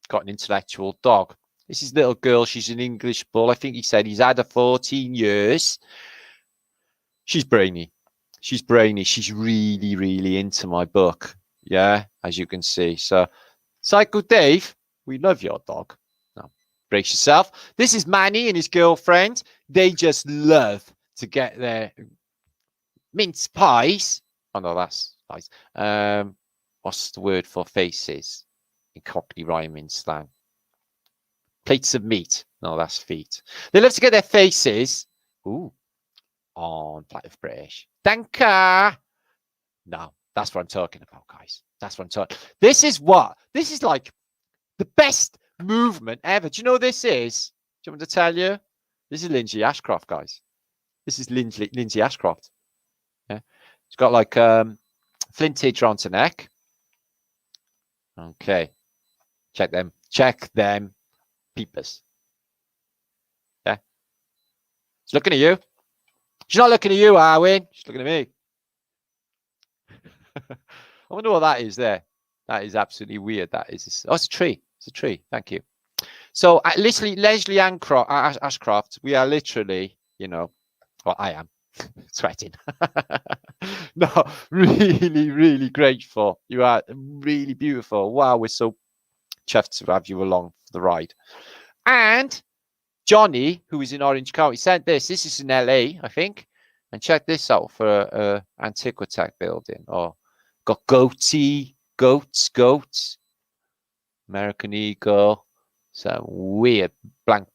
got an intellectual dog. This is little girl. She's an English bull. I think he said he's had her 14 years. She's brainy. She's brainy. She's really, really into my book. Yeah, as you can see. So, Psycho Dave, we love your dog. Now, brace yourself. This is Manny and his girlfriend. They just love to get their mince pies. Oh, no, that's nice. What's the word for faces in Cockney rhyming slang? Plates of meat. No, that's feet. They love to get their faces. Ooh. On platter of British. Danka. No, that's what I'm talking about, guys. That's what I'm talking. This is like the best movement ever. Do you know what this is? Do you want me to tell you? This is Lindsay Ashcroft, guys. This is Lindsay Ashcroft. Yeah, it's got like flintage around her neck. Okay, check them, peepers. Yeah, she's looking at you. She's not looking at you, Arwin. She's looking at me. I wonder what that is there. That is absolutely weird. That is. Oh, it's a tree. It's a tree. Thank you. So, literally, Leslie Ashcroft, we are literally, you know, well, I am sweating. No, really, really grateful. You are really beautiful. Wow, we're so chuffed to have you along for the ride. And Johnny, who is in Orange County, sent this. This is in LA, I think. And check this out for a Antiquity building. Oh, got goats, American Eagle. Some weird blank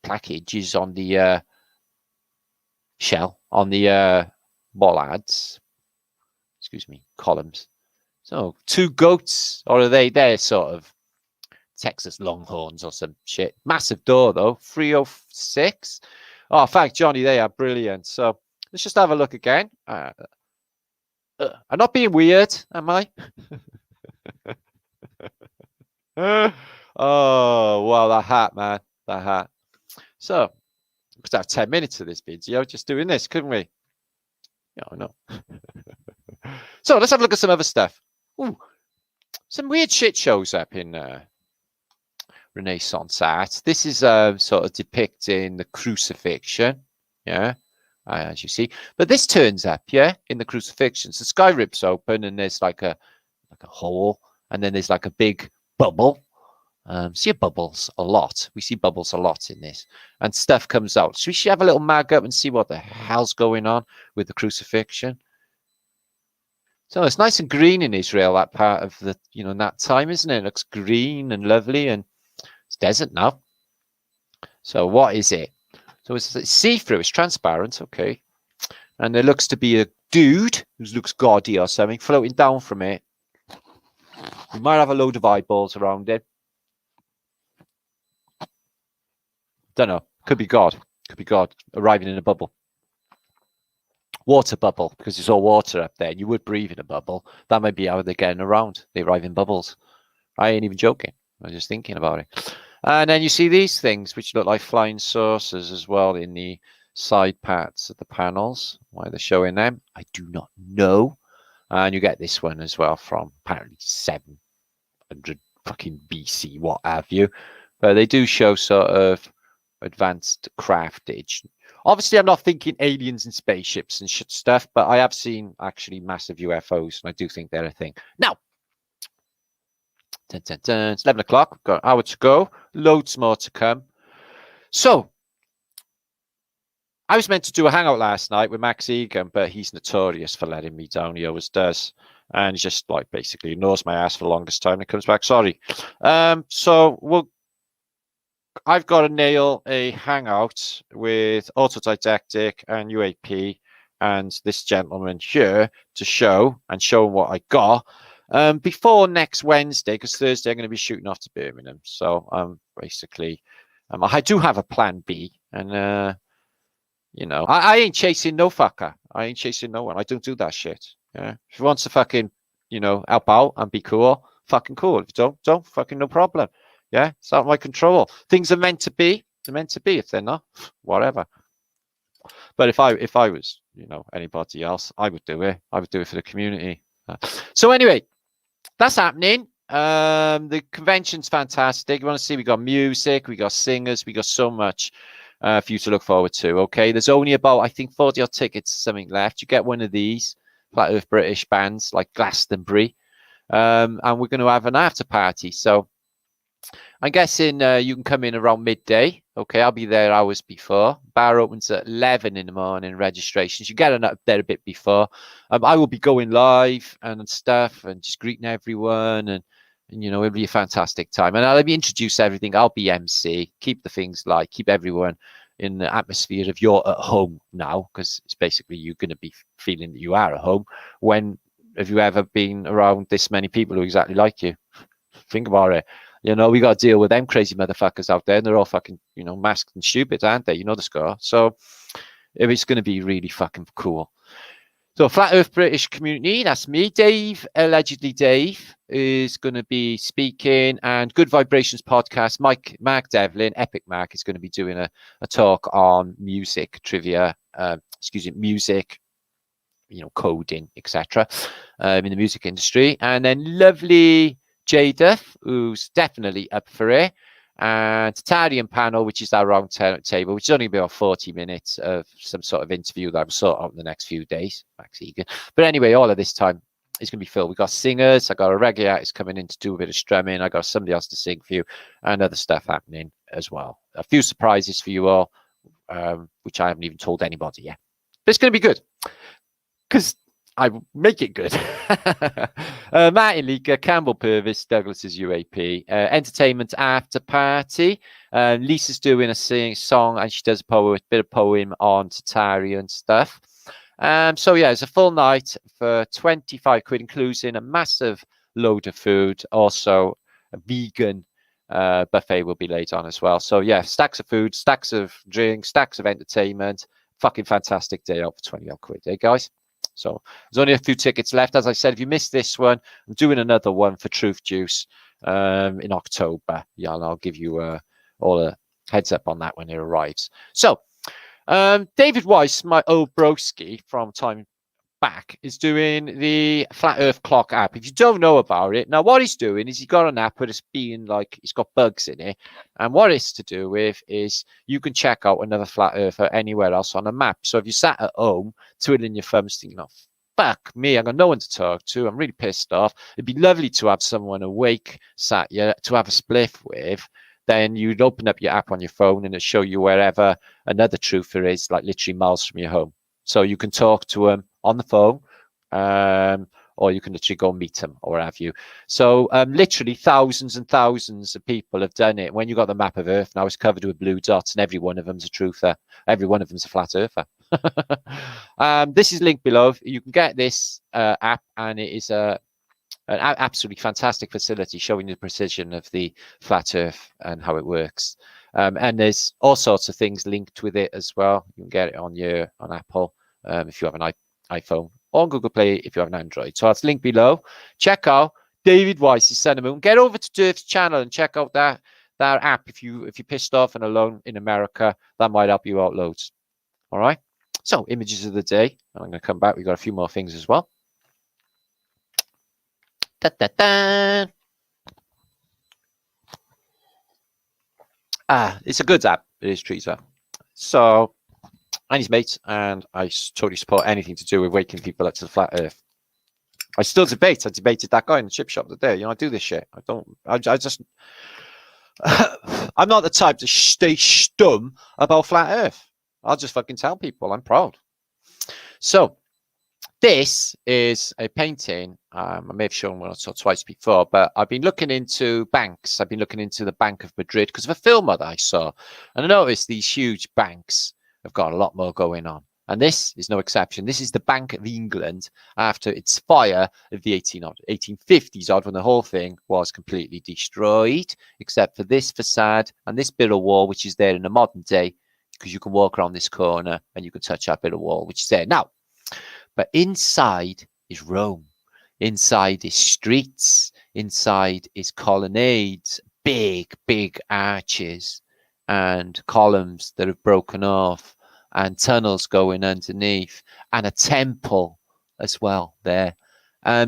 packages on the shell, on the bollards. Excuse me, columns. So 2 goats, or are they're sort of Texas Longhorns or some shit. Massive door though, 306. Oh, in fact, Johnny, they are brilliant. So let's just have a look again. I'm not being weird, am I? Oh, wow, that hat, man. That hat. So we could have 10 minutes of this video just doing this, couldn't we? Yeah, I know. So let's have a look at some other stuff. Ooh, some weird shit shows up in Renaissance art. This is sort of depicting the crucifixion, yeah, as you see. But this turns up, yeah, in the crucifixion. So the sky rips open, and there's like a hole, and then there's like a big bubble. See bubbles a lot. We see bubbles a lot in this, and stuff comes out. So we should have a little mag up and see what the hell's going on with the crucifixion. So it's nice and green in Israel, that part of the, you know, that time, isn't it? It looks green and lovely, and it's desert now. So what is it? So it's see-through, it's transparent, okay. And there looks to be a dude who looks gaudy or something floating down from it. We might have a load of eyeballs around it. Don't know. Could be God. Could be God arriving in a bubble. Water bubble, because it's all water up there. You would breathe in a bubble. That might be how they're getting around. They arrive in bubbles. I ain't even joking. I was just thinking about it. And then you see these things, which look like flying saucers as well in the side parts of the panels. Why they're showing them, I do not know. And you get this one as well from apparently 700 fucking BC, what have you. But they do show sort of advanced craftage. Obviously, I'm not thinking aliens and spaceships and shit stuff, but I have seen actually massive UFOs, and I do think they're a thing. Now, it's 11 o'clock. We've got an hour to go. Loads more to come. So, I was meant to do a hangout last night with Max Egan, but he's notorious for letting me down. He always does. And he just like basically ignores my ass for the longest time and comes back. Sorry. So I've got to nail a hangout with Autodidactic and UAP and this gentleman here to show what I got before next Wednesday, because Thursday I'm going to be shooting off to Birmingham. So basically, I do have a plan B, and you know, I ain't chasing no fucker. I ain't chasing no one. I don't do that shit. Yeah. If you want to fucking, you know, help out and be cool, fucking cool. If you don't fucking no problem. Yeah, it's out of my control. Things are meant to be. They're meant to be. If they're not, whatever. But if I was, you know, anybody else, I would do it. I would do it for the community. So anyway, that's happening. The convention's fantastic. You want to see? We got music, we got singers, we got so much for you to look forward to. Okay, there's only about, I think, 40 odd tickets or something left. You get one of these Flat Earth British bands like Glastonbury, and we're going to have an after party. So I'm guessing you can come in around midday. Okay, I'll be there hours before. Bar opens at 11 in the morning. Registrations, you get up there a bit before. I will be going live and stuff and just greeting everyone, and you know, it'll be a fantastic time. And I'll be introduce everything. I'll be MC, keep the things light, keep everyone in the atmosphere of you're at home now, because it's basically you're going to be feeling that you are at home. When have you ever been around this many people who are exactly like you? Think about it. You know, we got to deal with them crazy motherfuckers out there, and they're all fucking, you know, masked and stupid, aren't they? You know the score. So it's going to be really fucking cool. So Flat Earth British community, that's me. Dave, allegedly Dave, is going to be speaking, and Good Vibrations podcast, Mark Devlin, Epic Mark, is going to be doing a talk on music trivia, music, you know, coding, etc. In the music industry. And then lovely Jada, who's definitely up for it, and Tatarian panel, which is our round table, which is only about 40 minutes of some sort of interview that I'll sort out in the next few days. Max Egan. But anyway, all of this time is going to be filled. We've got singers. I got a reggae artist coming in to do a bit of strumming. I got somebody else to sing for you, and other stuff happening as well. A few surprises for you all, which I haven't even told anybody yet. But it's going to be good, because I will make it good. Martin Leaker, Campbell Purvis, Douglas's UAP, entertainment after party. Lisa's doing a song, and she does a bit of poem on Tatari and stuff. So yeah, it's a full night for 25 quid, including a massive load of food. Also, a vegan buffet will be laid on as well. So yeah, stacks of food, stacks of drinks, stacks of entertainment. Fucking fantastic day out for 20 odd quid, eh, guys? So there's only a few tickets left. As I said, if you missed this one, I'm doing another one for Truth Juice in October. Yeah, and I'll give you all a heads up on that when it arrives. So David Weiss, my old broski from time back, is doing the Flat Earth Clock app. If you don't know about it, now what he's doing is he's got an app, but it's being like, it's got bugs in it. And what it's to do with is you can check out another flat earther anywhere else on a map. So if you sat at home, twiddling your thumbs, thinking, oh, fuck me, I got no one to talk to, I'm really pissed off. It'd be lovely to have someone awake sat you to have a spliff with. Then you'd open up your app on your phone and it'll show you wherever another truther is, like literally miles from your home. So you can talk to them on the phone, or you can literally go meet them or what have you. So literally thousands and thousands of people have done it. When you got the map of Earth, now it's covered with blue dots, and every one of them's a truther. Every one of them's a flat earther. This is linked below. You can get this app, and it is an absolutely fantastic facility showing the precision of the flat Earth and how it works. And there's all sorts of things linked with it as well. You can get it on Apple if you have an iPhone, or on Google Play if you have an Android. So it's linked below. Check out David Weiss's Sun and Moon. Get over to Durf's channel and check out that app if you're pissed off and alone in America. That might help you out loads. All right. So images of the day. I'm going to come back. We've got a few more things as well. Da, da, da. It's a good app. It is Treaser. So and his mates, and I totally support anything to do with waking people up to the flat Earth. I still debate. I debated that guy in the chip shop today. I do this shit. I just, I'm not the type to stay stum about flat Earth. I'll just fucking tell people I'm proud. So this is a painting. I may have shown one or twice before, but I've been looking into banks. I've been looking into the Bank of Madrid because of a film that I saw. And I noticed these huge banks have got a lot more going on. And this is no exception. This is the Bank of England after its fire of the 1850s odd, when the whole thing was completely destroyed, except for this facade and this bit of wall, which is there in the modern day, because you can walk around this corner and you can touch that bit of wall, which is there now. But inside is Rome. Inside is streets. Inside is colonnades, big, big arches and columns that have broken off and tunnels going underneath and a temple as well there.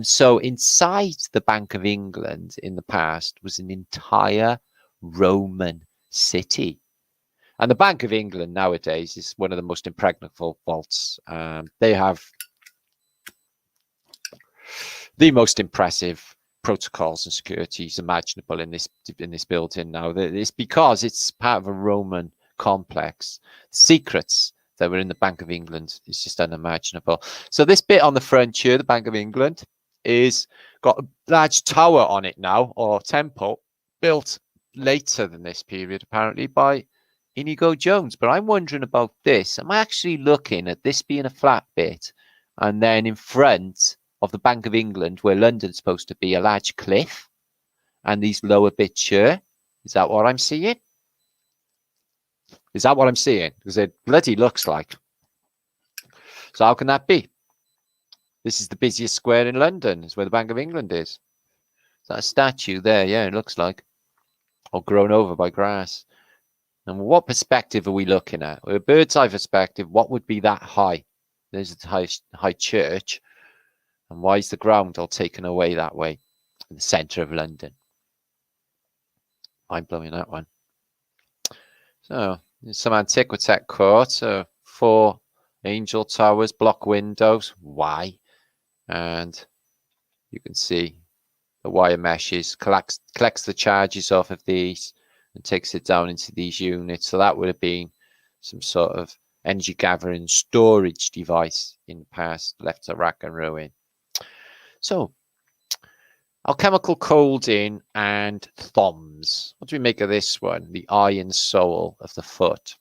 So inside the Bank of England in the past was an entire Roman city. And the Bank of England nowadays is one of the most impregnable vaults. They have the most impressive protocols and securities imaginable in this building now. It's because it's part of a Roman complex. Secrets that were in the Bank of England is just unimaginable. So this bit on the front here, the Bank of England, is got a large tower on it now, or temple, built later than this period apparently by Inigo Jones. But I'm wondering about this. Am I actually looking at this being a flat bit, and then in front of the Bank of England, where London's supposed to be, a large cliff, and these lower bits here? Is that what I'm seeing? Is that what I'm seeing? Because it bloody looks like. So how can that be? This is the busiest square in London. Is where the Bank of England is. Is that a statue there? Yeah, it looks like. Or grown over by grass. And what perspective are we looking at? With a bird's eye perspective, what would be that high? There's a high church. And why is the ground all taken away that way in the centre of London? Mind blowing, that one. So there's some Antiquity court, 4 angel towers, block windows. Why? And you can see the wire meshes, collects the charges off of these and takes it down into these units. So that would have been some sort of energy gathering storage device in the past, left to rack and ruin. So, alchemical colding and thumbs. What do we make of this one? The eye and soul of the foot.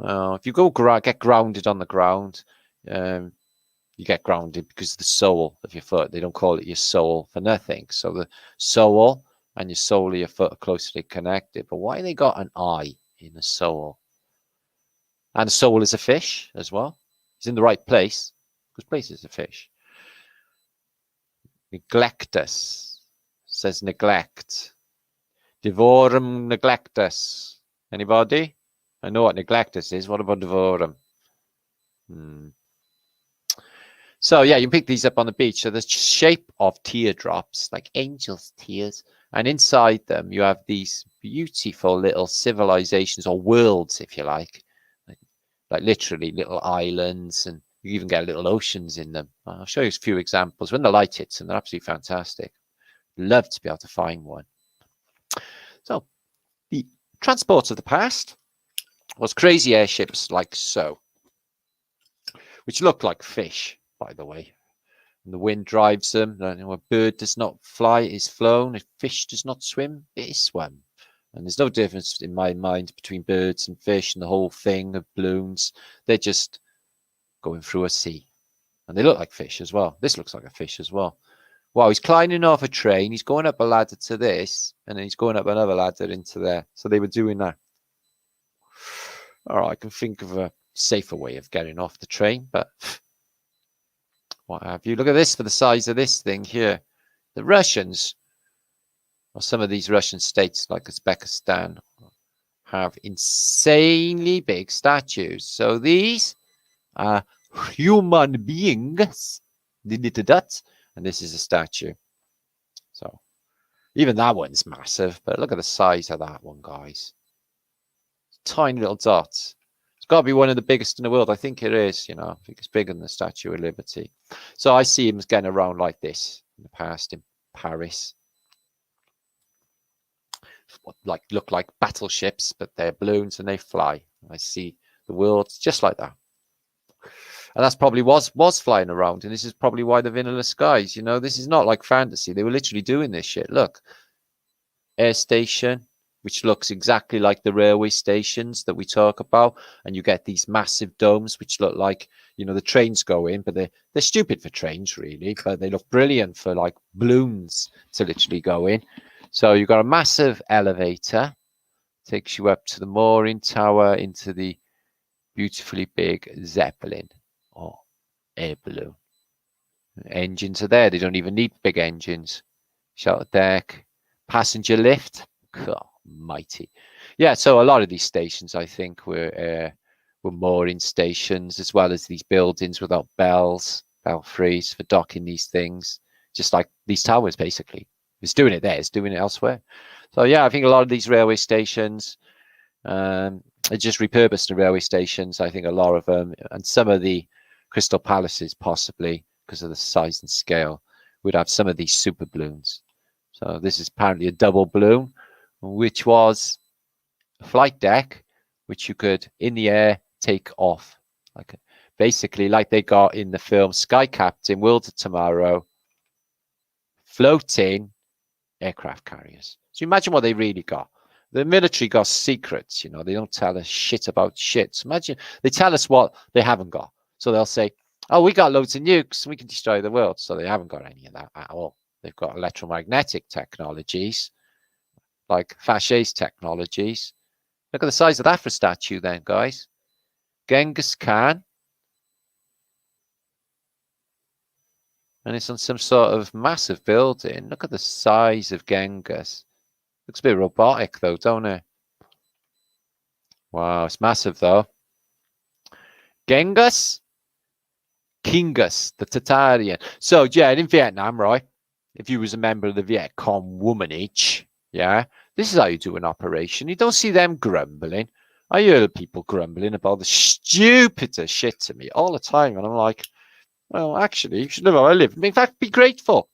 If you go get grounded on the ground, you get grounded because the sole of your foot. They don't call it your soul for nothing. So the soul and your sole of your foot are closely connected. But why they got an eye in the soul? And the soul is a fish as well. It's in the right place, because place is a fish. Neglectus says neglect. Devorum neglectus. Anybody? I know what neglectus is. What about devorum? So yeah, you can pick these up on the beach. So the shape of teardrops, like angels' tears, and inside them you have these beautiful little civilizations, or worlds, if you like literally little islands, and you even get little oceans in them. I'll show you a few examples when the light hits them. They're absolutely fantastic. Love to be able to find one. So the transport of the past was crazy airships like so, which look like fish, by the way. And the wind drives them. A bird does not fly, it is flown. A fish does not swim, it is swum. And there's no difference in my mind between birds and fish and the whole thing of balloons. They're just going through a sea. And they look like fish as well. This looks like a fish as well. Wow, he's climbing off a train. He's going up a ladder to this. And then he's going up another ladder into there. So they were doing that. All right, I can think of a safer way of getting off the train. But what have you? Look at this for the size of this thing here. The Russians, or some of these Russian states like Uzbekistan, have insanely big statues. So these are human beings, and this is a statue. So even that one's massive, but look at the size of that one, guys. Tiny little dots. It's got to be one of the biggest in the world. I think it is, you know. I think it's bigger than the Statue of Liberty. So I see him getting around like this in the past in Paris. Like look like battleships, but they're balloons and they fly. I see the world just like that. And that's probably was flying around. And this is probably why the vanilla skies, you know, this is not like fantasy. They were literally doing this shit. Look, air station, which looks exactly like the railway stations that we talk about. And you get these massive domes, which look like, you know, the trains go in, but they're stupid for trains, really. But they look brilliant for like balloons to literally go in. So you've got a massive elevator, takes you up to the mooring tower, into the beautifully big Zeppelin or air balloon. Engines are there. They don't even need big engines. Shelter deck, passenger lift. God, mighty. Yeah, so a lot of these stations, I think, were mooring stations, as well as these buildings without bells, belfries for docking these things, just like these towers, basically. It's doing it there. It's doing it elsewhere. So yeah, I think a lot of these railway stations, are just repurposed to railway stations. I think a lot of them, and some of the Crystal Palaces, possibly because of the size and scale, would have some of these super balloons. So this is apparently a double balloon, which was a flight deck, which you could in the air take off, like basically like they got in the film Sky Captain, World of Tomorrow, floating aircraft carriers. So imagine what they really got. The military got secrets, you know, they don't tell us shit about shit. So imagine they tell us what they haven't got. So they'll say, oh, we got loads of nukes, we can destroy the world. So they haven't got any of that at all. They've got electromagnetic technologies, like Fache's technologies. Look at the size of that for a statue then, guys. Genghis Khan. And it's on some sort of massive building. Look at the size of Genghis. Looks a bit robotic though, don't it? Wow, it's massive though. Genghis, Kingus, the Tartarian. So yeah, in Vietnam, right? If you was a member of the Viet Cong womanage, yeah, this is how you do an operation. You don't see them grumbling. I hear people grumbling about the stupidest shit to me all the time, and I'm like, well, actually, you should live how I live. In fact, be grateful.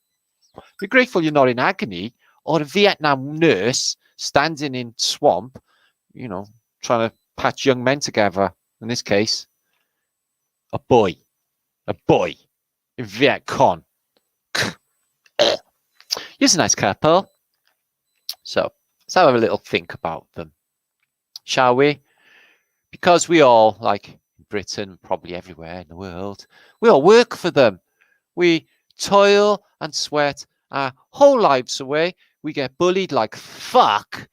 Be grateful you're not in agony, or a Vietnam nurse standing in swamp, you know, trying to patch young men together. In this case, a boy in Viet Cong. Here's a nice couple. So let's have a little think about them, shall we? Because we all, like in Britain, probably everywhere in the world, we all work for them. We toil and sweat our whole lives away. We get bullied like fuck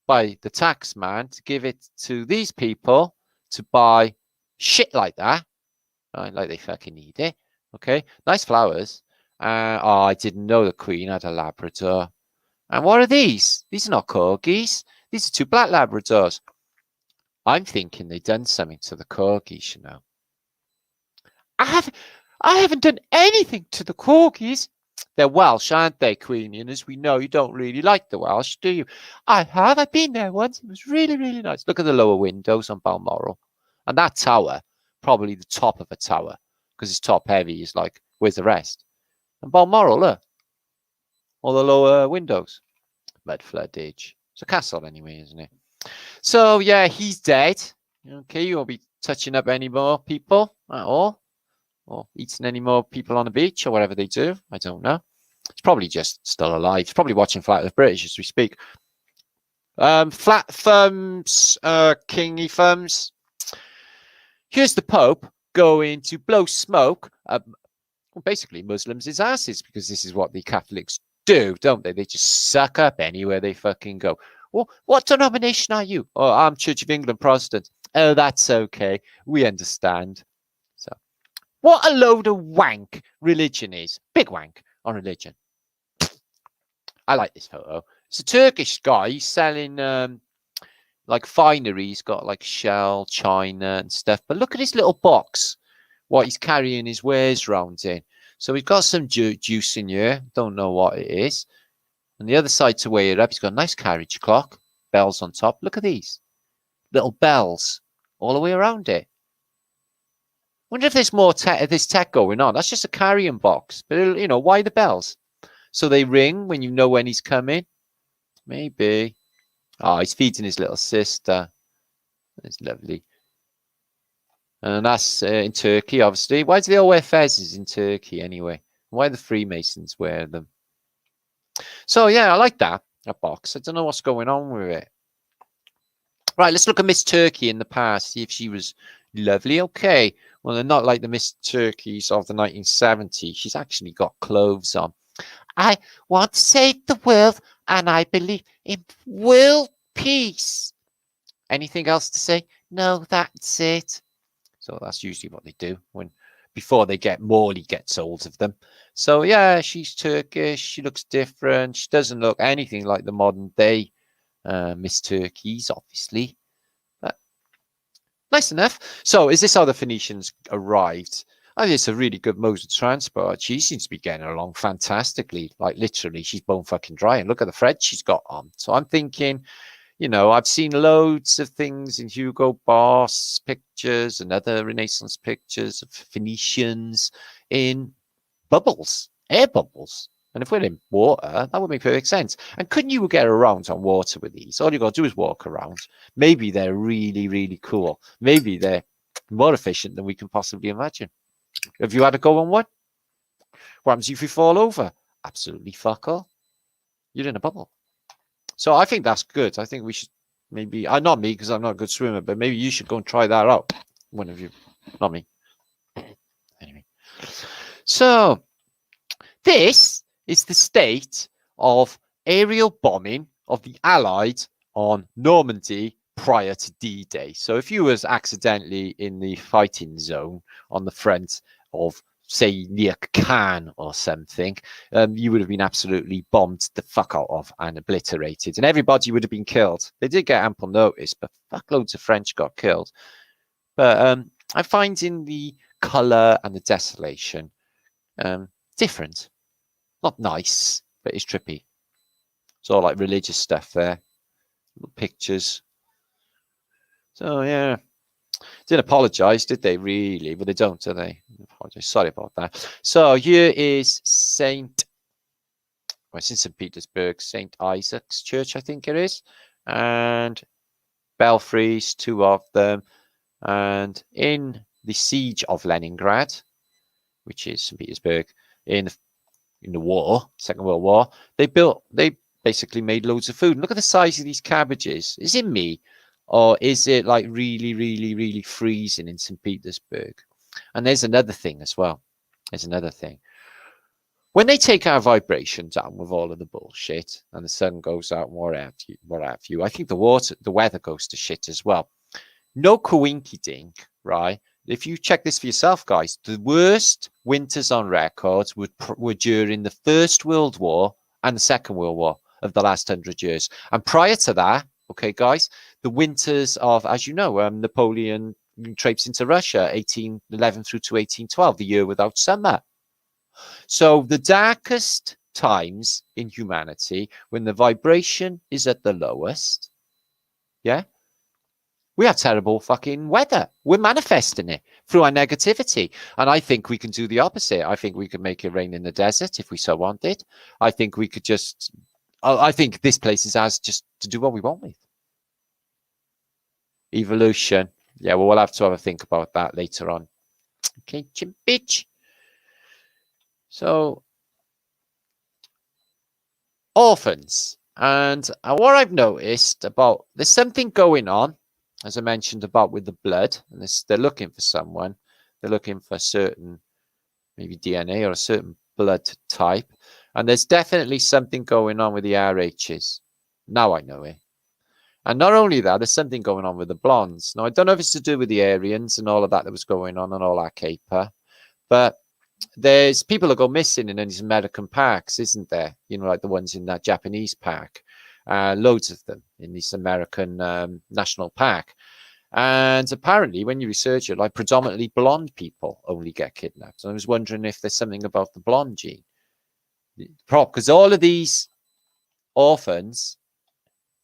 by the tax man to give it to these people to buy shit like that. Right? Like they fucking need it. Okay, nice flowers. Oh, I didn't know the Queen had a Labrador. And what are these? These are not corgis. These are two black Labradors. I'm thinking they've done something to the corgis, you know. I haven't done anything to the corgis. They're Welsh, aren't they, Queenie? And as we know, you don't really like the Welsh, do you? I have. I've been there once. It was really, really nice. Look at the lower windows on Balmoral. And that tower, probably the top of a tower, because it's top heavy, is like, where's the rest? And Balmoral, look. All the lower windows. Mud floodage. It's a castle anyway, isn't it? So, yeah, he's dead. Okay, you won't be touching up any more people at all. Or eating any more people on the beach or whatever they do. I don't know. He's probably just still alive. He's probably watching Flat Earth British as we speak. Flat thumbs, kingy thumbs. Here's the Pope going to blow smoke. Well, basically, Muslims' asses, because this is what the Catholics do, don't they? They just suck up anywhere they fucking go. Well, what denomination are you? Oh, I'm Church of England Protestant. Oh, that's okay. We understand. So, what a load of wank religion is. Big wank on religion. I like this photo. It's a Turkish guy. He's selling like finery. He's got like shell, china and stuff. But look at his little box. What he's carrying his wares around in. So we've got some juice in here. Don't know what it is. And the other side to weigh it up, he's got a nice carriage clock. Bells on top. Look at these. Little bells. all the way around it. Wonder if there's more this tech going on. That's just a carrying box. But, you know, why the bells? So they ring when you know when he's coming? Maybe. Oh, he's feeding his little sister. It's lovely. And that's in Turkey, obviously. Why do they all wear fezzes in Turkey anyway? Why do the Freemasons wear them? So, yeah, I like that box. I don't know what's going on with it. Right, let's look at Miss Turkey in the past, see if she was lovely. Okay, well, they're not like the Miss Turkeys of the 1970s. She's actually got clothes on. I want to save the world, and I believe in world peace. Anything else to say? No, that's it. So that's usually what they do before Morley gets hold of them. So yeah, she's Turkish. She looks different. She doesn't look anything like the modern day Miss Turkeys, obviously. But nice enough. So is this how the Phoenicians arrived? I think it's a really good mode of transport. She seems to be getting along fantastically. Like literally, she's bone fucking dry. And look at the thread she's got on. So I'm thinking, you know, I've seen loads of things in Hugo Boss pictures and other Renaissance pictures of Phoenicians in bubbles, air bubbles. And if we're in water, that would make perfect sense. And couldn't you get around on water with these? All you got to do is walk around. Maybe they're really, really cool. Maybe they're more efficient than we can possibly imagine. Have you had a go on one? What happens if you fall over? Absolutely fuck all. You're in a bubble. So I think that's good. I think we should maybe, not me because I'm not a good swimmer, but maybe you should go and try that out. One of you, not me. Anyway. So this is the state of aerial bombing of the Allies on Normandy prior to D-Day. So if you was accidentally in the fighting zone on the front of, say, near Cannes or something, you would have been absolutely bombed the fuck out of and obliterated, and everybody would have been killed. They did get ample notice, but fuckloads of French got killed. But I find in the colour and the desolation different. Not nice, but it's trippy. It's all like religious stuff there. Little pictures. So yeah. Didn't apologize, did they really? But they don't, do they? Apologize. Sorry about that. So here is it's in St. Petersburg, St. Isaac's Church, I think it is. And belfries, 2 of them. And in the siege of Leningrad, which is St. Petersburg, in the war, Second World War, they basically made loads of food. And look at the size of these cabbages. Is it me? Or is it like really, really, really freezing in St. Petersburg? And there's another thing as well. There's another thing. When they take our vibration down with all of the bullshit and the sun goes out and what have you, I think the weather goes to shit as well. No coinky dink, right? If you check this for yourself, guys, the worst winters on record were during the First World War and the Second World War of the last 100 years. And prior to that, okay, guys, the winters of, as you know, Napoleon traipsed into Russia, 1811 through to 1812, the year without summer. So the darkest times in humanity, when the vibration is at the lowest, yeah, we have terrible fucking weather. We're manifesting it through our negativity. And I think we can do the opposite. I think we could make it rain in the desert if we so wanted. I think we could just, I think this place is ours just to do what we want with. Evolution. Yeah, well, we'll have to have a think about that later on. Okay, bitch. So, orphans. And what I've noticed about, there's something going on, as I mentioned, about with the blood. And they're looking for someone. They're looking for a certain, maybe DNA or a certain blood type. And there's definitely something going on with the RHs. Now I know it. And not only that, there's something going on with the blondes. Now, I don't know if it's to do with the Aryans and all of that was going on and all that caper, but there's people that go missing in these American parks, isn't there? You know, like the ones in that Japanese park. Loads of them in this American national park. And apparently, when you research it, like predominantly blonde people only get kidnapped. And I was wondering if there's something about the blonde gene. Because all of these orphans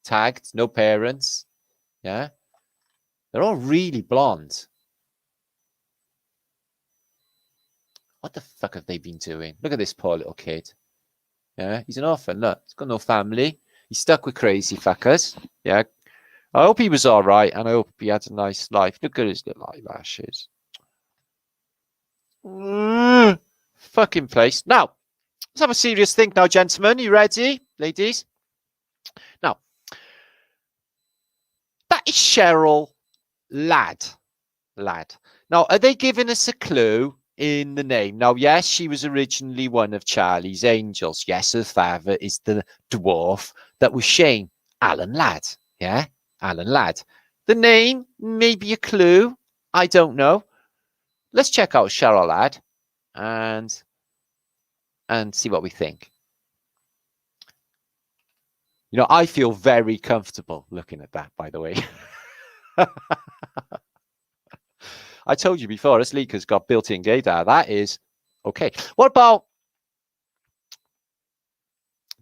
tagged, no parents, yeah, They're all really blonde. What the fuck have they been doing? Look at this poor little kid. Yeah, he's an orphan. Look, he's got no family. He's stuck with crazy fuckers. Yeah. I hope he was all right, and I hope he had a nice life. Look at his little eyelashes. Fucking place. Now, let's have a serious think now, gentlemen. You ready, ladies? Now, that is Cheryl Ladd. Now, are they giving us a clue in the name? Now, yes, she was originally one of Charlie's angels. Yes, her father is the dwarf that was Shane. Alan Ladd. Yeah, Alan Ladd. The name may be a clue. I don't know. Let's check out Cheryl Ladd and see what we think. You know, I feel very comfortable looking at that, by the way. I told you before, this leaker's got built-in gaydar. That is okay. What about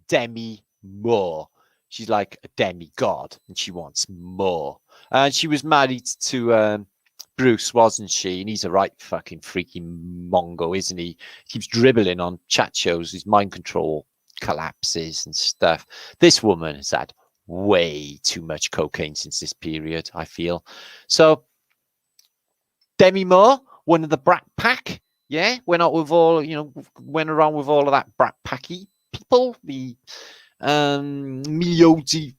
Demi Moore? She's like a demigod, and she wants more. And she was married to Bruce, wasn't she? And he's a right fucking freaky mongo, isn't he? He keeps dribbling on chat shows. His mind control collapses and stuff. This woman has had way too much cocaine since this period, I feel. So Demi Moore, one of the Brat Pack, yeah, went out with all, you know, went around with all of that Brat Packy people, the Milioti,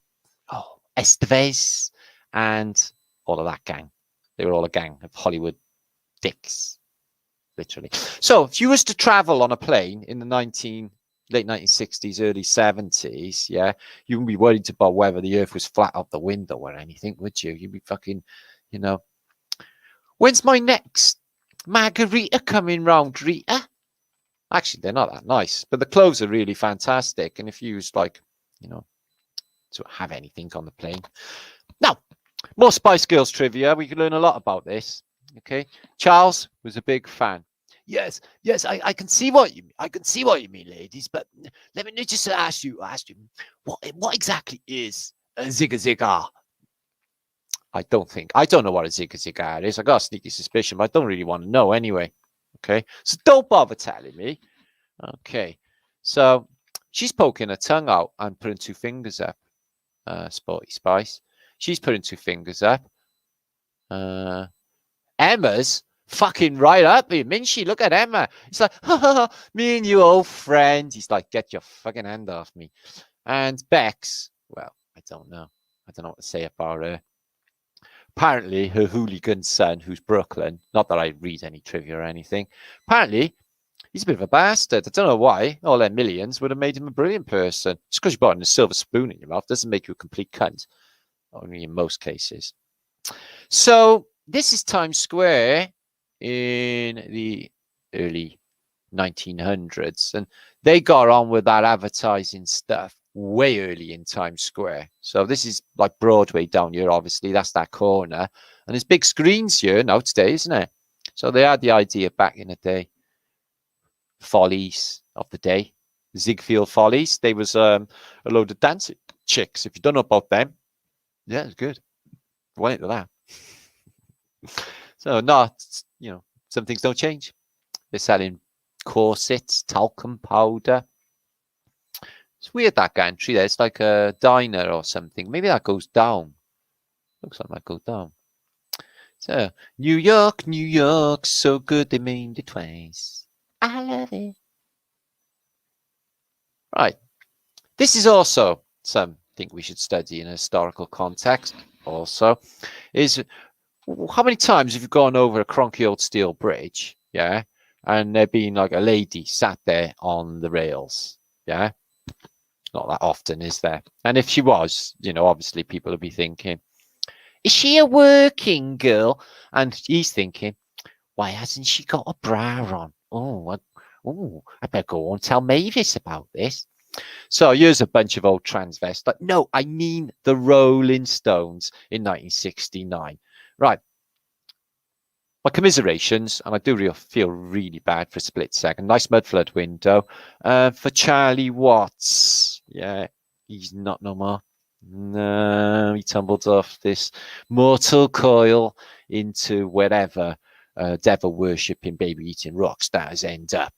Estevez, and all of that gang. They were all a gang of Hollywood dicks, literally. So if you was to travel on a plane in the late 1960s, early 70s, yeah, you wouldn't be worried about whether the earth was flat out the window or anything, would you? You'd be fucking, you know, when's my next margarita coming round, Rita? Actually, they're not that nice, but the clothes are really fantastic. And if you was like, you know, to have anything on the plane. Now, more Spice Girls trivia. We can learn a lot about this. Okay. Charles was a big fan. Yes, I can see what you mean. I can see what you mean, ladies. But let me just ask you, what exactly is a zigga-zigga? I don't know what a zigga-zigga is. I got a sneaky suspicion, but I don't really want to know anyway. Okay, so don't bother telling me. Okay, so she's poking her tongue out and putting two fingers up. Sporty Spice. She's putting two fingers up. Emma's fucking right up here. Minchy, look at Emma. It's like, me and you, old friend. He's like, get your fucking hand off me. And Bex, well, I don't know. I don't know what to say about her. Apparently, her hooligan son, who's Brooklyn, not that I read any trivia or anything, apparently, he's a bit of a bastard. I don't know why. All their millions would have made him a brilliant person. Just because you brought in a silver spoon in your mouth doesn't make you a complete cunt. Only in most cases. So, this is Times Square in the early 1900s. And they got on with that advertising stuff way early in Times Square. So this is like Broadway down here, obviously. That's that corner. And there's big screens here now today, isn't it? So they had the idea back in the day. Follies of the day. Ziegfeld Follies. They was a load of dancing chicks. If you don't know about them, yeah, it's good. Went into that. So not, you know, some things don't change. They're selling corsets, talcum powder. It's weird, that gantry there. It's like a diner or something. Maybe that goes down. Looks like that goes down. So, New York, so good they named it twice. I love it. Right. This is also something we should study in a historical context also. Is how many times have you gone over a cronky old steel bridge, yeah, and there being like a lady sat there on the rails, yeah? Not that often, is there? And if she was, you know, obviously people would be thinking, is she a working girl? And he's thinking, why hasn't she got a bra on? I better go and tell Mavis about this. So here's a bunch of old transvestites. Like, no, I mean the Rolling Stones in 1969. Right. My commiserations, and I do feel really bad for a split second. Nice mud flood window for Charlie Watts. Yeah, he's not no more. No, he tumbled off this mortal coil into wherever devil worshipping, baby eating rock stars end up.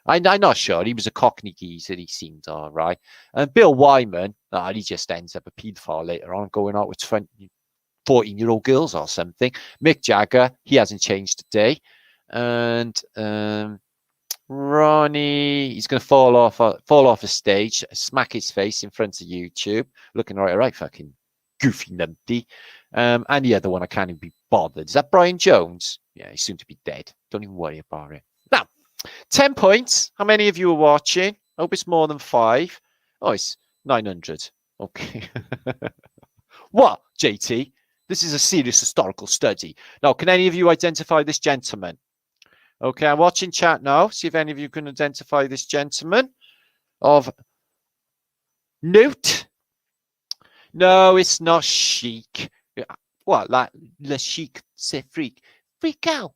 I'm not sure. He was a Cockney geezer. He seemed all right. And Bill Wyman, he just ends up a paedophile later on, going out with 14-year-old girls or something. Mick Jagger, he hasn't changed a day. And Ronnie, he's going to fall off a stage, smack his face in front of YouTube, looking right, fucking goofy numpty. And the other one, I can't even be bothered. Is that Brian Jones? Yeah, he's soon to be dead. Don't even worry about it. Now, 10 points. How many of you are watching? I hope it's more than 5. Oh, it's 900. Okay. What, JT? This is a serious historical study. Now, can any of you identify this gentleman? Okay, I'm watching chat now. See if any of you can identify this gentleman of note. No, it's not chic. What, like Le Chic, c'est freak. Freak out.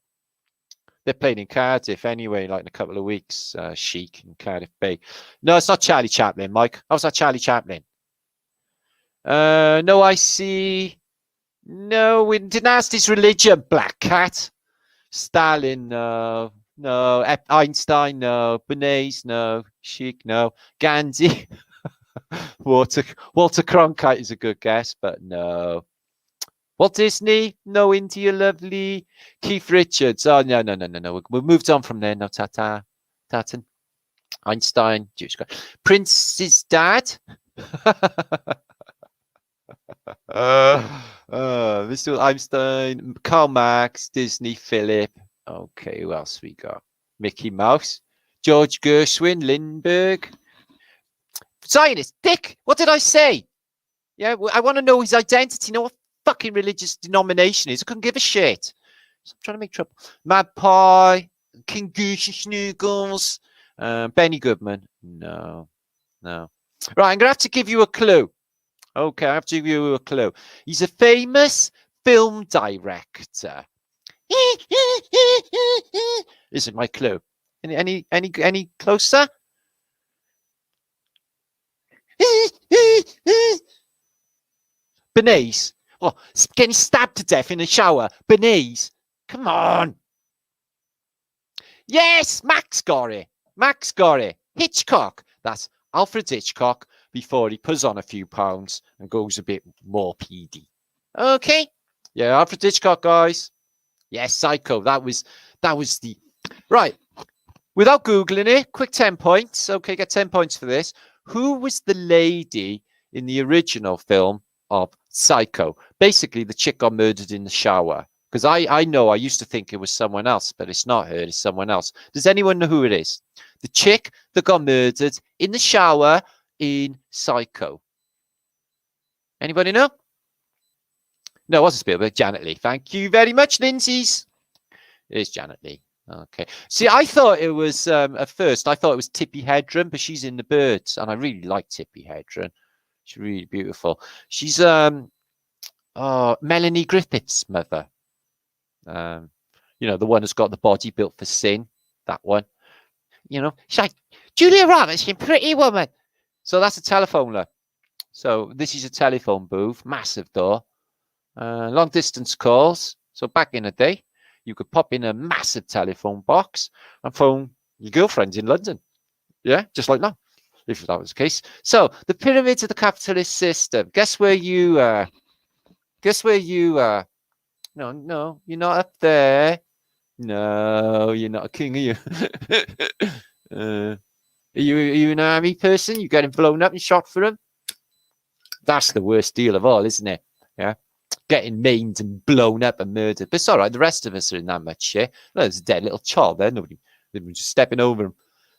They're playing in Cardiff anyway, like in a couple of weeks. Chic in Cardiff Bay. No, it's not Charlie Chaplin, Mike. How's that Charlie Chaplin? No, I see. No, we didn't ask this religion, Black Cat. Stalin, no. No. Einstein, no. Bernays, no. Chic, no. Gandhi. Walter Cronkite is a good guess, but no. Walt Disney, no. India Lovely. Keith Richards, oh, no. We've moved on from there. No, Tatan. Einstein, Jewish guy. Prince's dad. Mr. Einstein, Karl Marx, Disney, Philip. Okay, who else we got? Mickey Mouse, George Gershwin, Lindbergh. Zionist, Dick, what did I say? Yeah, I want to know his identity, know what fucking religious denomination is. I couldn't give a shit. So I'm trying to make trouble. Magpie, King Goose and Snoogles, Benny Goodman. No. Right, I'm going to have to give you a clue. Okay, I have to give you a clue. He's a famous film director. This is my clue. Any closer? Bernays. Oh, getting stabbed to death in the shower. Bernays. Come on. Yes, Max got it. Hitchcock. That's Alfred Hitchcock before he puts on a few pounds and goes a bit more PD. Okay. Yeah, Alfred Hitchcock, guys. Yes, Psycho. That was the right. Without Googling it, quick 10 points. Okay, get 10 points for this. Who was the lady in the original film of Psycho? Basically, the chick got murdered in the shower. Because I know I used to think it was someone else, but it's not her, it's someone else. Does anyone know who it is? The chick that got murdered in the shower in Psycho. Anybody know? No, it wasn't Spielberg. Janet Leigh. Thank you very much, Lindsay's. It is Janet Leigh. Okay. See, I thought it was, at first, I thought it was Tippi Hedren, but she's in The Birds, and I really like Tippi Hedren. She's really beautiful. She's Melanie Griffith's mother. You know, the one who's got the body built for sin. That one. You know, she's like, Julia Roberts, you pretty woman. So that's a telephone, look. So this is a telephone booth, massive door. Long distance calls. So back in the day, you could pop in a massive telephone box and phone your girlfriend in London. Yeah, just like that, if that was the case. So the pyramids of the capitalist system. Guess where you are? No, you're not up there. No, you're not a king, are you? Are you an army person? You getting blown up and shot for them? That's the worst deal of all, isn't it? Yeah. Getting maimed and blown up and murdered. But it's all right. The rest of us are in that much shit. Well, there's a dead little child there. Nobody was just stepping over him.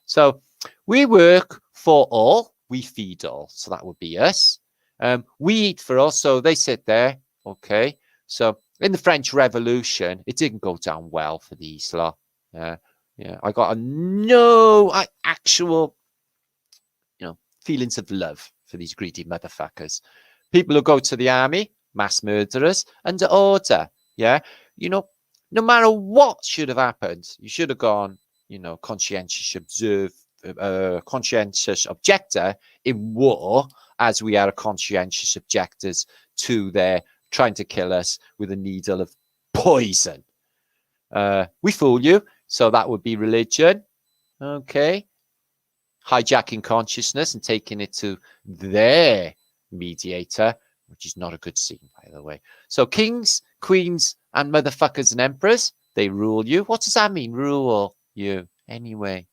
So we work for all. We feed all. So that would be us. We eat for all. So they sit there. Okay. So in the French Revolution, it didn't go down well for these lot. Yeah. I got no actual, feelings of love for these greedy motherfuckers. People who go to the army, mass murderers, under order. Yeah. No matter what should have happened, you should have gone, conscientious objector in war as we are conscientious objectors to their trying to kill us with a needle of poison. We fool you, so that would be religion. Okay. Hijacking consciousness and taking it to their mediator, which is not a good scene, by the way. So kings, queens, and motherfuckers and emperors, they rule you. What does that mean, rule you? Anyway,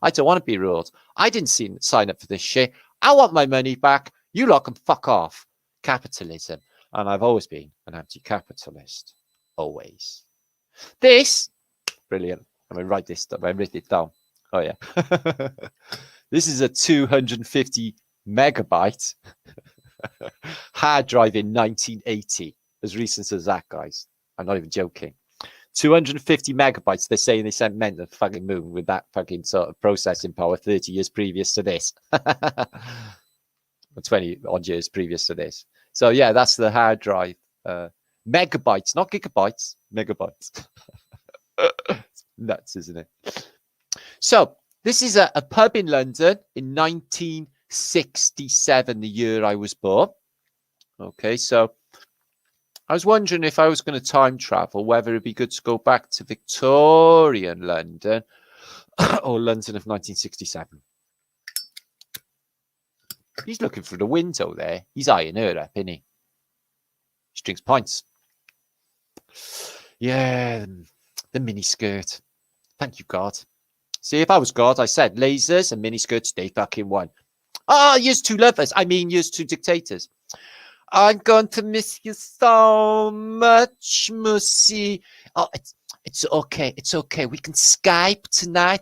I don't want to be ruled. I didn't sign up for this shit. I want my money back. You lot can fuck off. Capitalism. And I've always been an anti-capitalist. Always. This, brilliant. I'm going to write this down. I write it down. Oh, yeah. This is a 250 megabyte hard drive in 1980. As recent as that, guys. I'm not even joking. 250 megabytes. They're saying they sent men to the fucking moon with that fucking sort of processing power 30 years previous to this. 20 odd years previous to this. So, yeah, that's the hard drive. Megabytes, not gigabytes. Megabytes. Nuts, isn't it? So this is a pub in London in 1967, the year I was born. Okay, so I was wondering if I was going to time travel, whether it'd be good to go back to Victorian London or London of 1967. He's looking through the window there. He's eyeing her up, isn't he? She drinks pints. Yeah, the mini skirt. Thank you, God. See, if I was God, I said lasers and mini skirts, they fucking won. Ah, years two lovers. I mean, years two dictators. I'm going to miss you so much, Mussy. Oh, it's okay. It's okay. We can Skype tonight.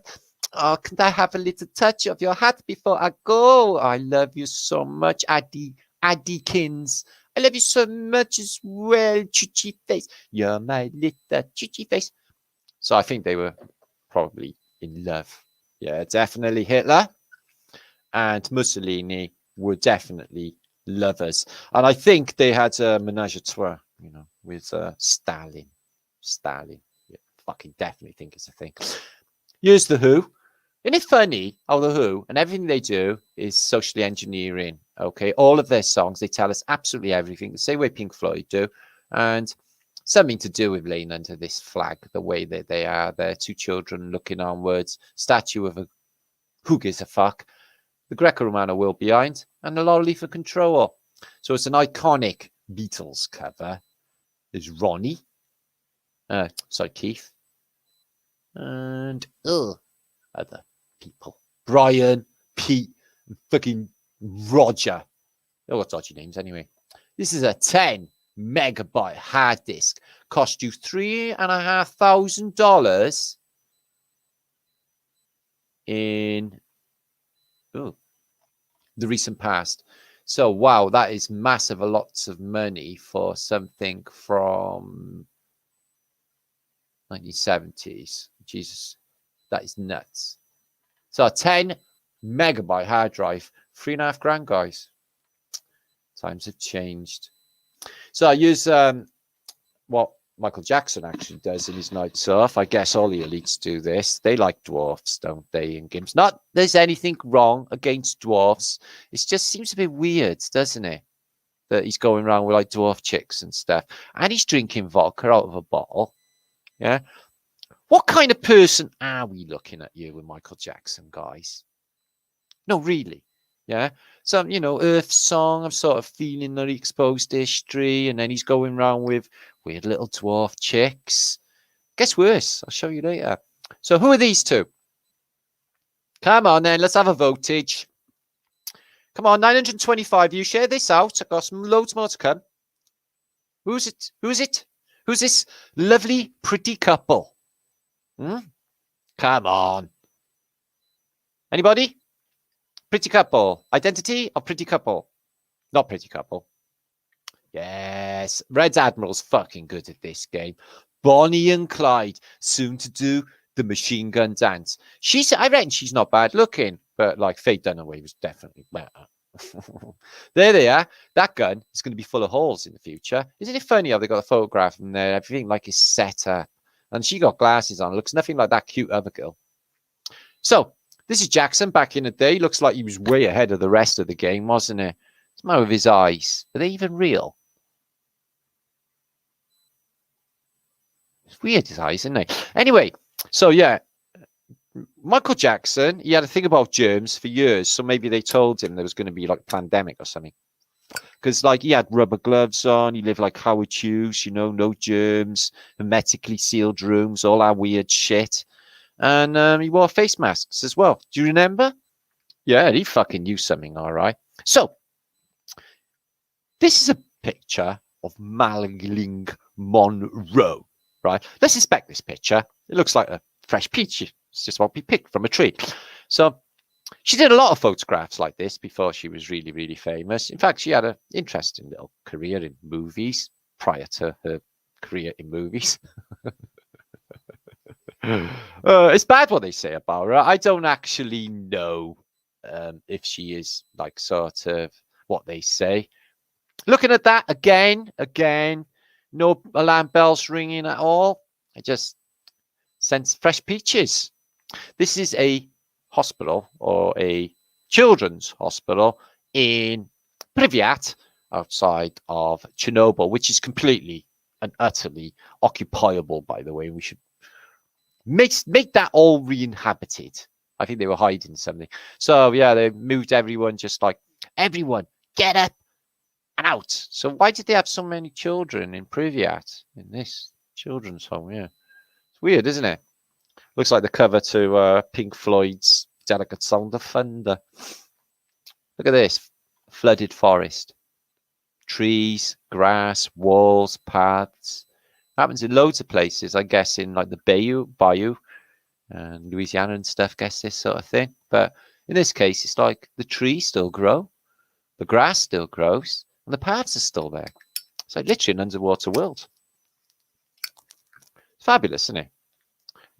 Oh, can I have a little touch of your hat before I go? I love you so much, Addykins. I love you so much as well, Chuchi face. You're my little Chuchi face. So I think they were probably in love. Yeah, definitely Hitler and Mussolini were definitely lovers. And I think they had a menage a trois, you know, with Stalin. Yeah, fucking definitely think it's a thing. Here's The Who. Isn't it funny how The Who and everything they do is socially engineering? Okay, all of their songs, they tell us absolutely everything, the same way Pink Floyd do. And something to do with laying under this flag, the way that they are. They're two children looking onwards, statue of a who gives a fuck, the Greco-Romano world behind, and the lolly for control. So it's an iconic Beatles cover. There's Ronnie, Keith, and other people. Brian, Pete, and fucking Roger. They've got dodgy names anyway. This is a 10 megabyte hard disk. Cost you $3,500 in the recent past. So wow, that is massive. Lots of money for something from 1970s. Jesus, that is nuts. So a 10 megabyte hard drive, $3,500, guys. Times have changed. So I use what Michael Jackson actually does in his nights off. I guess all the elites do this. They like dwarfs, don't they, in games? Not there's anything wrong against dwarfs. It just seems a bit weird, doesn't it? That he's going around with like dwarf chicks and stuff. And he's drinking vodka out of a bottle. Yeah. What kind of person are we looking at you with Michael Jackson, guys? No, really. Yeah. Some, you know, Earth Song, I'm sort of feeling that he exposed history, and then he's going around with weird little dwarf chicks. Gets worse. I'll show you later. So who are these two? Come on then, let's have a votage. Come on, 925. You share this out. I've got some loads more to come. Who's it? Who's it? Who's this lovely, pretty couple? Come on. Anybody? Pretty couple. Identity or pretty couple? Not pretty couple. Yes. Red Admiral's fucking good at this game. Bonnie and Clyde, soon to do the machine gun dance. I reckon she's not bad looking, but like Faye Dunaway was definitely better. There they are. That gun is going to be full of holes in the future. Isn't it funny how they got a photograph in there? Everything like is set up. And she got glasses on. Looks nothing like that cute other girl. So, this is Jackson back in the day. Looks like he was way ahead of the rest of the game, wasn't it? What's the matter with his eyes? Are they even real? It's weird, his eyes, isn't they? Anyway, so yeah, Michael Jackson, he had a thing about germs for years. So maybe they told him there was going to be like a pandemic or something. Because like he had rubber gloves on, he lived like Howard Hughes, you know, no germs, hermetically sealed rooms, all that weird shit. And he wore face masks as well. Do you remember? Yeah, he fucking knew something, all right. So this is a picture of Marilyn Monroe, right? Let's inspect this picture. It looks like a fresh peach. It's just what we picked from a tree. So she did a lot of photographs like this before she was really, really famous. In fact, she had an interesting little career in movies prior to her career in movies. It's bad what they say about her. I don't actually know if she is like sort of what they say. Looking at that again, no alarm bells ringing at all. I just sense fresh peaches. This is a hospital or a children's hospital in Pripyat outside of Chernobyl, which is completely and utterly occupiable, by the way. We should make that all re-inhabited. I think they were hiding something. So yeah, they moved everyone, just like everyone get up and out. So why did they have so many children in Pripyat in this children's home? Yeah, it's weird, isn't it? Looks like the cover to Pink Floyd's Delicate Sound of Thunder. Look at this. Flooded forest. Trees, grass, walls, paths. Happens in loads of places, I guess, in like the Bayou and Louisiana and stuff, guess this sort of thing. But in this case, it's like the trees still grow, the grass still grows, and the paths are still there. It's like literally an underwater world. It's fabulous, isn't it?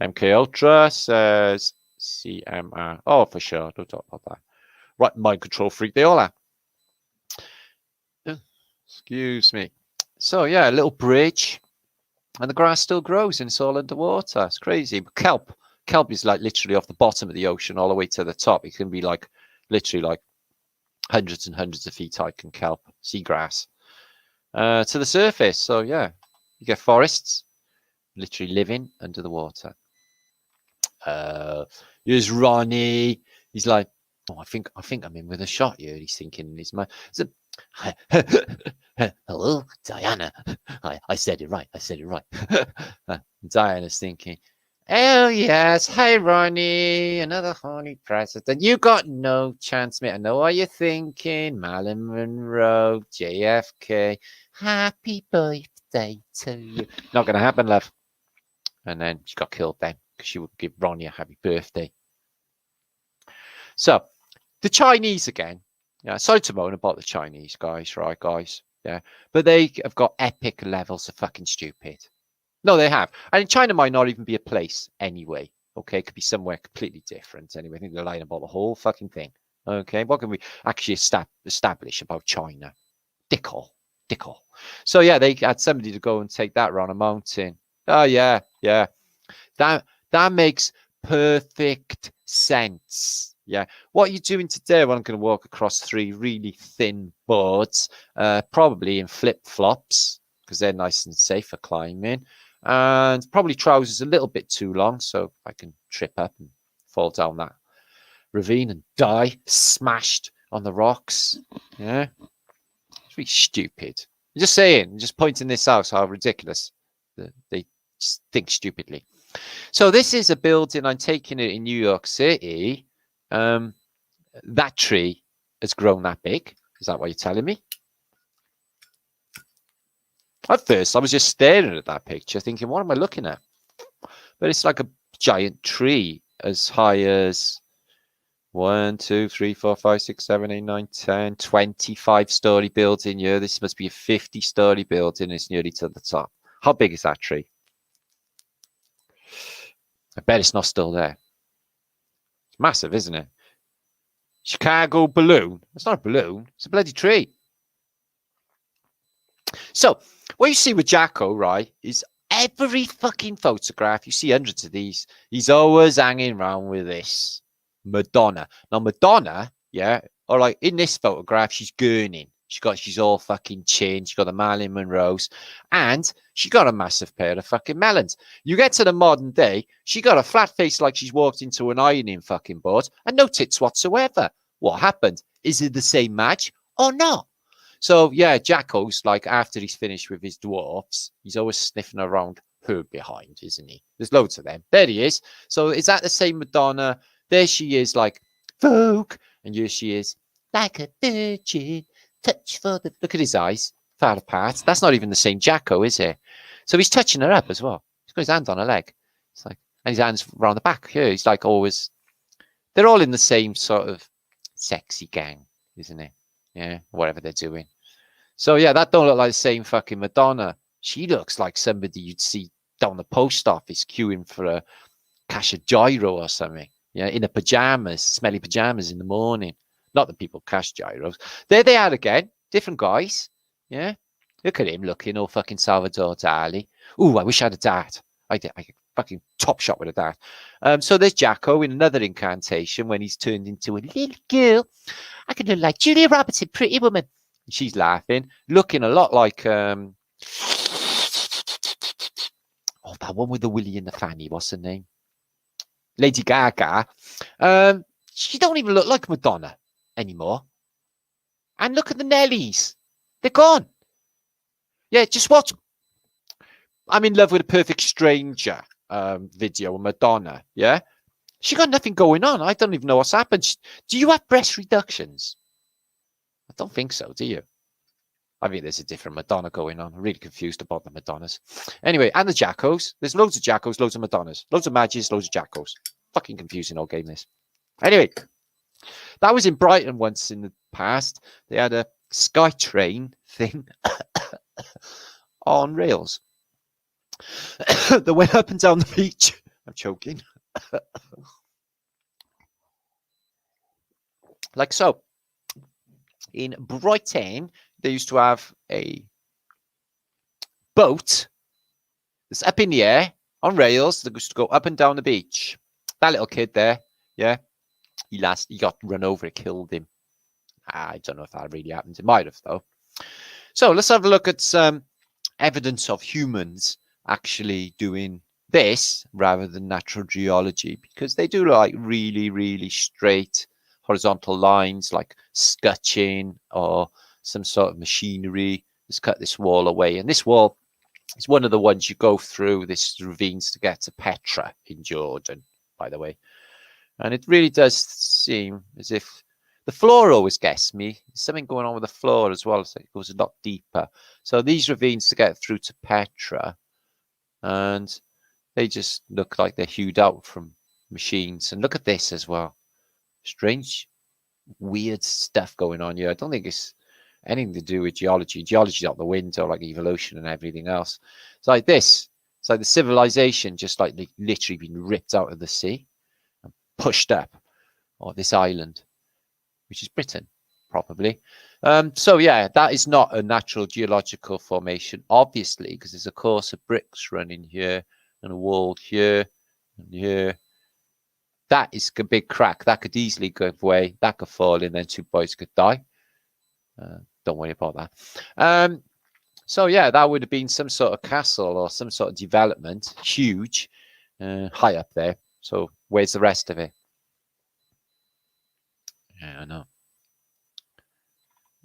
MK Ultra says CMR. Oh, for sure. Don't talk about that. Right, mind control freak. They all are. Excuse me. So, yeah, a little bridge. And the grass still grows and it's all underwater. It's crazy. But kelp is like literally off the bottom of the ocean all the way to the top. It can be like literally like hundreds and hundreds of feet high can kelp, seagrass, to the surface. So, yeah, you get forests literally living under the water. Here's Ronnie. He's like, oh, I think I'm in with a shot here. He's thinking in his mind. So, hello, Diana. I said it right. Diana's thinking, oh yes, hey Ronnie, another horny president. You got no chance, mate. I know what you're thinking. Marilyn Monroe, JFK. Happy birthday to you. Not gonna happen, love. And then she got killed then because she would give Ronnie a happy birthday. So the Chinese again. Yeah, sorry to moan about the Chinese guys, right, guys? Yeah, but they have got epic levels of fucking stupid. No, they have. And China might not even be a place anyway. Okay, it could be somewhere completely different. Anyway, I think they're lying about the whole fucking thing. Okay, what can we actually establish about China? Dickle. So yeah, they had somebody to go and take that around a mountain. Oh yeah. That makes perfect sense. Yeah, what you're doing today, well, I'm going to walk across 3 really thin boards, probably in flip-flops, because they're nice and safe for climbing, and probably trousers a little bit too long, so I can trip up and fall down that ravine and die, smashed on the rocks. Yeah, it's really stupid. I'm just saying, just pointing this out, how ridiculous they think stupidly. So this is a building, I'm taking it in New York City. That tree has grown that big. Is that what you're telling me? At first, I was just staring at that picture, thinking, what am I looking at? But it's like a giant tree as high as 1, 2, 3, 4, 5, 6, 7, 8, 9, 10, 25-story building. Yeah, this must be a 50-story building. It's nearly to the top. How big is that tree? I bet it's not still there. It's massive, isn't it? Chicago balloon. It's not a balloon. It's a bloody tree. So what you see with Jacko, right, is every fucking photograph, you see hundreds of these, he's always hanging around with this Madonna. Now, Madonna, yeah, Or like in this photograph, she's gurning. She's all fucking chained. She's got the Marilyn Monroes, and she got a massive pair of fucking melons. You get to the modern day, she got a flat face like she's walked into an ironing fucking board, and no tits whatsoever. What happened? Is it the same match or not? So yeah, Jacko's like after he's finished with his dwarfs, he's always sniffing around her behind, isn't he? There's loads of them. There he is. So is that the same Madonna? There she is, like Vogue, and here she is, like a virgin. Touch for the look at his eyes, far apart. That's not even the same Jacko, is it? So he's touching her up as well. He's got his hand on her leg. It's like, and his hands around the back here. He's like always. They're all in the same sort of sexy gang, isn't it? Yeah, whatever they're doing. So yeah, that don't look like the same fucking Madonna. She looks like somebody you'd see down the post office queuing for a cash of gyro or something. Yeah, in her pajamas, smelly pajamas in the morning. Not that people cash gyros. There they are again. Different guys. Yeah. Look at him looking all fucking Salvador Dali. Ooh, I wish I had a dart. I could fucking top shot with a dart. So there's Jacko in another incantation when he's turned into a little girl. I could look like Julia Roberts in Pretty Woman. And she's laughing, looking a lot like that one with the Willie and the Fanny. What's her name? Lady Gaga. She don't even look like Madonna anymore. And look at the Nellies. They're gone. Yeah, just watch. I'm in love with a perfect stranger video of Madonna. Yeah. She got nothing going on. I don't even know what's happened. Do you have breast reductions? I don't think so, do you? I mean, there's a different Madonna going on. I'm really confused about the Madonnas. Anyway, and the Jackos. There's loads of Jackos, loads of Madonnas, loads of Magis, loads of Jackos. Fucking confusing old game this. Anyway, that was in Brighton once in the past. They had a SkyTrain thing on rails that went up and down the beach. I'm choking. Like so. In Brighton, they used to have a boat that's up in the air on rails that used to go up and down the beach. That little kid there, yeah, he got run over. It killed him. I don't know if that really happened. It might have, though. So let's have a look at some evidence of humans actually doing this rather than natural geology, because they do like really, really straight horizontal lines like scutching or some sort of machinery has cut this wall away. And this wall is one of the ones you go through this ravines to get to Petra in Jordan, by the way. And it really does seem as if the floor always gets me. There's something going on with the floor as well. So it goes a lot deeper. So these ravines to get through to Petra, and they just look like they're hewed out from machines. And look at this as well. Strange, weird stuff going on here. I don't think it's anything to do with geology. Geology's out the window, like evolution and everything else. It's like this. It's like the civilization just like literally been ripped out of the sea and pushed up on this island, which is Britain, probably. So yeah, that is not a natural geological formation, obviously, because there's a course of bricks running here and a wall here and here. That is a big crack. That could easily give way. That could fall in, then two boys could die. Don't worry about that. So yeah, that would have been some sort of castle or some sort of development, huge, high up there. So where's the rest of it? Yeah, I know.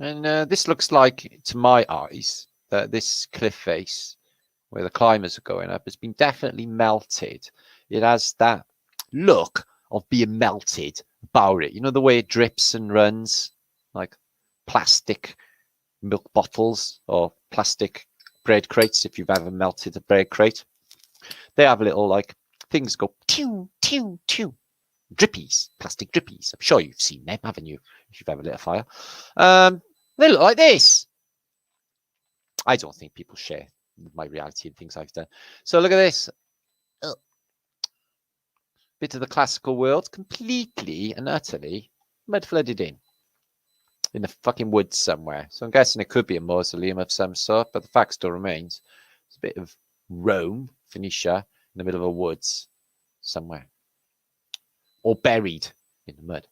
And this looks like, to my eyes, that this cliff face where the climbers are going up has been definitely melted. It has that look of being melted about it. You know, the way it drips and runs, like plastic milk bottles or plastic bread crates. If you've ever melted a bread crate, they have little like things go tew, tew, tew. Drippies, plastic drippies. I'm sure you've seen them, haven't you? If you've ever lit a fire. They look like this. I don't think people share my reality and things I've done. So look at this. Bit of the classical world, completely and utterly mud flooded in the fucking woods somewhere. So I'm guessing it could be a mausoleum of some sort, but the fact still remains. It's a bit of Rome, Phoenicia, in the middle of a woods somewhere. Or buried in the mud.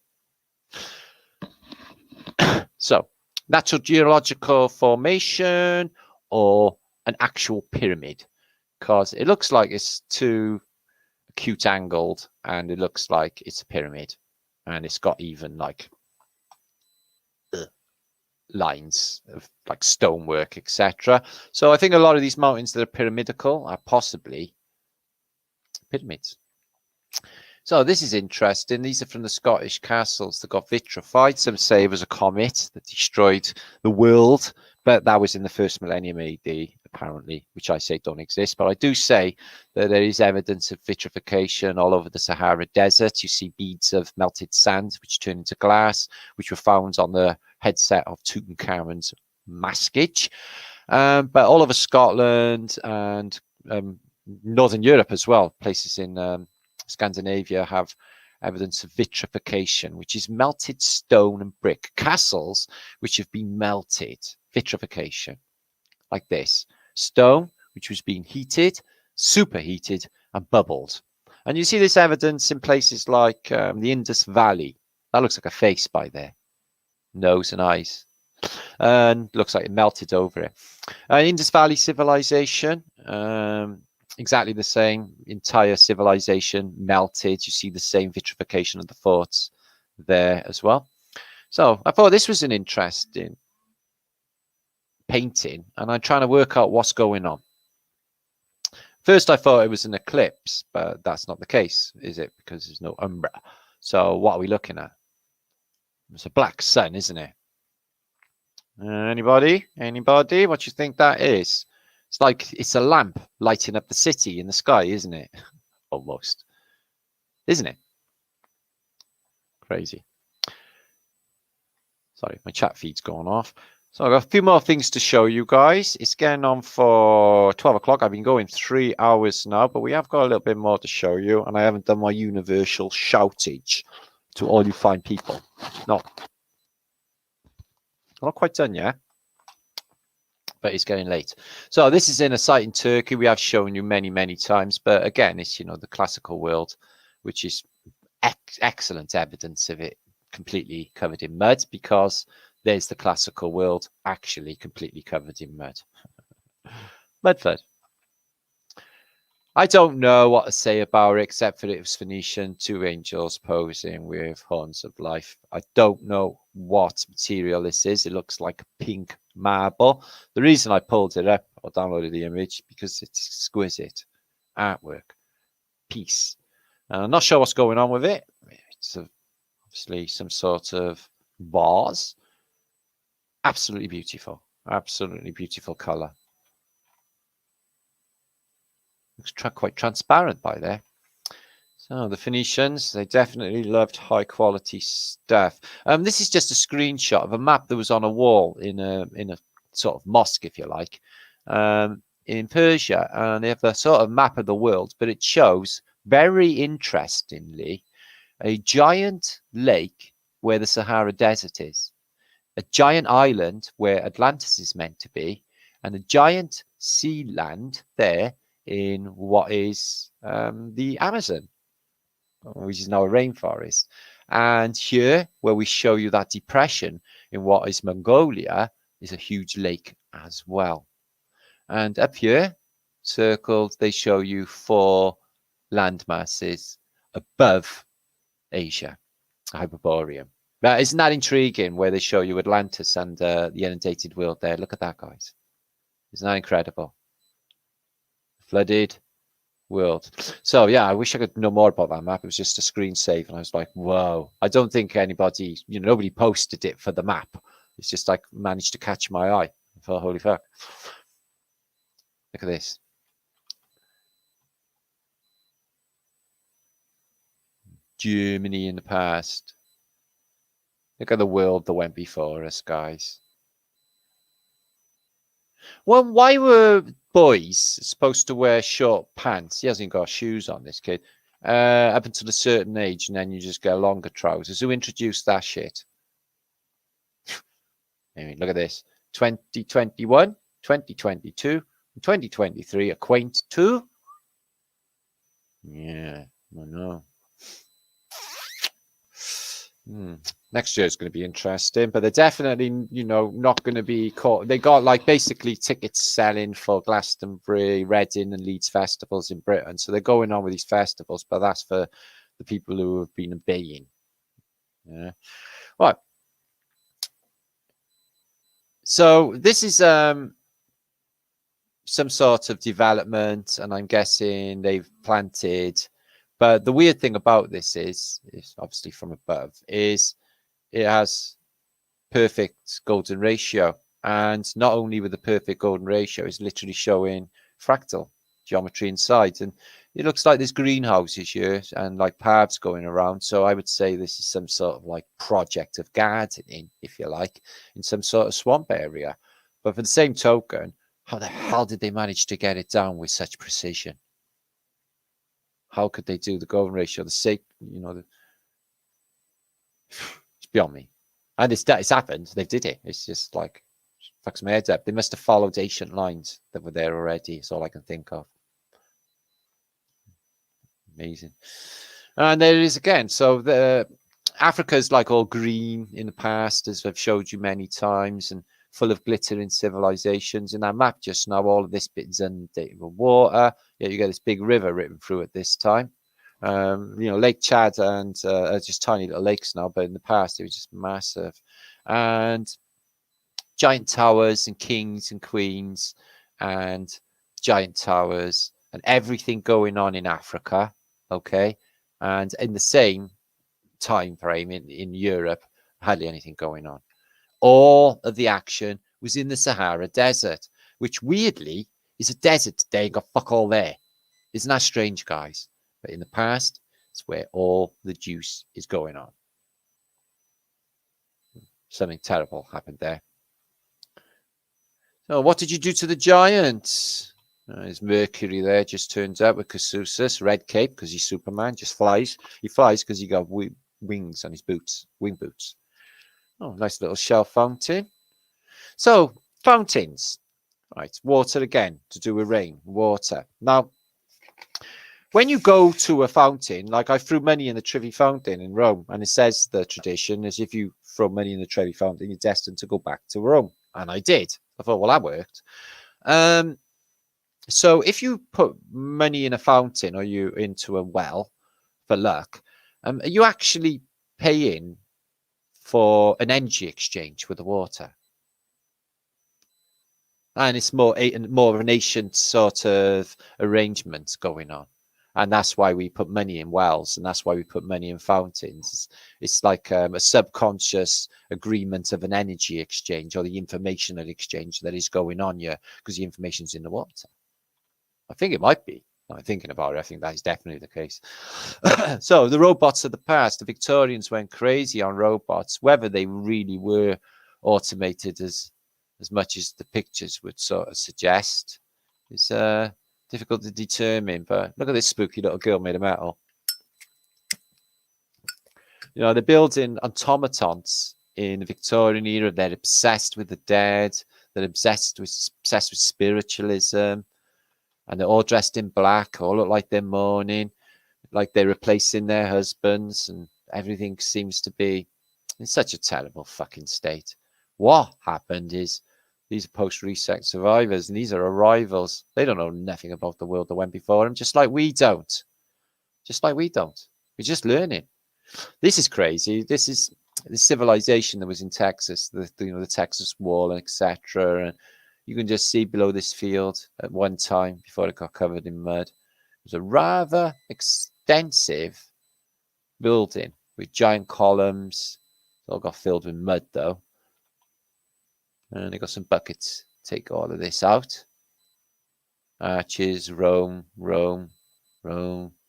So, natural geological formation or an actual pyramid, because it looks like it's too acute angled and it looks like it's a pyramid, and it's got even like lines of like stonework, etc. So I think a lot of these mountains that are pyramidical are possibly pyramids. So this is interesting. These are from the Scottish castles that got vitrified. Some say it was a comet that destroyed the world, but that was in the first millennium AD, apparently, which I say don't exist. But I do say that there is evidence of vitrification all over the Sahara Desert. You see beads of melted sand, which turn into glass, which were found on the headset of Tutankhamun's maskage. But all over Scotland and Northern Europe as well, places in Scandinavia have evidence of vitrification, which is melted stone and brick. Castles which have been melted, vitrification, like this. Stone which was being heated, superheated, and bubbled. And you see this evidence in places like the Indus Valley. That looks like a face by there. Nose and eyes. And looks like it melted over it. Indus Valley civilization, exactly the same. Entire civilization melted. You see the same vitrification of the forts there as well. So I thought this was an interesting painting, and I'm trying to work out what's going on. First, I thought it was an eclipse, but that's not the case, is it? Because there's no umbra. So what are we looking at? It's a black sun, isn't it? Anybody? Anybody? What do you think that is? It's like it's a lamp lighting up the city in the sky, isn't it? Almost. Isn't it? Crazy. Sorry, my chat feed's gone off. So I've got a few more things to show you guys. It's getting on for 12 o'clock. I've been going 3 hours now, but we have got a little bit more to show you. And I haven't done my universal shoutage to all you fine people. No. I'm not quite done yet. But it's getting late. So this is in a site in Turkey. We have shown you many, many times. But again, it's, you know, the classical world, which is excellent evidence of it completely covered in mud, because there's the classical world actually completely covered in mud. Mud flood. I don't know what to say about it, except for it was Phoenician, 2 angels posing with horns of life. I don't know what material this is. It looks like pink marble. The reason I pulled it up or downloaded the image, because it's exquisite artwork, piece. And I'm not sure what's going on with it. It's obviously some sort of vase. Absolutely beautiful. Absolutely beautiful color. Looks quite transparent by there. So the Phoenicians, they definitely loved high quality stuff. This is just a screenshot of a map that was on a wall in a sort of mosque, if you like, in Persia. And they have a sort of map of the world, but it shows, very interestingly, a giant lake where the Sahara Desert is, a giant island where Atlantis is meant to be, and a giant sea land there in what is the Amazon, which is now a rainforest. And here, where we show you that depression in what is Mongolia, is a huge lake as well. And up here, circled, they show you 4 land masses above Asia, Hyperborean. But isn't that intriguing, where they show you Atlantis and the inundated world there? Look at that, guys. Isn't that incredible? Flooded world. So yeah, I wish I could know more about that map. It was just a screen save, and I was like, whoa. I don't think anybody, you know, nobody posted it for the map. It's just like managed to catch my eye. I thought, holy fuck. Look at this. Germany in the past. Look at the world that went before us, guys. Well, why were boys supposed to wear short pants? He hasn't got shoes on, this kid. Up until a certain age, and then you just get longer trousers. Who introduced that shit? I mean, look at this. 2021, 2022, 2023, a quaint 2. Yeah, I know. Next year is going to be interesting, but they're definitely, you know, not going to be caught. They got like basically tickets selling for Glastonbury, Reading, and Leeds festivals in Britain. So they're going on with these festivals, but that's for the people who have been obeying. Yeah. Right. So this is some sort of development, and I'm guessing they've planted. But the weird thing about this is obviously from above, is it has perfect golden ratio, and not only with the perfect golden ratio, it's literally showing fractal geometry inside, and it looks like there's greenhouses here and like paths going around. So I would say this is some sort of like project of gardening, if you like, in some sort of swamp area. But for the same token, how the hell did they manage to get it down with such precision? How could they do the golden ratio? The sake, you know, it's beyond me. And it's happened. They did it. It's just like fucks my head up. They must have followed ancient lines that were there already. It's all I can think of. Amazing. And there it is again. So the Africa's like all green in the past, as I've showed you many times, and full of glittering civilizations. In that map just now, all of this bit is inundated with water. Yeah, you get this big river written through it this time. You know, Lake Chad and just tiny little lakes now, but in the past it was just massive. And giant towers and kings and queens and giant towers and everything going on in Africa. Okay. And in the same time frame in Europe, hardly anything going on. All of the action was in the Sahara Desert, which weirdly is a desert today and got fuck all there. Isn't that strange, guys? But in the past, it's where all the juice is going on. Something terrible happened there. So what did you do to the giant? There's Mercury there, just turns out with Casus, red cape because he's Superman, just flies. He flies because he got wings on his boots, wing boots. Oh, nice little shell fountain. So, fountains. Right, water again, to do with rain, water. Now, when you go to a fountain, like I threw money in the Trevi fountain in Rome, and it says the tradition is if you throw money in the Trevi fountain, you're destined to go back to Rome. And I did. I thought, well, that worked. So if you put money in a fountain or you into a well for luck, are you actually paying for an energy exchange with the water? And it's more of an ancient sort of arrangement going on. And that's why we put money in wells, and that's why we put money in fountains. It's like a subconscious agreement of an energy exchange or the informational exchange that is going on here because the information's in the water. I think it might be. I'm thinking about it. I think that is definitely the case. So the robots of the past, the Victorians went crazy on robots. Whether they really were automated as much as the pictures would sort of suggest is difficult to determine. But look at this spooky little girl made of metal. You know, they're building automatons in the Victorian era. They're obsessed with the dead. They're obsessed with spiritualism. And they're all dressed in black, all look like they're mourning, like they're replacing their husbands, and everything seems to be in such a terrible fucking state. What happened is these are post-reset survivors, and these are arrivals. They don't know nothing about the world that went before them, just like we don't. Just like we don't. We're just learning. This is crazy. This is the civilization that was in Texas, the Texas Wall, etc. And you can just see below this field at one time before it got covered in mud. It was a rather extensive building with giant columns. It all got filled with mud though. And they got some buckets to take all of this out. Arches, Rome,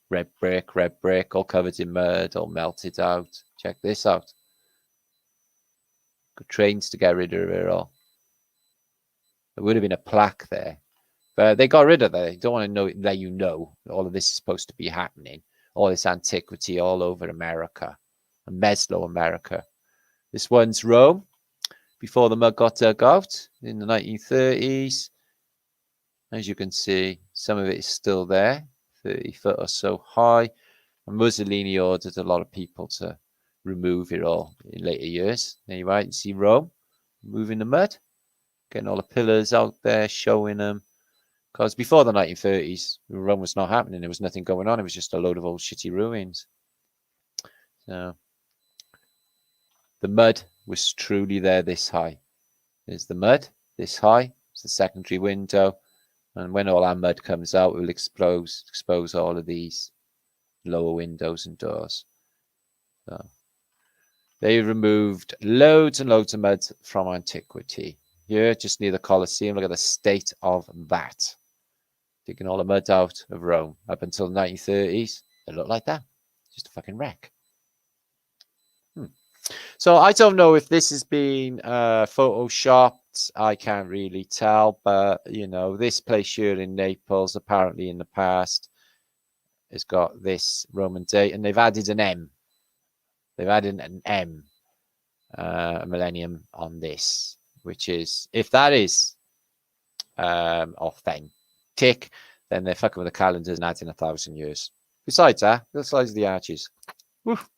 red brick, all covered in mud, all melted out. Check this out. Got trains to get rid of it all. There would have been a plaque there, but they got rid of that. They don't want to let you know all of this is supposed to be happening. All this antiquity all over America and Mesoamerica. This one's Rome before the mud got dug out in the 1930s. As you can see, some of it is still there, 30 foot or so high. And Mussolini ordered a lot of people to remove it all in later years. There you are, you see Rome moving the mud, getting all the pillars out there, showing them. Because before the 1930s, Rome was not happening. There was nothing going on. It was just a load of old shitty ruins. So the mud was truly there this high. There's the mud this high. It's the secondary window. And when all our mud comes out, it will expose all of these lower windows and doors. So they removed loads and loads of mud from antiquity. Here, just near the Colosseum, look at the state of that. Digging all the mud out of Rome. Up until the 1930s, it looked like that. Just a fucking wreck. So I don't know if this has been photoshopped. I can't really tell. But, you know, this place here in Naples, apparently in the past, has got this Roman date. And they've added an M. They've added an M, a millennium on this. Which is, if that is authentic, then they're fucking with the calendars and adding 1,000 years. Besides that, the size of the arches. Woof.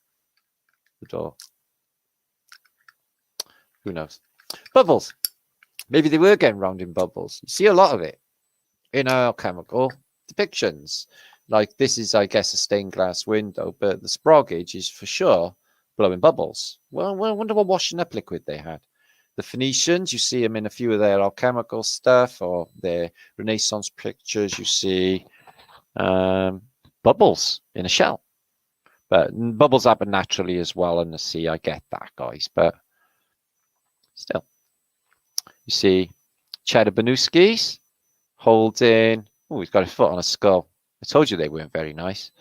The door. Who knows? Bubbles. Maybe they were getting round in bubbles. You see a lot of it in alchemical depictions. Like this is, I guess, a stained glass window, but the sproggage is for sure blowing bubbles. Well, I wonder what washing up liquid they had. The Phoenicians, you see them in a few of their alchemical stuff or their Renaissance pictures. You see bubbles in a shell. But bubbles happen naturally as well in the sea. I get that, guys. But still, you see Cheddar Banuskis holding, oh, he's got his foot on a skull. I told you they weren't very nice.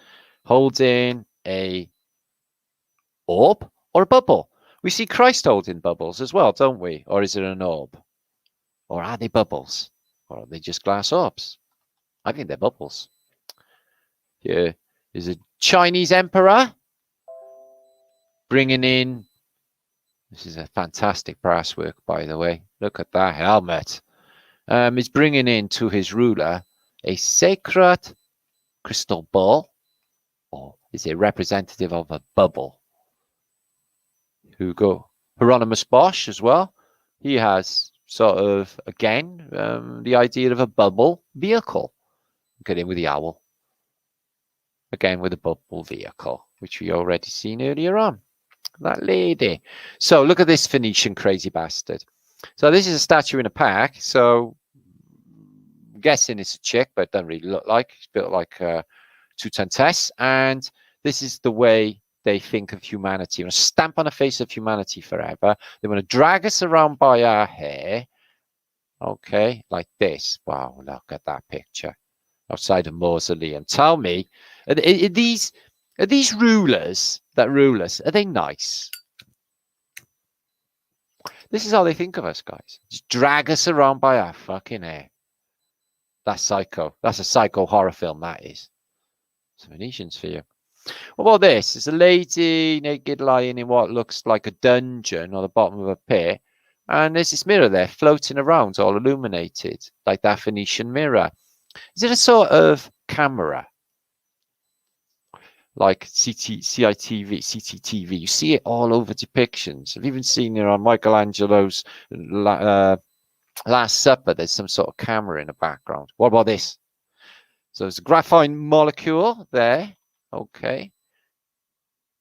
Holding a orb or a bubble. We see Christ holding bubbles as well, don't we? Or is it an orb? Or are they bubbles? Or are they just glass orbs? I think they're bubbles. Here is a Chinese emperor bringing in, this is a fantastic brass work, by the way. Look at that helmet. He's bringing in to his ruler a sacred crystal ball, or is it representative of a bubble? Hugo Hieronymus Bosch as well. He has sort of, again, the idea of a bubble vehicle. Get in with the owl. Again with a bubble vehicle, which we already seen earlier on. That lady. So look at this Phoenician crazy bastard. So this is a statue in a pack. So I'm guessing it's a chick, but it doesn't really look like. It's built like Tutantess. And this is the way they think of humanity. They want to stamp on the face of humanity forever. They want to drag us around by our hair. Okay, like this. Wow, look at that picture outside a mausoleum. Tell me, are these rulers that rule us, are they nice? This is how they think of us, guys. Just drag us around by our fucking hair. That's psycho. That's a psycho horror film, that is. Some Venetians for you. What about this? It's a lady naked lying in what looks like a dungeon or the bottom of a pit. And there's this mirror there floating around, all illuminated, like that Phoenician mirror. Is it a sort of camera? Like CCTV. You see it all over depictions. I've even seen it on Michelangelo's Last Supper. There's some sort of camera in the background. What about this? So it's a graphene molecule there. Okay.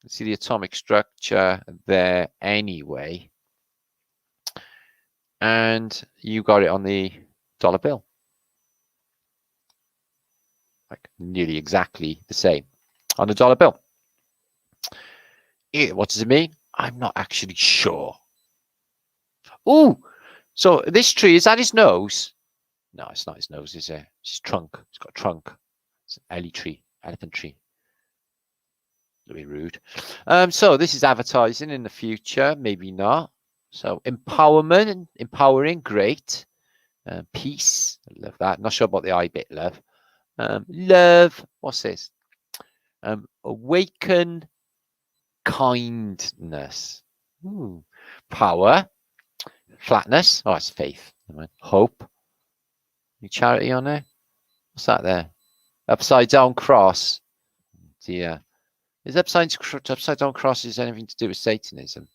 You see the atomic structure there anyway. And you got it on the dollar bill. Like nearly exactly the same on the dollar bill. What does it mean? I'm not actually sure. Oh, so this tree, is that his nose? No, it's not his nose, is it? It's his trunk. It's got a trunk. It's an ellie tree, elephant tree. A bit rude. So this is advertising in the future, maybe not. So empowerment, empowering, great. Peace, I love that. Not sure about the I bit, love. Love, what's this? Awaken kindness. Ooh. Power, flatness. Oh, it's faith. Hope. Any charity on there? What's that there? Upside down cross. Dear. Is upside down crosses anything to do with Satanism?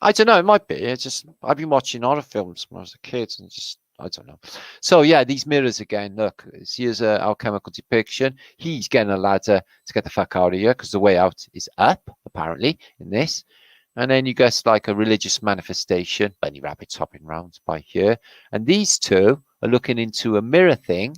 I don't know. It might be. It's just I've been watching horror films when I was a kid, and just I don't know. So yeah, these mirrors again. Look, here's a alchemical depiction. He's getting a ladder to get the fuck out of here because the way out is up, apparently, in this. And then you get like a religious manifestation, bunny rabbits hopping around by here. And these two are looking into a mirror thing,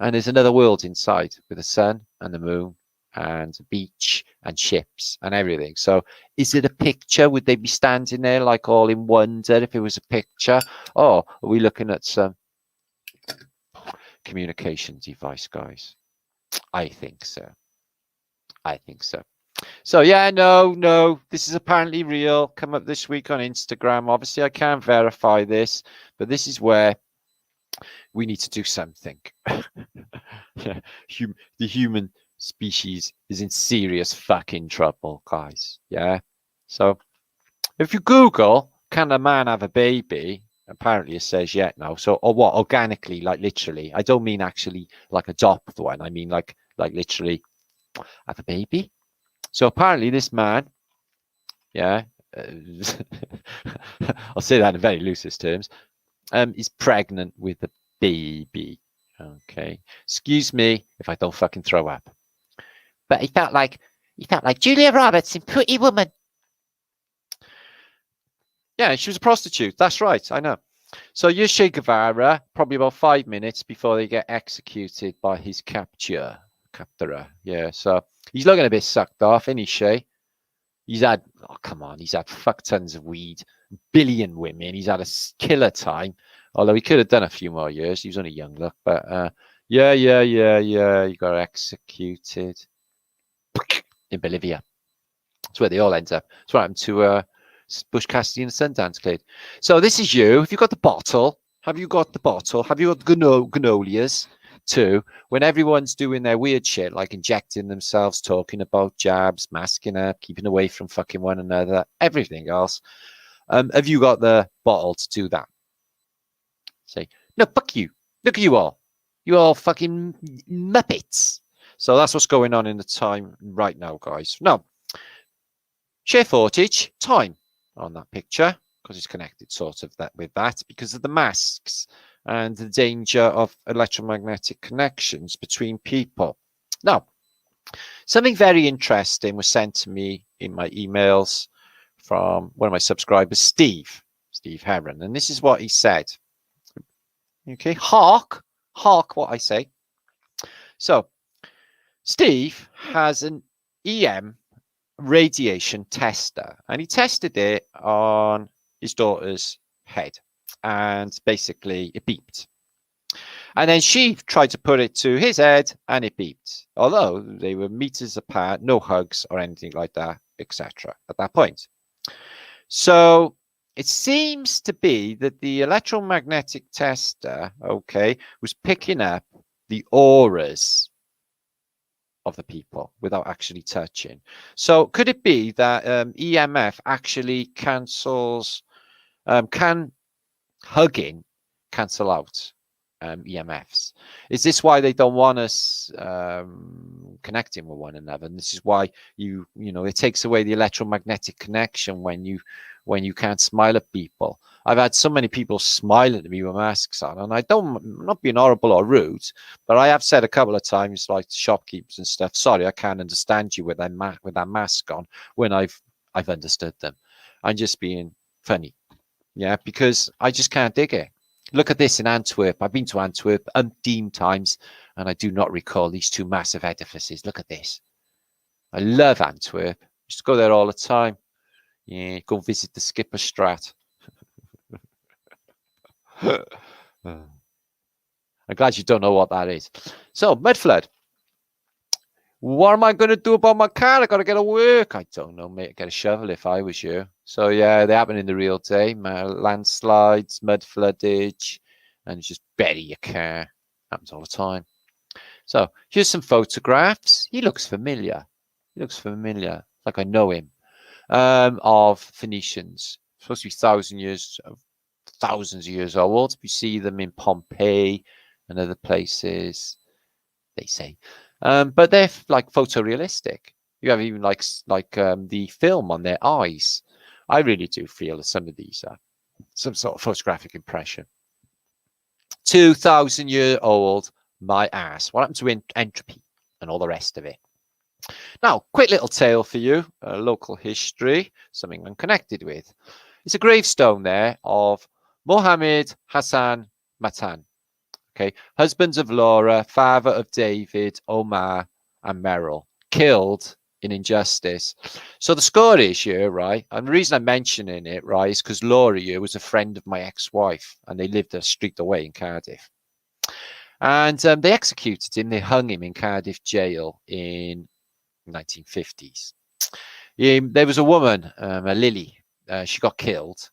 and there's another world inside with the sun and the moon and a beach and ships and everything. So is it a picture? Would they be standing there like all in wonder if it was a picture? Or are we looking at some communication device, guys? I think so. I think so. So yeah, no, this is apparently real. Come up this week on Instagram. Obviously, I can't verify this, but this is where we need to do something. The human species is in serious fucking trouble, guys. Yeah. So if you Google, can a man have a baby? Apparently it says yeah now. So or what? Organically, like literally. I don't mean actually like adopt one. I mean like literally have a baby. So apparently this man, yeah, I'll say that in very loosest terms, is pregnant with a baby. Okay. Excuse me if I don't fucking throw up. But he felt like Julia Roberts in Pretty Woman. Yeah, she was a prostitute. That's right. I know. So here's Che Guevara, probably about 5 minutes before they get executed by his captor. Yeah, so he's looking a bit sucked off, isn't he, Che? He's had, oh, come on, he's had fuck tons of weed, billion women. He's had a killer time, although he could have done a few more years. He was only young, look, but yeah, he got executed in Bolivia. That's where they all end up. That's what happened to Bush Cassidy and the Sundance Kid. So this is you. Have you got the bottle? Have you got the bottle? Have you got Gnolias too? When everyone's doing their weird shit, like injecting themselves, talking about jabs, masking up, keeping away from fucking one another, everything else. Have you got the bottle to do that? Say, no, fuck you. Look at you all. You all fucking muppets. So that's what's going on in the time right now, guys. Now, share footage, time on that picture, because it's connected sort of that with that, because of the masks and the danger of electromagnetic connections between people. Now, something very interesting was sent to me in my emails from one of my subscribers, Steve Heron, and this is what he said. Okay, hark what I say. So, Steve has an EM radiation tester, and he tested it on his daughter's head, and basically it beeped. And then she tried to put it to his head, and it beeped, although they were meters apart, no hugs or anything like that, etc. at that point. So it seems to be that the electromagnetic tester, okay, was picking up the auras of the people without actually touching. So could it be that EMF actually cancels, can hugging cancel out EMFs? Is this why they don't want us connecting with one another? And this is why you know, it takes away the electromagnetic connection when you can't smile at people. I've had so many people smile at me with masks on, and I'm not being horrible or rude, but I have said a couple of times, like to shopkeepers and stuff, sorry, I can't understand you with that mask on, when I've understood them. I'm just being funny, yeah, because I just can't dig it. Look at this in Antwerp. I've been to Antwerp umpteen times, and I do not recall these two massive edifices. Look at this. I love Antwerp. I used to go there all the time. Yeah, go visit the Skipperstraat. I'm glad you don't know what that is. So, mud flood. What am I going to do about my car? I got to get to work. I don't know, mate. Get a shovel if I was you. So, yeah, they happen in the real day. Landslides, mud floodage, and just bury your car. Happens all the time. So, here's some photographs. He looks familiar. Like I know him. Of Phoenicians. Supposed to be thousands of years old. We see them in Pompeii and other places, they say. But they're like photorealistic. You have even like the film on their eyes. I really do feel that some of these are some sort of photographic impression. 2,000-year-old, my ass. What happened to entropy and all the rest of it? Now, quick little tale for you, local history, something I'm connected with. It's a gravestone there of Mohammed Hassan Matan. Okay, husbands of Laura, father of David, Omar, and Merrill, killed in injustice. So the score is here, right? And the reason I'm mentioning it, right, is because Laura here was a friend of my ex-wife, and they lived a street away in Cardiff. And they executed him. They hung him in Cardiff jail in 1950s. There was a woman, a Lily. She got killed.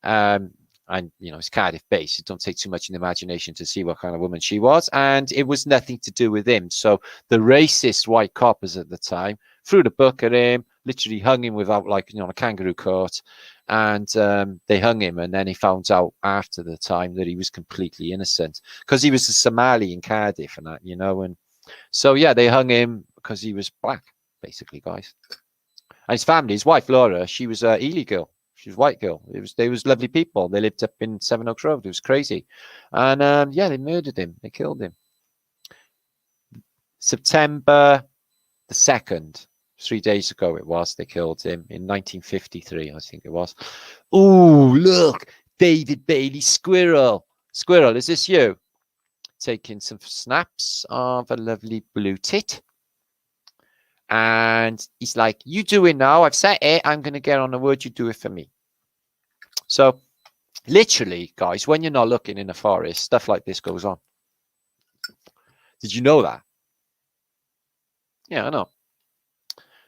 And, you know, it's Cardiff based. It don't take too much in the imagination to see what kind of woman she was. And it was nothing to do with him. So the racist white coppers at the time threw the book at him, literally hung him without, like, you know, a kangaroo court. And they hung him. And then he found out after the time that he was completely innocent because he was a Somali in Cardiff and that, you know. And so, yeah, they hung him because he was black, basically, guys. And his family, his wife, Laura, she was illegal. She was a white girl. They was lovely people. They lived up in Sevenoaks Road. It was crazy. And yeah, they murdered him. They killed him. September the 2nd, 3 days ago it was, they killed him in 1953, I think it was. Oh, look, David Bailey Squirrel. Squirrel, is this you? Taking some snaps of a lovely blue tit. And he's like, you do it now. I've set it. I'm going to get on the word. You do it for me. So literally, guys, when you're not looking in the forest, stuff like this goes on. Did you know that? Yeah, I know.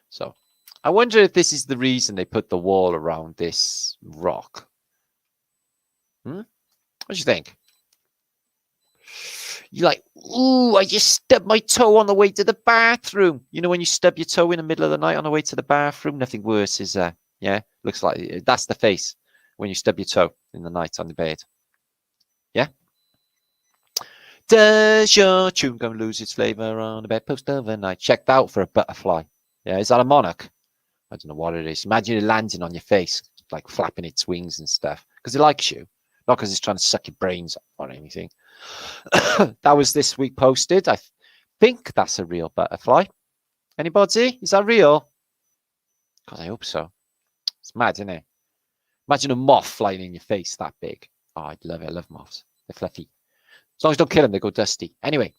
So I wonder if this is the reason they put the wall around this rock. What do you think? You're like, ooh, I just stubbed my toe on the way to the bathroom. You know, when you stub your toe in the middle of the night on the way to the bathroom, nothing worse is there. Yeah, looks like that's the face when you stub your toe in the night on the bed. Yeah. Does your chewing gum lose its flavor on the bedpost overnight? Checked out for a butterfly. Yeah, is that a monarch? I don't know what it is. Imagine it landing on your face, like flapping its wings and stuff, because it likes you, not because it's trying to suck your brains or anything. That was this week posted. I think that's a real butterfly. Anybody? Is that real? God, I hope so. It's mad, isn't it? Imagine a moth flying in your face that big. Oh, I'd love it. I love moths. They're fluffy. As long as you don't kill them, they go dusty. Anyway,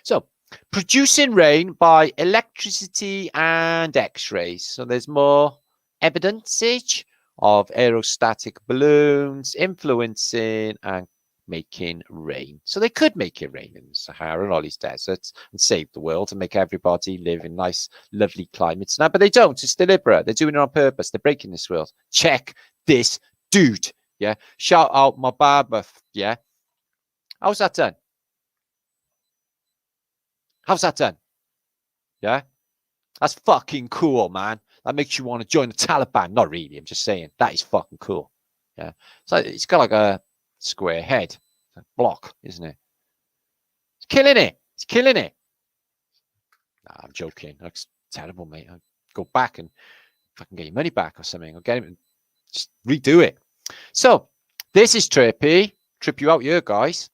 so producing rain by electricity and X-rays. So there's more evidence of aerostatic balloons influencing and making rain. So they could make it rain in the Sahara and all these deserts and save the world and make everybody live in nice, lovely climates now. But they don't. It's deliberate. They're doing it on purpose. They're breaking this world. Check this dude. Yeah. Shout out my barber. Yeah. How's that done? How's that done? Yeah. That's fucking cool, man. That makes you want to join the Taliban. Not really. I'm just saying that is fucking cool. Yeah. So it's got like a square head, a block, isn't it? It's killing it. It's killing it. Nah, I'm joking. That's terrible, mate. I'll go back and fucking get your money back or something. I'll get him and just redo it. So this is trippy. Trip you out here, guys.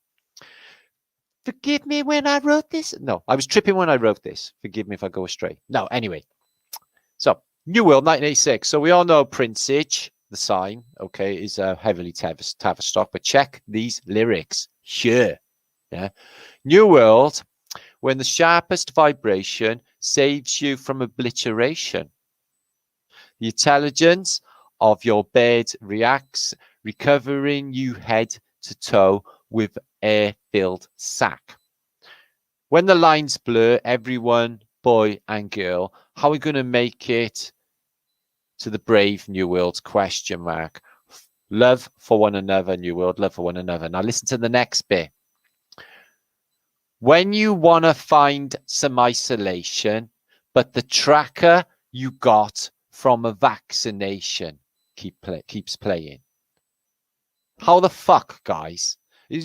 Forgive me when I wrote this. No, I was tripping when I wrote this. Forgive me if I go astray. No, anyway. So, New World, 1986. So we all know Princess, the sign, okay, is heavily Tavistock. But check these lyrics here. Yeah. New World, when the sharpest vibration saves you from obliteration. The intelligence of your bed reacts, recovering you head to toe with air-filled sack. When the lines blur, everyone, boy and girl, how are we going to make it to the brave new world? Question mark. Love for one another, new world, love for one another. Now listen to the next bit. When you want to find some isolation, but the tracker you got from a vaccination keeps playing. How the fuck, guys?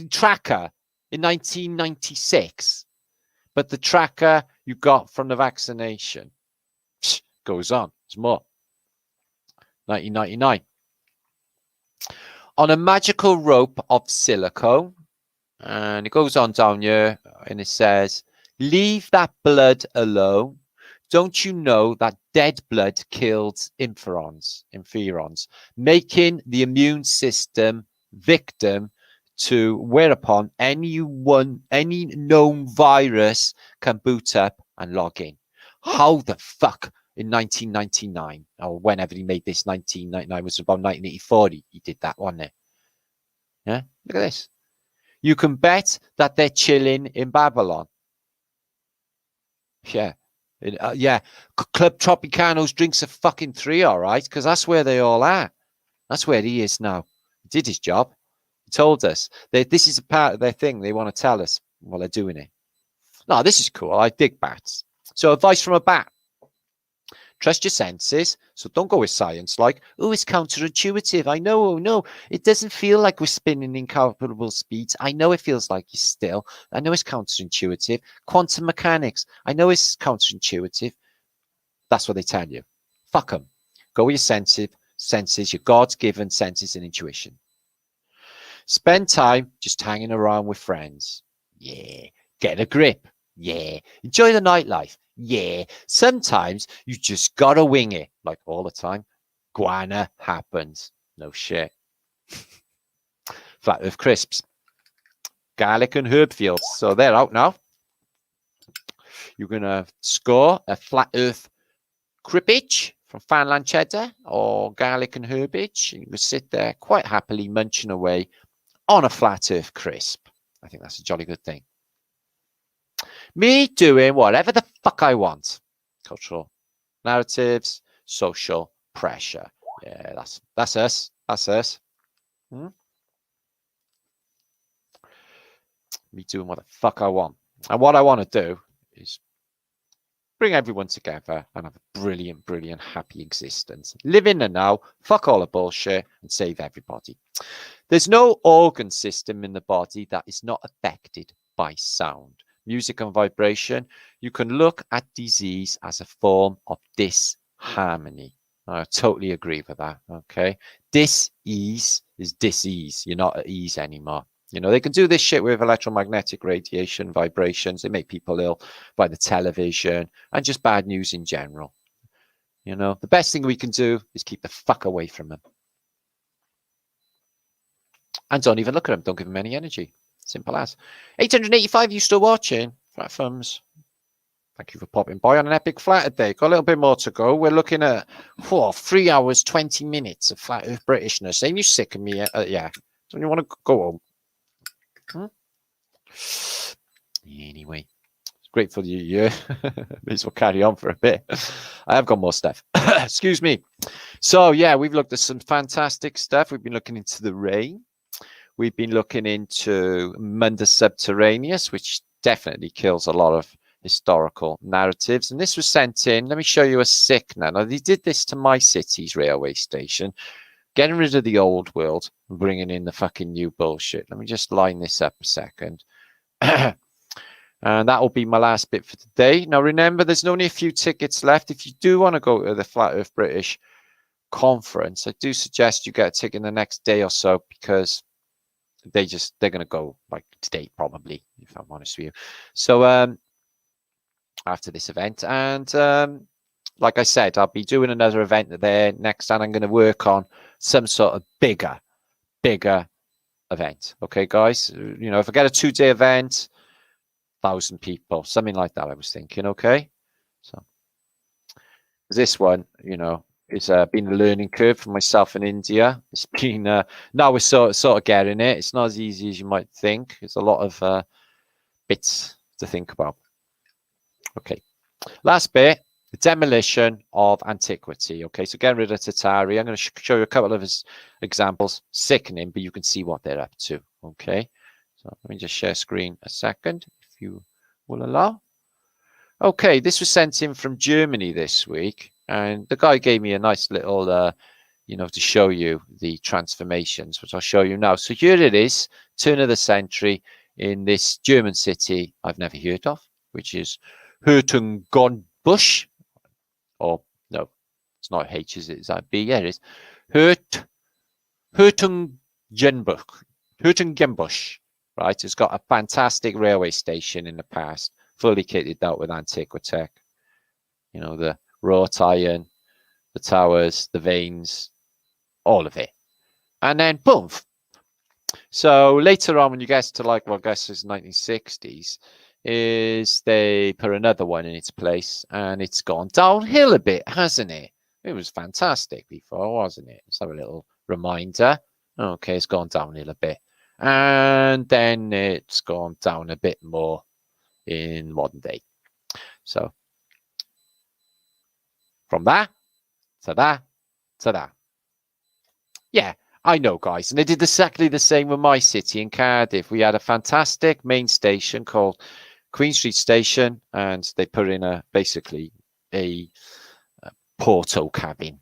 Tracker in 1996, but the tracker you got from the vaccination. Goes on. There's more. 1999. On a magical rope of silicone, and it goes on down here, and it says, leave that blood alone. Don't you know that dead blood kills interferons, making the immune system victim to whereupon any known virus can boot up and log in? How the fuck in 1999 or whenever he made this, 1999 was about 1984, he did that, wasn't it? Yeah, look at this. You can bet that they're chilling in Babylon. Yeah. Yeah, Club Tropicano's drinks are fucking 3, all right, because that's where they all are. That's where he is now. He did his job. He told us. This is a part of their thing. They want to tell us while they're doing it. No, this is cool. I dig bats. So advice from a bat. Trust your senses. So don't go with science like, oh, it's counterintuitive. I know, oh no, it doesn't feel like we're spinning incalculable speeds. I know it feels like you're still. I know it's counterintuitive. Quantum mechanics. I know it's counterintuitive. That's what they tell you. Fuck them. Go with your senses, your God-given senses and intuition. Spend time just hanging around with friends. Yeah. Get a grip. Yeah. Enjoy the nightlife. Yeah. Sometimes you just gotta wing it, like all the time. Guana happens. No shit. Flat Earth crisps. Garlic and herb fields. So they're out now. You're gonna score a Flat Earth crippage from Fanland cheddar or garlic and herbage. You can sit there quite happily munching away on a Flat Earth crisp. I think that's a jolly good thing. Me doing whatever the fuck I want. Cultural narratives, social pressure. Yeah, that's us. That's us. Me doing what the fuck I want. And what I want to do is bring everyone together and have a brilliant, brilliant, happy existence. Live in the now, fuck all the bullshit, and save everybody. There's no organ system in the body that is not affected by sound. Music and vibration. You can look at disease as a form of disharmony. I totally agree with that. Okay. Dis-ease is dis-ease. You're not at ease anymore. You know, they can do this shit with electromagnetic radiation, vibrations. They make people ill by the television and just bad news in general. You know, the best thing we can do is keep the fuck away from them. And don't even look at them. Don't give them any energy. Simple as. 885, you still watching? Flat thumbs. Thank you for popping by on an epic Flatterday. Got a little bit more to go. We're looking at 3 hours, 20 minutes of Flat Earth Britishness. Ain't you sick of me? Yeah. Don't you want to go home? Anyway, it's great for you. Yeah. May as well carry on for a bit. I have got more stuff. Excuse me. So, yeah, we've looked at some fantastic stuff. We've been looking into the rain. We've been looking into Mundus Subterraneous, which definitely kills a lot of historical narratives. And this was sent in. Let me show you a sick now. Now, they did this to my city's railway station, getting rid of the old world and bringing in the fucking new bullshit. Let me just line this up a second. And that will be my last bit for today. Now, remember, there's only a few tickets left. If you do want to go to the Flat Earth British Conference, I do suggest you get a ticket in the next day or so, because they're going to go like today, probably, if I'm honest with you. So after this event, and like I said, I'll be doing another event there next, and I'm going to work on some sort of bigger event. Okay, guys, you know, if I get a 2-day event, 1,000 people, something like that, I was thinking. Okay, so this one, you know, it's been a learning curve for myself in India. It's been now we're sort of getting it. It's not as easy as you might think. It's a lot of bits to think about. Okay, last bit, the demolition of antiquity. Okay, so getting rid of Tatari. I'm going to show you a couple of his examples. Sickening, but you can see what they're up to. Okay, so let me just share screen a second, if you will allow. Okay, this was sent in from Germany this week. And the guy gave me a nice little, you know, to show you the transformations, which I'll show you now. So here it is, turn of the century, in this German city I've never heard of, which is Hertungonbusch, or no, It's not H, is it? Is that B? Yeah, it is. Hertungenbusch, right? It's got a fantastic railway station in the past, fully kitted out with antiquitech. You know, the wrought iron, the towers, the vanes, all of it. And then boom. So later on, when you get to like, well, I guess it's 1960s, is they put another one in its place, and it's gone downhill a bit, hasn't it? It was fantastic before, wasn't it? Let's have a little reminder. Okay, it's gone downhill a bit. And then it's gone down a bit more in modern day. So from that to that to that. Yeah, I know, guys. And they did exactly the same with my city in Cardiff. We had a fantastic main station called Queen Street Station, and they put in basically a porto cabin.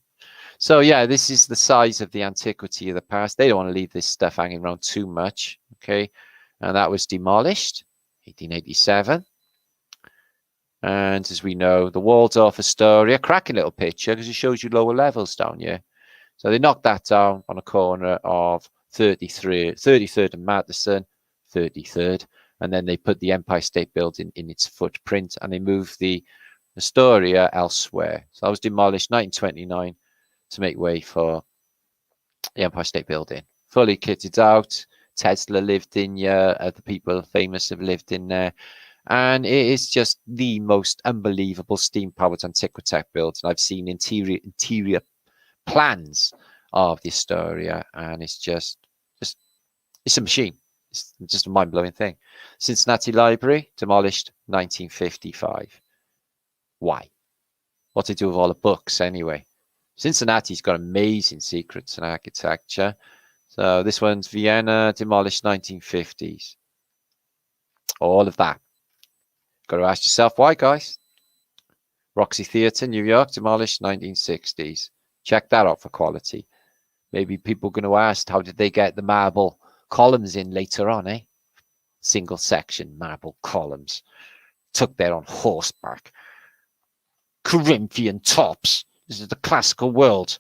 So yeah, this is the size of the antiquity of the past. They don't want to leave this stuff hanging around too much. Okay, and that was demolished 1887. And as we know, the Waldorf Astoria, cracking little picture because it shows you lower levels down here. So they knocked that down on a corner of 33rd and Madison, 33rd. And then they put the Empire State Building in its footprint, and they moved the Astoria elsewhere. So that was demolished 1929 to make way for the Empire State Building. Fully kitted out. Tesla lived in here. Other people famous have lived in there. And it is just the most unbelievable steam-powered antiquitech building. I've seen interior plans of the Astoria, and it's just it's a machine. It's just a mind-blowing thing. Cincinnati Library, demolished 1955. Why? What to do with all the books anyway? Cincinnati's got amazing secrets in architecture. So this one's Vienna, demolished 1950s. All of that. Got to ask yourself why, guys. Roxy Theatre, New York, demolished 1960s. Check that out for quality. Maybe people are going to ask, how did they get the marble columns in later on, eh? Single section marble columns. Took there on horseback. Corinthian tops. This is the classical world.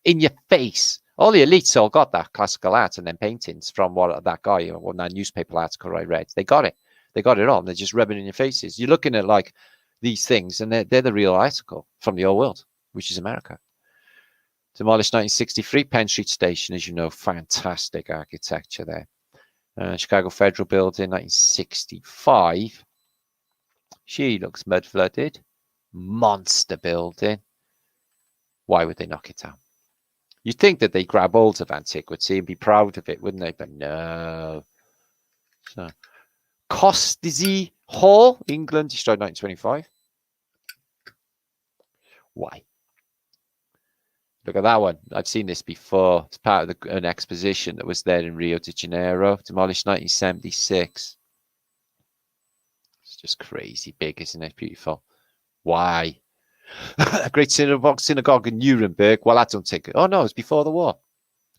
In your face. All the elites all got that classical art and then paintings from what that guy, or that newspaper article I read. They got it. They got it all. They're just rubbing it in your faces. You're looking at like these things, and they're the real article from the old world, which is America. Demolished 1963, Penn Street Station, as you know, fantastic architecture there. Chicago Federal Building, 1965. She looks mud flooded. Monster building. Why would they knock it down? You'd think that they grab hold of antiquity and be proud of it, wouldn't they? But no. So, Costizy Hall, England, destroyed 1925. Why? Look at that one. I've seen this before. It's part of an exposition that was there in Rio de Janeiro. Demolished 1976. It's just crazy big, isn't it? Beautiful. Why? A great synagogue in Nuremberg. Well, I don't think it. Oh, no, it's before the war.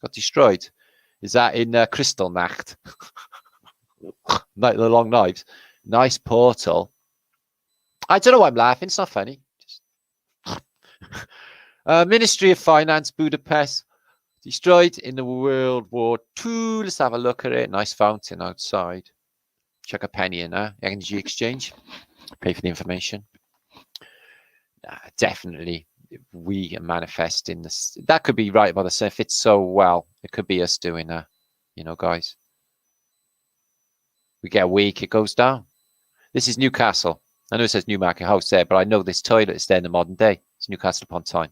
Got destroyed. Is that in Kristallnacht? Night of the Long Knives. Nice portal. I don't know why I'm laughing. It's not funny. Just... Ministry of Finance, Budapest, destroyed in the World War II. Let's have a look at it. Nice fountain outside. Chuck a penny in there. Energy exchange. Pay for the information. Definitely, we are manifesting this. That could be right about the surf. Fits so well. It could be us doing that. You know, guys. We get a week, it goes down. This is Newcastle. I know it says Newmarket House there, but I know this toilet is there in the modern day. It's Newcastle upon Tyne.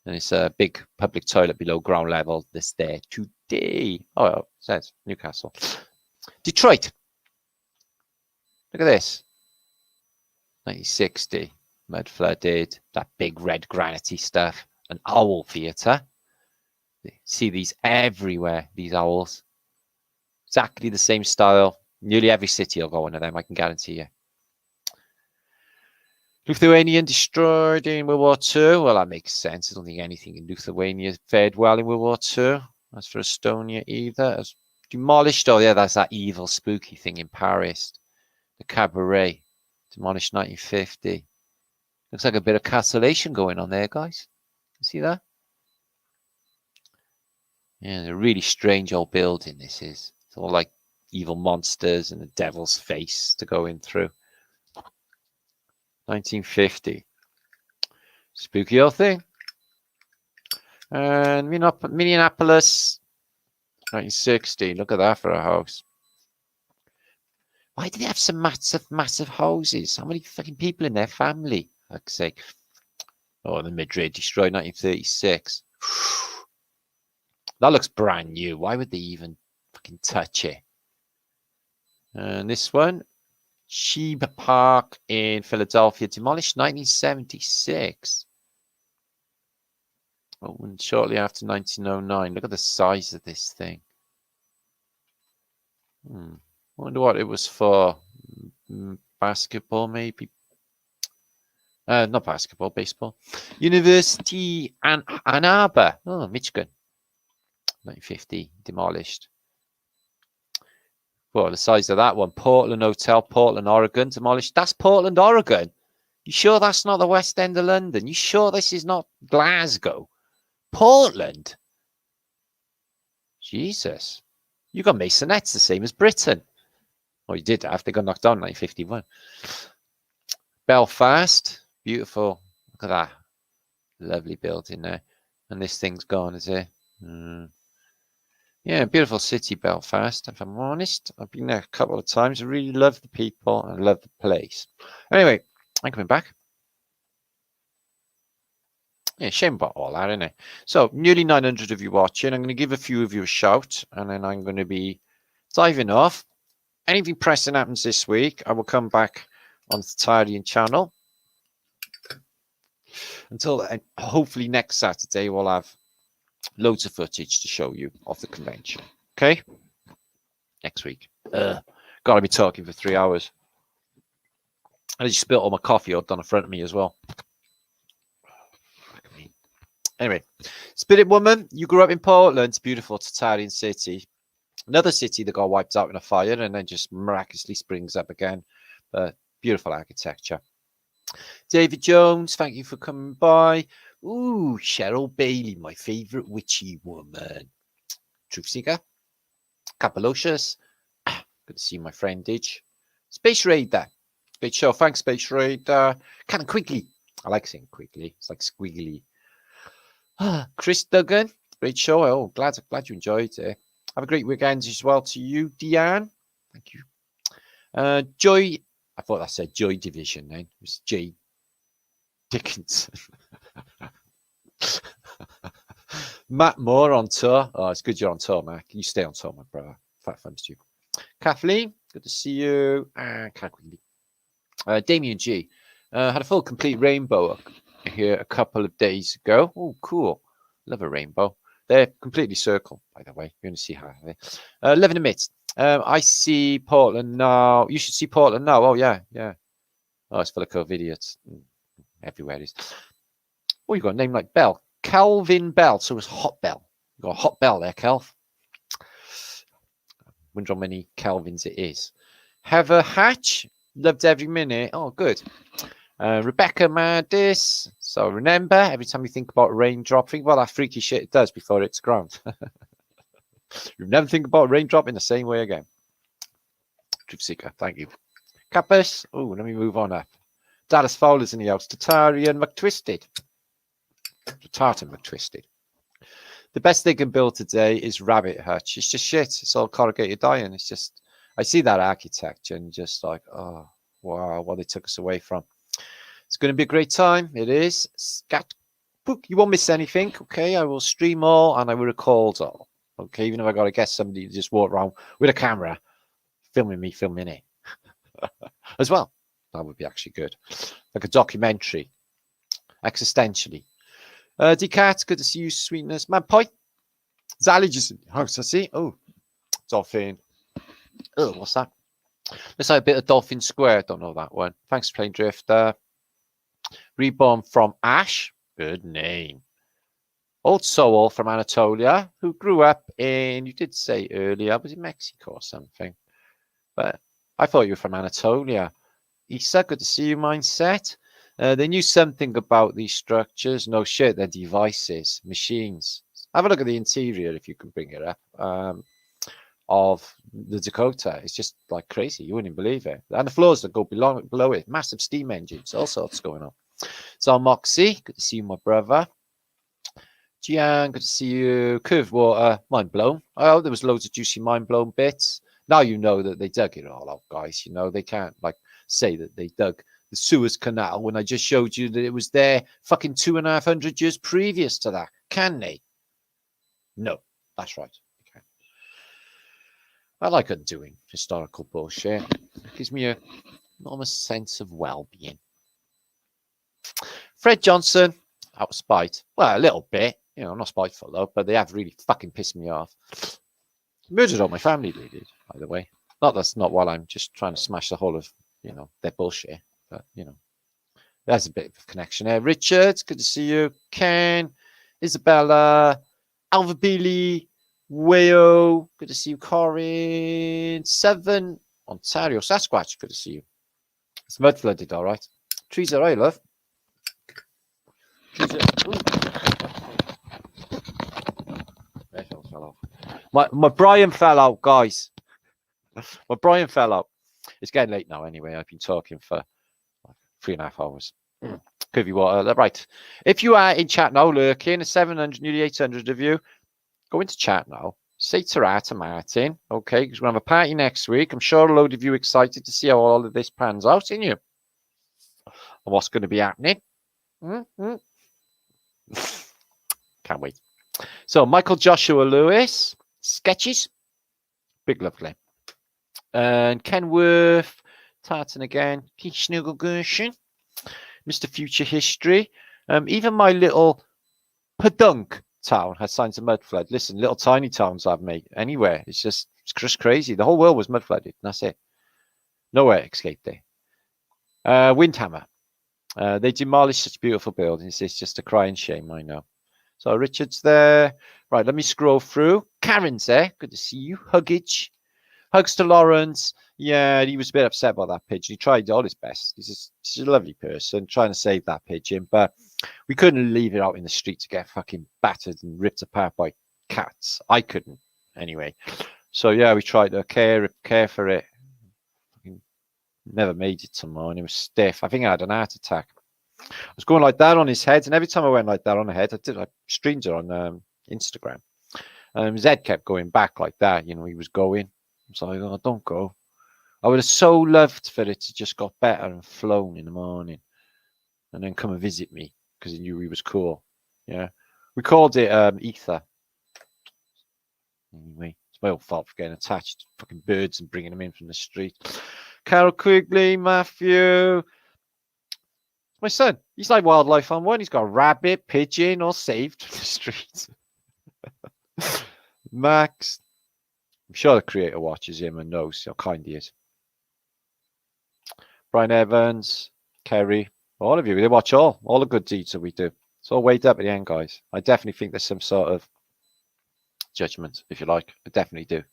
And it's a big public toilet below ground level. This there today. Oh, well, it says Newcastle. Detroit. Look at this. 1960. Mud flooded. That big red granity stuff. An owl theatre. See these everywhere, these owls. Exactly the same style. Nearly every city will go one of them, I can guarantee you. Lithuanian destroyed in World War II. Well, that makes sense. I don't think anything in Lithuania fared well in World War II. As for Estonia, either. As demolished. Oh, yeah, that's that evil, spooky thing in Paris. The cabaret. Demolished 1950. Looks like a bit of cancellation going on there, guys. See that? Yeah, a really strange old building this is. It's all like evil monsters and a devil's face to go in through. 1950. Spooky old thing. And Minneapolis, 1960. Look at that for a house. Why do they have some massive houses? How many fucking people in their family? Like say, oh, the Madrid destroyed 1936. That looks brand new. Why would they even fucking touch it? And this one, Sheba Park in Philadelphia, demolished 1976. Oh, and shortly after 1909. Look at the size of this thing. I wonder what it was for. Basketball, maybe. Not basketball, baseball. University Ann Arbor, Michigan. 1950, demolished. Well, the size of that one. Portland Hotel, Portland, Oregon, demolished. That's Portland, Oregon. You sure that's not the West End of London? You sure this is not Glasgow? Portland? Jesus. You got Masonette's the same as Britain. Well, you did have. They got knocked down in 1951. Belfast. Beautiful. Look at that. Lovely building there. And this thing's gone, is it? Yeah, beautiful city, Belfast. If I'm honest, I've been there a couple of times. I really love the people. I love the place. Anyway, I'm coming back. Yeah, shame about all that, isn't it? So, nearly 900 of you watching. I'm going to give a few of you a shout, and then I'm going to be diving off. Anything pressing happens this week, I will come back on the Tarian channel. Until then, hopefully next Saturday, we'll have loads of footage to show you of the convention. Okay? Next week. Gotta be talking for 3 hours. I just spilled all my coffee out down in front of me as well. Anyway, Spirit Woman, you grew up in Portland, beautiful Tartarian city. Another city that got wiped out in a fire and then just miraculously springs up again. Beautiful architecture. David Jones, thank you for coming by. Ooh, Cheryl Bailey, my favourite witchy woman. Truth Seeker. Capalocious. Good to see my friend Didge. Space Raider. Great show. Thanks, Space Raider. Kind of quickly. I like saying quickly. It's like squiggly. Chris Duggan. Great show. Oh, glad you enjoyed it. Have a great weekend as well to you, Deanne. Thank you. Joy. I thought I said Joy Division then. It was J. Dickinson. Matt Moore on tour. Oh, it's good you're on tour, Matt. Can you stay on tour, my brother? Fat thumbs to you. Kathleen, good to see you. Damien G. Had a full complete rainbow here a couple of days ago. Oh, cool. Love a rainbow. They're completely circle, by the way. You're going to see how they live in the midst. I see Portland now. You should see Portland now. Oh, yeah. Oh, it's full of COVIDiots. Everywhere it is. Oh, you got a name like Bell. Calvin Bell. So it's Hot Bell. You got a Hot Bell there, Calv. Wonder how many Calvins it is. Heather Hatch. Loved every minute. Oh, good. Rebecca Madis. So remember, every time you think about a raindrop, think about that freaky shit it does before it's ground. You never think about a raindrop in the same way again. Truth Seeker, thank you. Capus. Oh, let me move on up. Dallas Fowler's in the house. Tatarian McTwisted. Tartan McTwisted. The best they can build today is Rabbit Hutch. It's just shit. It's all corrugated iron. It's just, I see that architecture and just like, oh, wow, what they took us away from. It's going to be a great time. It is. You won't miss anything. Okay, I will stream all and I will record all. Okay, even if I got to get somebody to just walk around with a camera, filming me, filming it as well. That would be actually good. Like a documentary, existentially. Decat, good to see you, sweetness. Man, Poi. Zalage in the house, I see. Oh, dolphin. Oh, what's that? Let's have a bit of Dolphin Square. Don't know that one. Thanks for playing Drifter. Reborn from Ash. Good name. Old Soul from Anatolia, who grew up in, you did say earlier, was it Mexico or something? But I thought you were from Anatolia. Issa, good to see you, Mindset. They knew something about these structures. No shit, they're devices, machines. Have a look at the interior if you can bring it up. Of the Dakota. It's just like crazy. You wouldn't believe it. And the floors that go below it, massive steam engines, all sorts going on. So Moxie, good to see you, my brother. Jian, good to see you. Curved water, mind blown. Oh, there was loads of juicy mind blown bits. Now you know that they dug it all out, guys. You know, they can't like say that they dug the Suez Canal when I just showed you that it was there fucking 250 years previous to that. Can they? No, that's right. Okay. I like undoing historical bullshit. It gives me an enormous sense of well-being. Fred Johnson, out of spite. Well, a little bit. You know, I'm not spiteful though, but they have really fucking pissed me off. Murdered all my family, they did, by the way. That's not while I'm just trying to smash the whole of, you know, their bullshit. But, you know, there's a bit of a connection there. Richard, good to see you. Ken, Isabella, Alva Beely, Wayo, good to see you. Corin, 7, Ontario, Sasquatch, good to see you. It's mud flooded, all right. Trees are right, love. Trees fell off. My Brian fell out, guys. My Brian fell out. It's getting late now anyway. I've been talking for like 3.5 hours. Curvy water, right. If you are in chat now, lurking, 700, nearly 800 of you, go into chat now. Say ta-ra to Martin, okay? Because we're going to have a party next week. I'm sure a load of you excited to see how all of this pans out, in you? And what's going to be happening? Can't wait. So, Michael Joshua Lewis, sketches. Big love, Glenn. And Kenworth, Tartan again, Kishnuggergershon, Mr. Future History. Even my little Padunk town has signs of mud flood. Listen, little tiny towns I've made anywhere. It's just crazy. The whole world was mud flooded. And that's it. Nowhere escaped there. Windhammer. They demolished such beautiful buildings. It's just a crying shame, I know. So Richard's there. Right, let me scroll through. Karen's there. Good to see you. Huggage. Hugs to Lawrence. Yeah, he was a bit upset about that pigeon. He tried all his best. He's a lovely person trying to save that pigeon, but we couldn't leave it out in the street to get fucking battered and ripped apart by cats. I couldn't, anyway. So yeah, we tried to care for it. Never made it to mine. It was stiff. I think I had an heart attack. I was going like that on his head, and every time I went like that on the head, I streamed it on Instagram. His head kept going back like that. You know, he was going. So I thought, don't go. I would have so loved for it to just got better and flown in the morning and then come and visit me because he knew he was cool. Yeah. We called it Ether. Anyway, it's my own fault for getting attached to fucking birds and bringing them in from the street. Carol Quigley, Matthew. My son, he's like Wildlife on One. He's got a rabbit, pigeon, all saved from the streets. Max. I'm sure the creator watches him and knows how kind he is. Brian Evans, Kerry, all of you. They watch all the good deeds that we do. It's all weighed up at the end, guys. I definitely think there's some sort of judgment, if you like. I definitely do.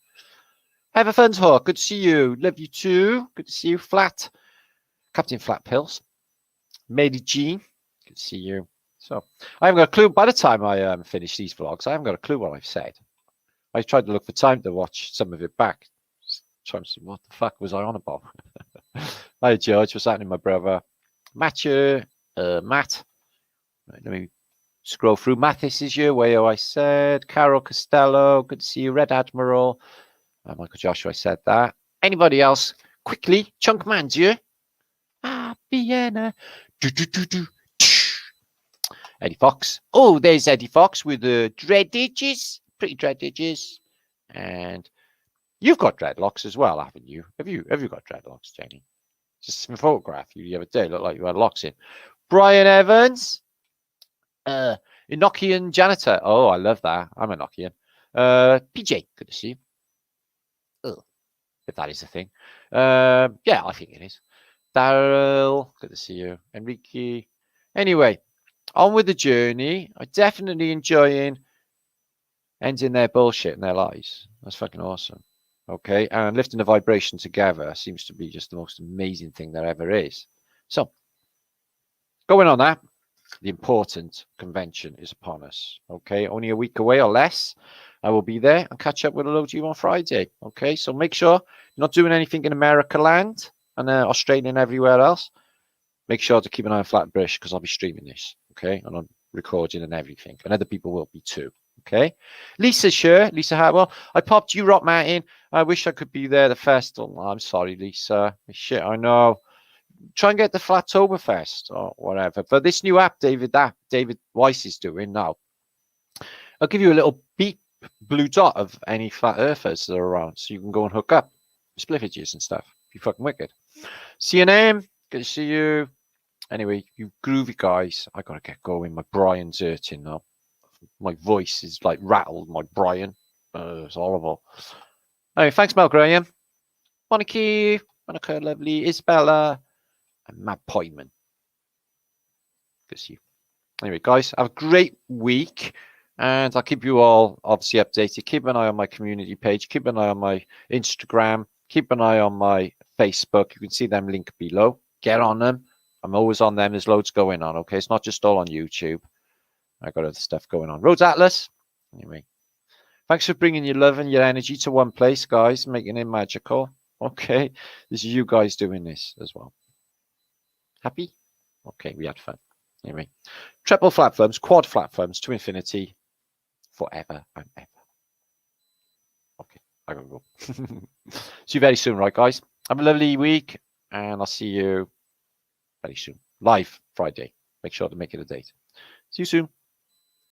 Have a fun talk. Good to see you. Love you too. Good to see you. Flat. Captain Flat Pills. Mady Jean. Good to see you. So I haven't got a clue. By the time I finish these vlogs, I haven't got a clue what I've said. I tried to look for time to watch some of it back. Just trying to see what the fuck was I on about. Hi, George. What's happening, my brother? Matt. Right, let me scroll through. Mathis is you. Wayo, I said. Carol Costello. Good to see you. Red Admiral. Michael Joshua, I said that. Anybody else? Quickly. Chunk Man's you. Vienna. Eddie Fox. Oh, there's Eddie Fox with the dread edges. Pretty dread edges. And you've got dreadlocks as well, haven't you? Have you got dreadlocks, Jenny? Just a photograph you the other day looked like you had locks in. Brian Evans. Enochian janitor. Oh, I love that. I'm Enochian. PJ, good to see you. Oh, if that is a thing. Yeah, I think it is. Daryl, good to see you. Enrique. Anyway, on with the journey. I'm definitely enjoying ending their bullshit in their lives. That's fucking awesome. Okay, and lifting the vibration together seems to be just the most amazing thing there ever is. So, going on that, the important convention is upon us. Okay, only a week away or less. I will be there and catch up with a load of you on Friday. Okay, so make sure you're not doing anything in America land and Australia and everywhere else. Make sure to keep an eye on Flatbush because I'll be streaming this. Okay, and I'm recording and everything, and other people will be too. Okay, Lisa's here. Lisa Hartwell. I popped you Rock Mountain. I wish I could be there the festival. Oh, I'm sorry, Lisa. Shit, I know. Try and get the Flattoberfest or whatever. But this new app, David Weiss is doing now. I'll give you a little beep blue dot of any flat earthers that are around, so you can go and hook up spliffages and stuff. Be fucking wicked. CNN, good to see you. Anyway, you groovy guys, I gotta get going. My Brian's hurting now. My voice is like rattled. My Brian, it's horrible. Anyway, thanks, Mel Graham, Monica, lovely, Isabella, and Matt Poyman. Good to see you. Anyway, guys, have a great week. And I'll keep you all obviously updated. Keep an eye on my community page. Keep an eye on my Instagram. Keep an eye on my Facebook. You can see them linked below. Get on them. I'm always on them. There's loads going on. Okay, it's not just all on YouTube. I got other stuff going on. Rhodes Atlas. Anyway, thanks for bringing your love and your energy to one place, guys. Making it magical. Okay, this is you guys doing this as well. Happy? Okay, we had fun. Anyway, triple flat firms, quad flat firms to infinity. Forever and ever. Okay, I gotta go. See you very soon, right, guys? Have a lovely week, and I'll see you very soon. Live Friday. Make sure to make it a date. See you soon.